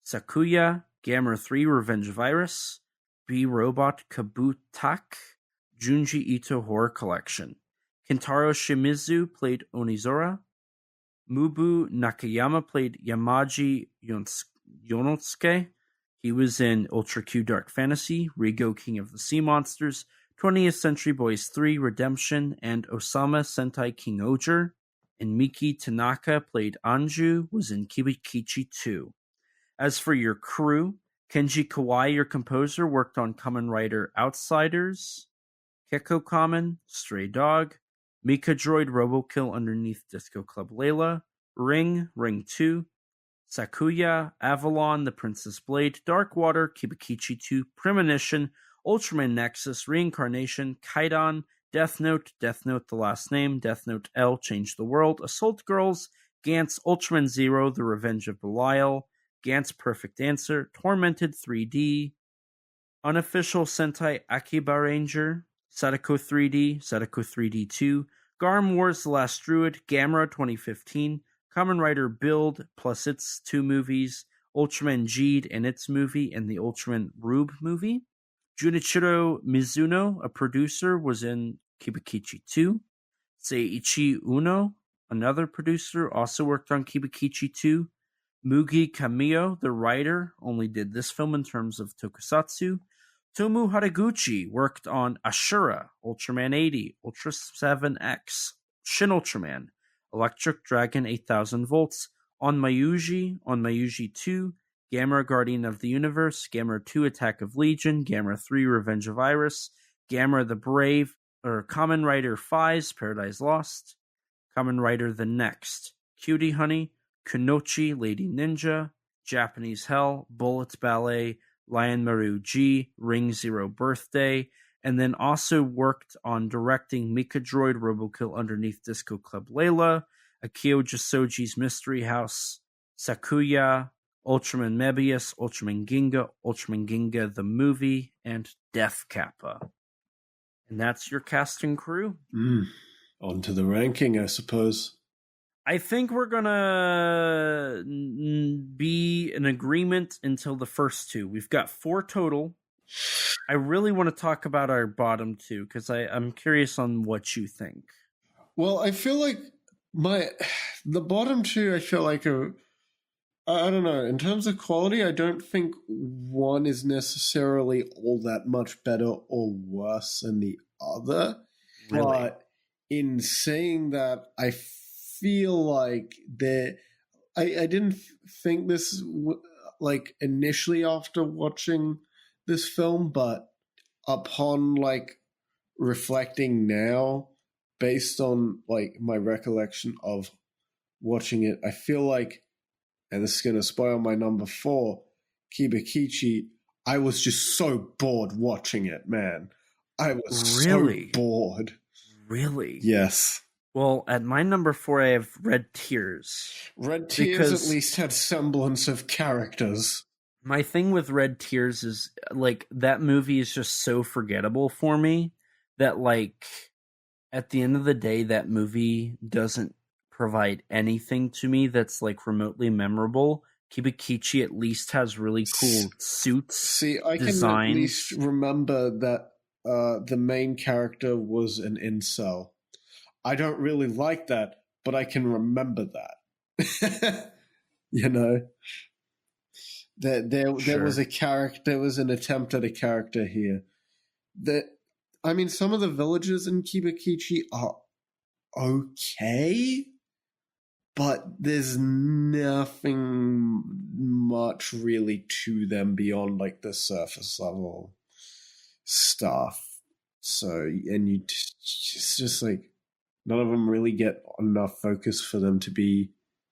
Sakuya, Gamera 3, Revenge Virus, B-Robot Kabutak, Junji Ito Horror Collection. Kentaro Shimizu played Onizora. Mubu Nakayama played Yamaji Yonosuke. He was in Ultra Q Dark Fantasy, Rigo King of the Sea Monsters, 20th Century Boys 3, Redemption, and Osama Sentai King Oger. And Miki Tanaka played Anju, was in Kibakichi 2. As for your crew, Kenji Kawai, your composer, worked on Kamen Rider Outsiders, Kekko Kamen, Stray Dog, Mika Droid Robokill Underneath Disco Club Layla, Ring 2, Sakuya, Avalon, The Princess Blade, Dark Water, Kibakichi 2, Premonition, Ultraman Nexus, Reincarnation, Kaidan, Death Note, The Last Name, Death Note L, Change the World, Assault Girls, Gantz, Ultraman Zero, The Revenge of Belial, Gantz Perfect Answer, Tormented 3D, Unofficial Sentai Akiba Ranger, Sadako 3D 2, Garm Wars The Last Druid, Gamera 2015, Kamen Rider Build plus its 2 movies, Ultraman Jeed and its movie, and the Ultraman Rube movie. Junichiro Mizuno, a producer, was in Kibakichi 2. Seiichi Uno, another producer, also worked on Kibakichi 2. Mugi Kamiyo, the writer, only did this film in terms of tokusatsu. Tomu Haraguchi worked on Ashura, Ultraman 80, Ultra 7X, Shin Ultraman, Electric Dragon 8000 Volts, on Mayuji 2, Gamera Guardian of the Universe, Gamera 2 Attack of Legion, Gamera 3 Revenge of Iris, Gamera the Brave, Kamen Rider Fies, Paradise Lost, Kamen Rider The Next, Cutie Honey, Kunoichi, Lady Ninja, Japanese Hell, Bullets Ballet, Lion Maru G, Ring Zero Birthday, and then also worked on directing Mika Droid Robokill Underneath Disco Club Layla, Akio Jisoji's Mystery House, Sakuya, Ultraman Mebius, Ultraman Ginga the movie, and Death Kappa. And that's your cast and crew. On to the ranking, I suppose. I think we're gonna be in agreement until the first 2. We've got 4 total. I really want to talk about our bottom 2 because I'm curious on what you think. Well, I feel like the bottom 2, I feel like I don't know. In terms of quality, I don't think one is necessarily all that much better or worse than the other. Really? But in saying that, I feel like I didn't think this like initially after watching this film, but upon like reflecting now, based on like my recollection of watching it, I feel like, and this is going to spoil my number 4, Kibakichi, I was just so bored watching it, man. I was Really? so bored. Really? Yes. Well, at my number 4, I have Red Tears. Red Tears at least had semblance of characters. My thing with Red Tears is, like, that movie is just so forgettable for me that, like, at the end of the day, that movie doesn't provide anything to me that's like remotely memorable. Kibakichi at least has really cool suits. See, I designs. can at least remember that the main character was an incel. I don't really like that, but I can remember that. You know, there was a character. There was an attempt at a character here. I mean, some of the villagers in Kibakichi are okay, but there's nothing much really to them beyond like the surface level stuff. So, and it's just like none of them really get enough focus for them to be,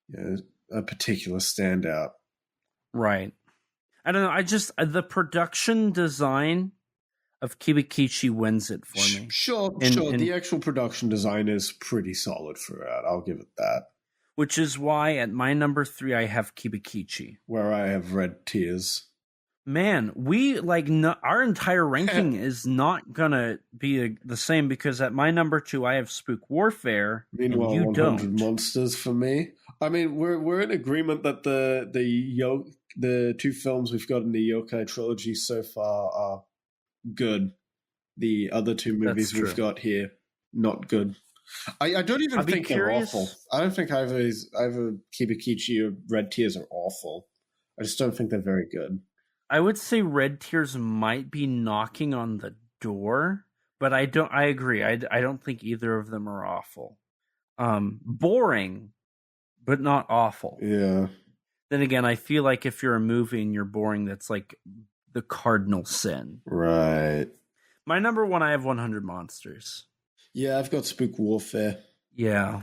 you know, a particular standout. Right. I don't know. The production design of Kibakichi wins it for me. Sure. The actual production design is pretty solid throughout. I'll give it that. Which is why at my number 3 I have Kibakichi, where I have Red Tears. Man, our entire ranking is not gonna be the same because at my number 2 I have Spook Warfare. Meanwhile, and you 100 don't. Monsters for me. I mean, we're in agreement that the 2 films we've got in the Yokai trilogy so far are good. The other 2 movies we've got here, not good. I don't even think they're awful. I don't think either Kibakichi or Red Tears are awful. I just don't think they're very good. I would say Red Tears might be knocking on the door, but I agree. I don't think either of them are awful. Boring, but not awful. Yeah. Then again, I feel like if you're a movie and you're boring, that's like the cardinal sin. Right. My number 1, I have 100 Monsters. Yeah, I've got Spook Warfare. Yeah.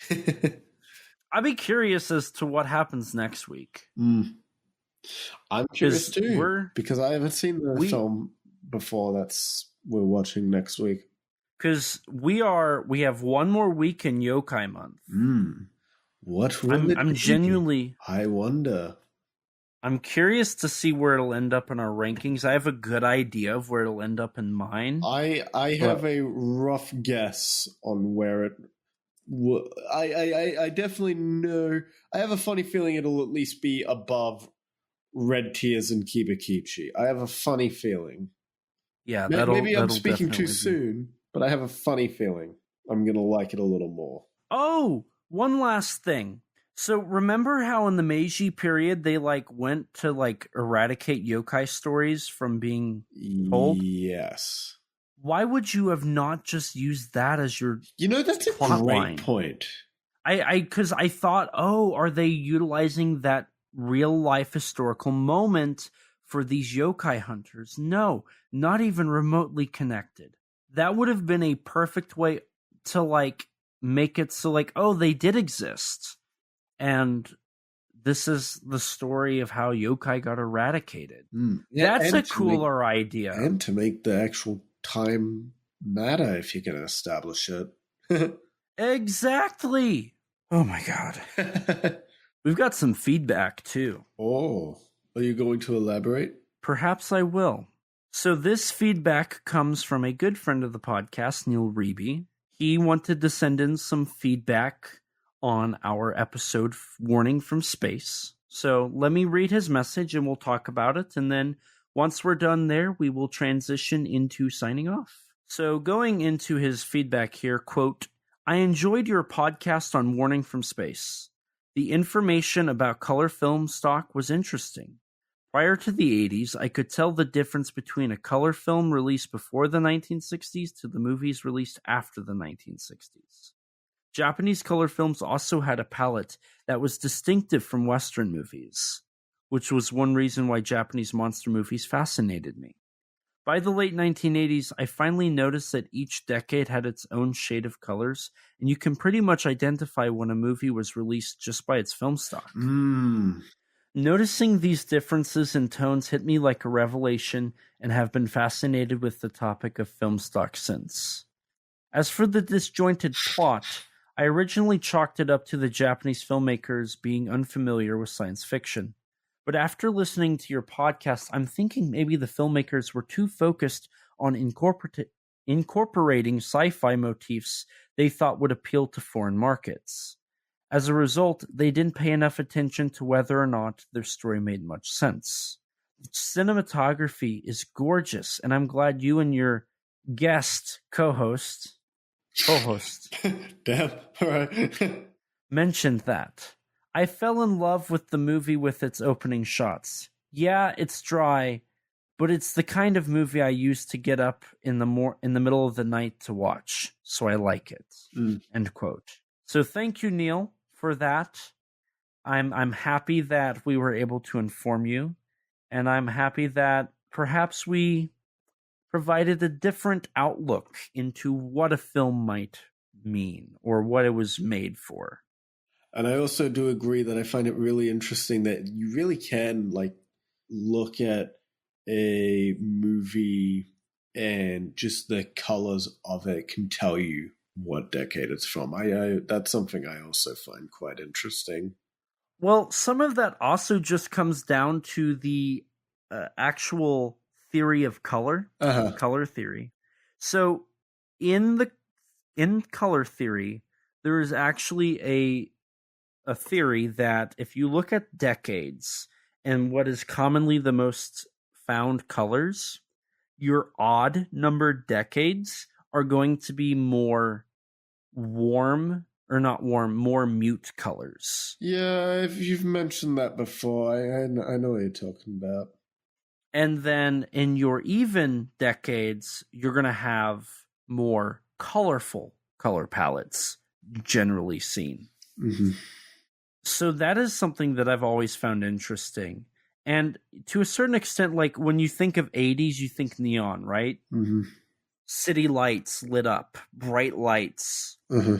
I'd be curious as to what happens next week. I'm curious too, because I haven't seen the film before we're watching next week. Because we have one more week in Yokai Month. What will I'm genuinely... I wonder. I'm curious to see where it'll end up in our rankings. I have a good idea of where it'll end up in mine. I have a rough guess on where it... I definitely know... I have a funny feeling it'll at least be above Red Tears and Kibakichi. I have a funny feeling. Yeah, maybe I'm speaking too soon, but I have a funny feeling I'm going to like it a little more. Oh, one last thing. So remember how in the Meiji period they went to eradicate yokai stories from being told? Yes. Why would you have not just used that as your that's a great point. Because I thought, are they utilizing that real life historical moment for these yokai hunters? No, not even remotely connected. That would have been a perfect way to make it so they did exist. And this is the story of how yokai got eradicated. Yeah, that's a cooler idea. And to make the actual time matter if you can establish it. Exactly. Oh my God. We've got some feedback too. Oh, are you going to elaborate? Perhaps I will. So this feedback comes from a good friend of the podcast, Neil Reeby. He wanted to send in some feedback on our episode Warning from Space. So let me read his message and we'll talk about it. And then once we're done there, we will transition into signing off. So going into his feedback here, quote, I enjoyed your podcast on Warning from Space. The information about color film stock was interesting. Prior to the 80s, I could tell the difference between a color film released before the 1960s to the movies released after the 1960s. Japanese color films also had a palette that was distinctive from Western movies, which was one reason why Japanese monster movies fascinated me. By the late 1980s, I finally noticed that each decade had its own shade of colors, and you can pretty much identify when a movie was released just by its film stock. Noticing these differences in tones hit me like a revelation and have been fascinated with the topic of film stock since. As for the disjointed plot, I originally chalked it up to the Japanese filmmakers being unfamiliar with science fiction. But after listening to your podcast, I'm thinking maybe the filmmakers were too focused on incorporating sci-fi motifs they thought would appeal to foreign markets. As a result, they didn't pay enough attention to whether or not their story made much sense. The cinematography is gorgeous, and I'm glad you and your guest co-host Damn, all right. mentioned that. I fell in love with the movie with its opening shots. Yeah, it's dry, but it's the kind of movie I used to get up in the middle of the night to watch, so I like it. End quote. So thank you, Neil, for that. I'm happy that we were able to inform you, and I'm happy that perhaps we provided a different outlook into what a film might mean or what it was made for. And I also do agree that I find it really interesting that you really can look at a movie and just the colors of it can tell you what decade it's from. I that's something I also find quite interesting. Well, some of that also just comes down to the actual theory of color, color theory. So in color theory, there is actually a theory that if you look at decades and what is commonly the most found colors, your odd numbered decades are going to be more warm, or not warm, more mute colors. Yeah, you've mentioned that before. I know what you're talking about. And then in your even decades, you're going to have more colorful color palettes generally seen. Mm-hmm. So that is something that I've always found interesting. And to a certain extent, like when you think of 80s, you think neon, right? Mm-hmm. City lights lit up, bright lights. Mm-hmm.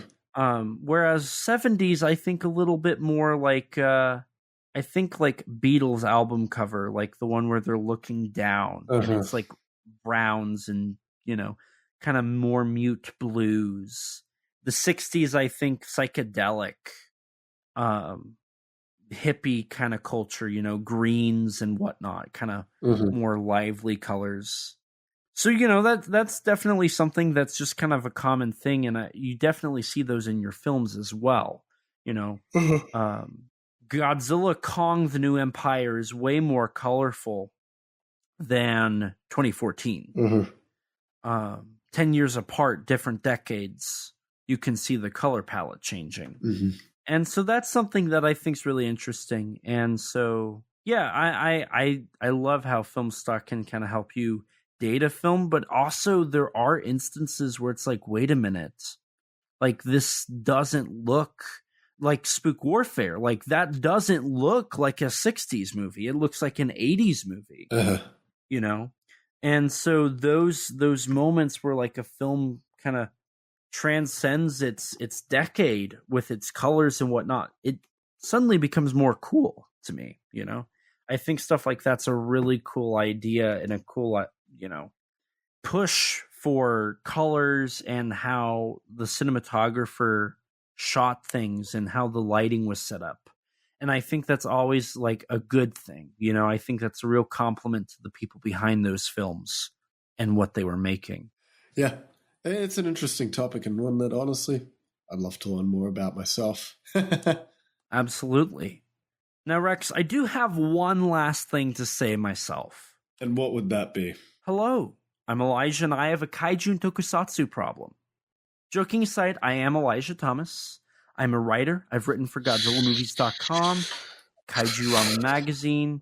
Whereas 70s, I think a little bit more like, I think like Beatles album cover, like the one where they're looking down and it's like browns and, kind of more mute blues. The 60s, I think psychedelic, hippie kind of culture, greens and whatnot, kind of more lively colors. So, that's definitely something that's just kind of a common thing. And you definitely see those in your films as well. Godzilla Kong the New Empire is way more colorful than 2014. 10 years apart, different decades, you can see the color palette changing. And so that's something that I think is really interesting. And so, yeah, I love how film stock can kind of help you date a film, but also there are instances where it's like, wait a minute, like this doesn't look like Spook Warfare. Like that doesn't look like a 60s movie. It looks like an 80s movie, And so those moments where like a film kind of transcends its decade with its colors and whatnot, it suddenly becomes more cool to me. I think stuff like that's a really cool idea and a cool, push for colors and how the cinematographer shot things and how the lighting was set up. And I think that's always like a good thing. I think that's a real compliment to the people behind those films and what they were making. Yeah, it's an interesting topic and one that honestly I'd love to learn more about myself. Absolutely. Now, Rex, I do have one last thing to say myself. And what would that be? Hello, I'm Elijah and I have a Kaiju and Tokusatsu problem. Joking aside, I am Elijah Thomas. I'm a writer. I've written for GodzillaMovies.com, Kaiju Ramen Magazine,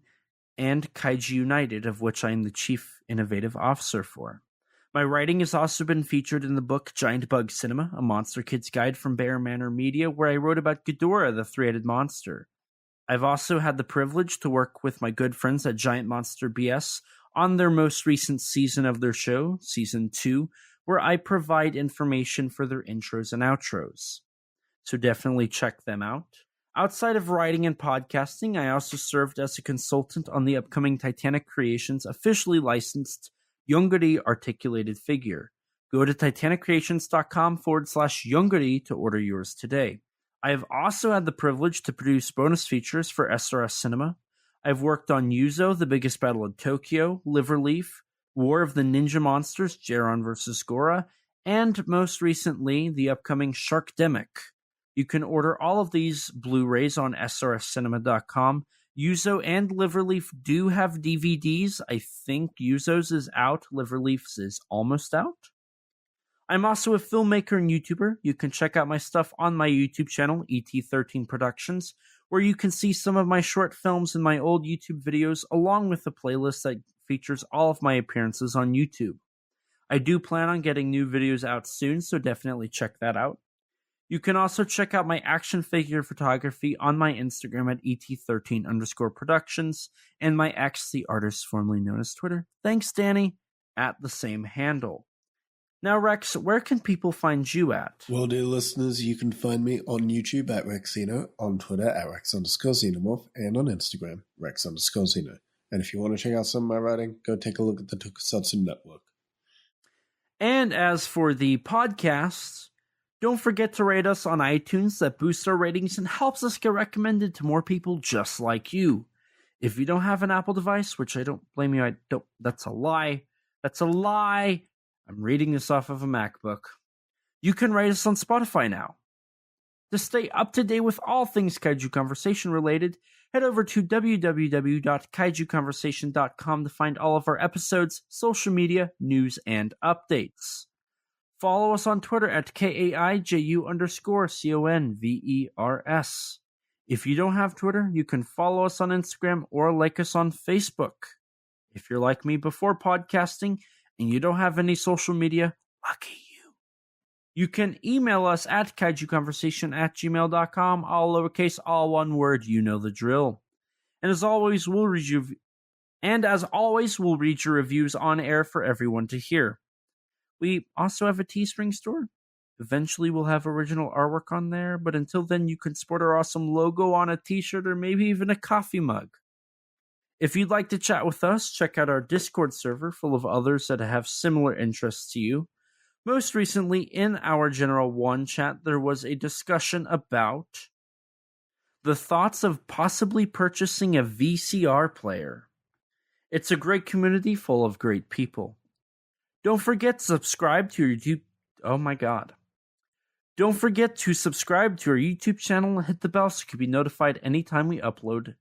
and Kaiju United, of which I am the Chief Innovative Officer for. My writing has also been featured in the book Giant Bug Cinema, a Monster Kid's Guide from Bear Manor Media, where I wrote about Ghidorah, the three-headed monster. I've also had the privilege to work with my good friends at Giant Monster BS on their most recent season of their show, Season 2, where I provide information for their intros and outros. So definitely check them out. Outside of writing and podcasting, I also served as a consultant on the upcoming Titanic Creations officially licensed Yongari articulated figure. Go to titaniccreations.com/Yongari to order yours today. I have also had the privilege to produce bonus features for SRS Cinema. I've worked on Yuzo, The Biggest Battle in Tokyo, Liverleaf, War of the Ninja Monsters, Zeiram vs. Gora, and most recently, the upcoming Sharkdemic. You can order all of these Blu-rays on srscinema.com. Yuzo and Liverleaf do have DVDs. I think Yuzo's is out, Liverleaf's is almost out. I'm also a filmmaker and YouTuber. You can check out my stuff on my YouTube channel, ET13 Productions, where you can see some of my short films and my old YouTube videos, along with a playlist that features all of my appearances on YouTube. I do plan on getting new videos out soon, so definitely check that out. You can also check out my action figure photography on my Instagram at ET13_productions and my X, the artist formerly known as Twitter. Thanks, Danny, at the same handle. Now, Rex, where can people find you at? Well, dear listeners, you can find me on YouTube at Rexino, on Twitter at Rex_Xenomorph, and on Instagram, Rex_Xeno. And if you want to check out some of my writing, go take a look at the Tokusatsu Network. And as for the podcast, don't forget to rate us on iTunes. That boosts our ratings and helps us get recommended to more people just like you. If you don't have an Apple device, which I don't blame you, that's a lie. That's a lie. I'm reading this off of a MacBook. You can rate us on Spotify now. To stay up to date with all things Kaiju Conversation related, head over to www.kaijuconversation.com to find all of our episodes, social media, news, and updates. Follow us on Twitter at KAIJU_CONVERS. If you don't have Twitter, you can follow us on Instagram or like us on Facebook. If you're like me before podcasting and you don't have any social media, lucky you. You can email us at kaijuconversation@gmail.com, all lowercase, all one word, you know the drill. And as always, we'll read your reviews on air for everyone to hear. We also have a Teespring store. Eventually we'll have original artwork on there, but until then you can sport our awesome logo on a t-shirt or maybe even a coffee mug. If you'd like to chat with us, check out our Discord server full of others that have similar interests to you. Most recently, in our General 1 chat, there was a discussion about the thoughts of possibly purchasing a VCR player. It's a great community full of great people. Don't forget to subscribe to your YouTube. Oh my god. Don't forget to subscribe to our YouTube channel and hit the bell so you can be notified anytime we upload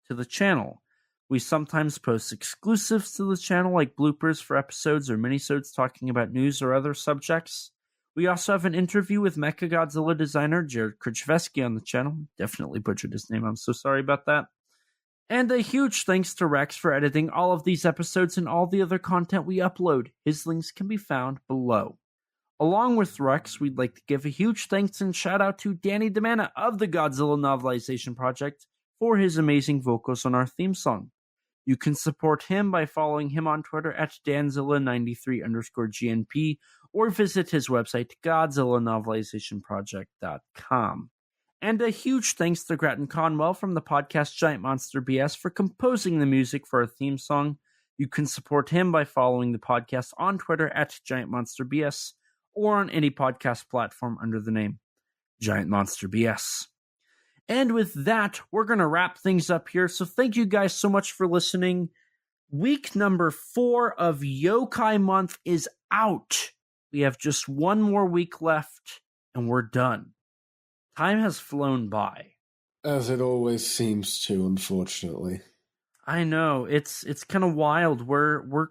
to the channel. We sometimes post exclusives to the channel like bloopers for episodes or minisodes talking about news or other subjects. We also have an interview with Mechagodzilla designer Jared Krzyzewski on the channel. Definitely butchered his name, I'm so sorry about that. And a huge thanks to Rex for editing all of these episodes and all the other content we upload. His links can be found below. Along with Rex, we'd like to give a huge thanks and shout out to Danny DiManna of the Godzilla Novelization Project for his amazing vocals on our theme song. You can support him by following him on Twitter at Danzilla93_GNP or visit his website, GodzillaNovelizationProject.com. And a huge thanks to Grattan Conwell from the podcast Giant Monster BS for composing the music for our theme song. You can support him by following the podcast on Twitter at Giant Monster BS or on any podcast platform under the name Giant Monster BS. And with that, we're going to wrap things up here. So thank you guys so much for listening. Week number 4 of Yokai Month is out. We have just one more week left, and we're done. Time has flown by. As it always seems to, unfortunately. I know. It's kind of wild. We're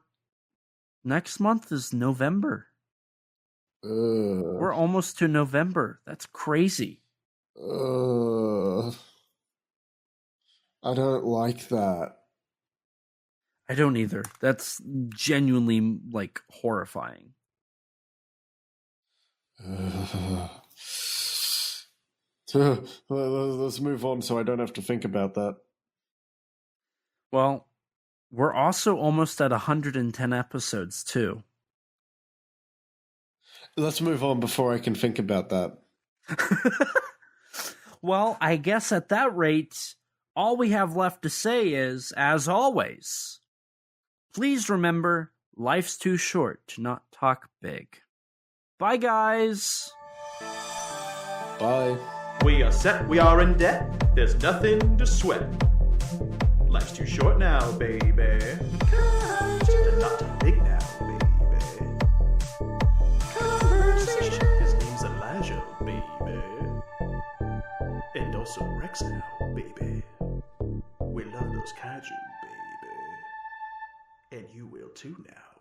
next month is November. We're almost to November. That's crazy. I don't like that. I don't either. That's genuinely, like, horrifying. Let's move on so I don't have to think about that. Well, we're also almost at 110 episodes, too. Let's move on before I can think about that. Well, I guess at that rate, all we have left to say is, as always, please remember, life's too short to not talk big. Bye, guys! Bye. We are set, we are in debt, there's nothing to sweat. Life's too short now, baby. Kaiju not too big now, baby. Conversation. His name's Elijah, baby. And also Rex now, baby. We love those kaiju, baby. And you will too now.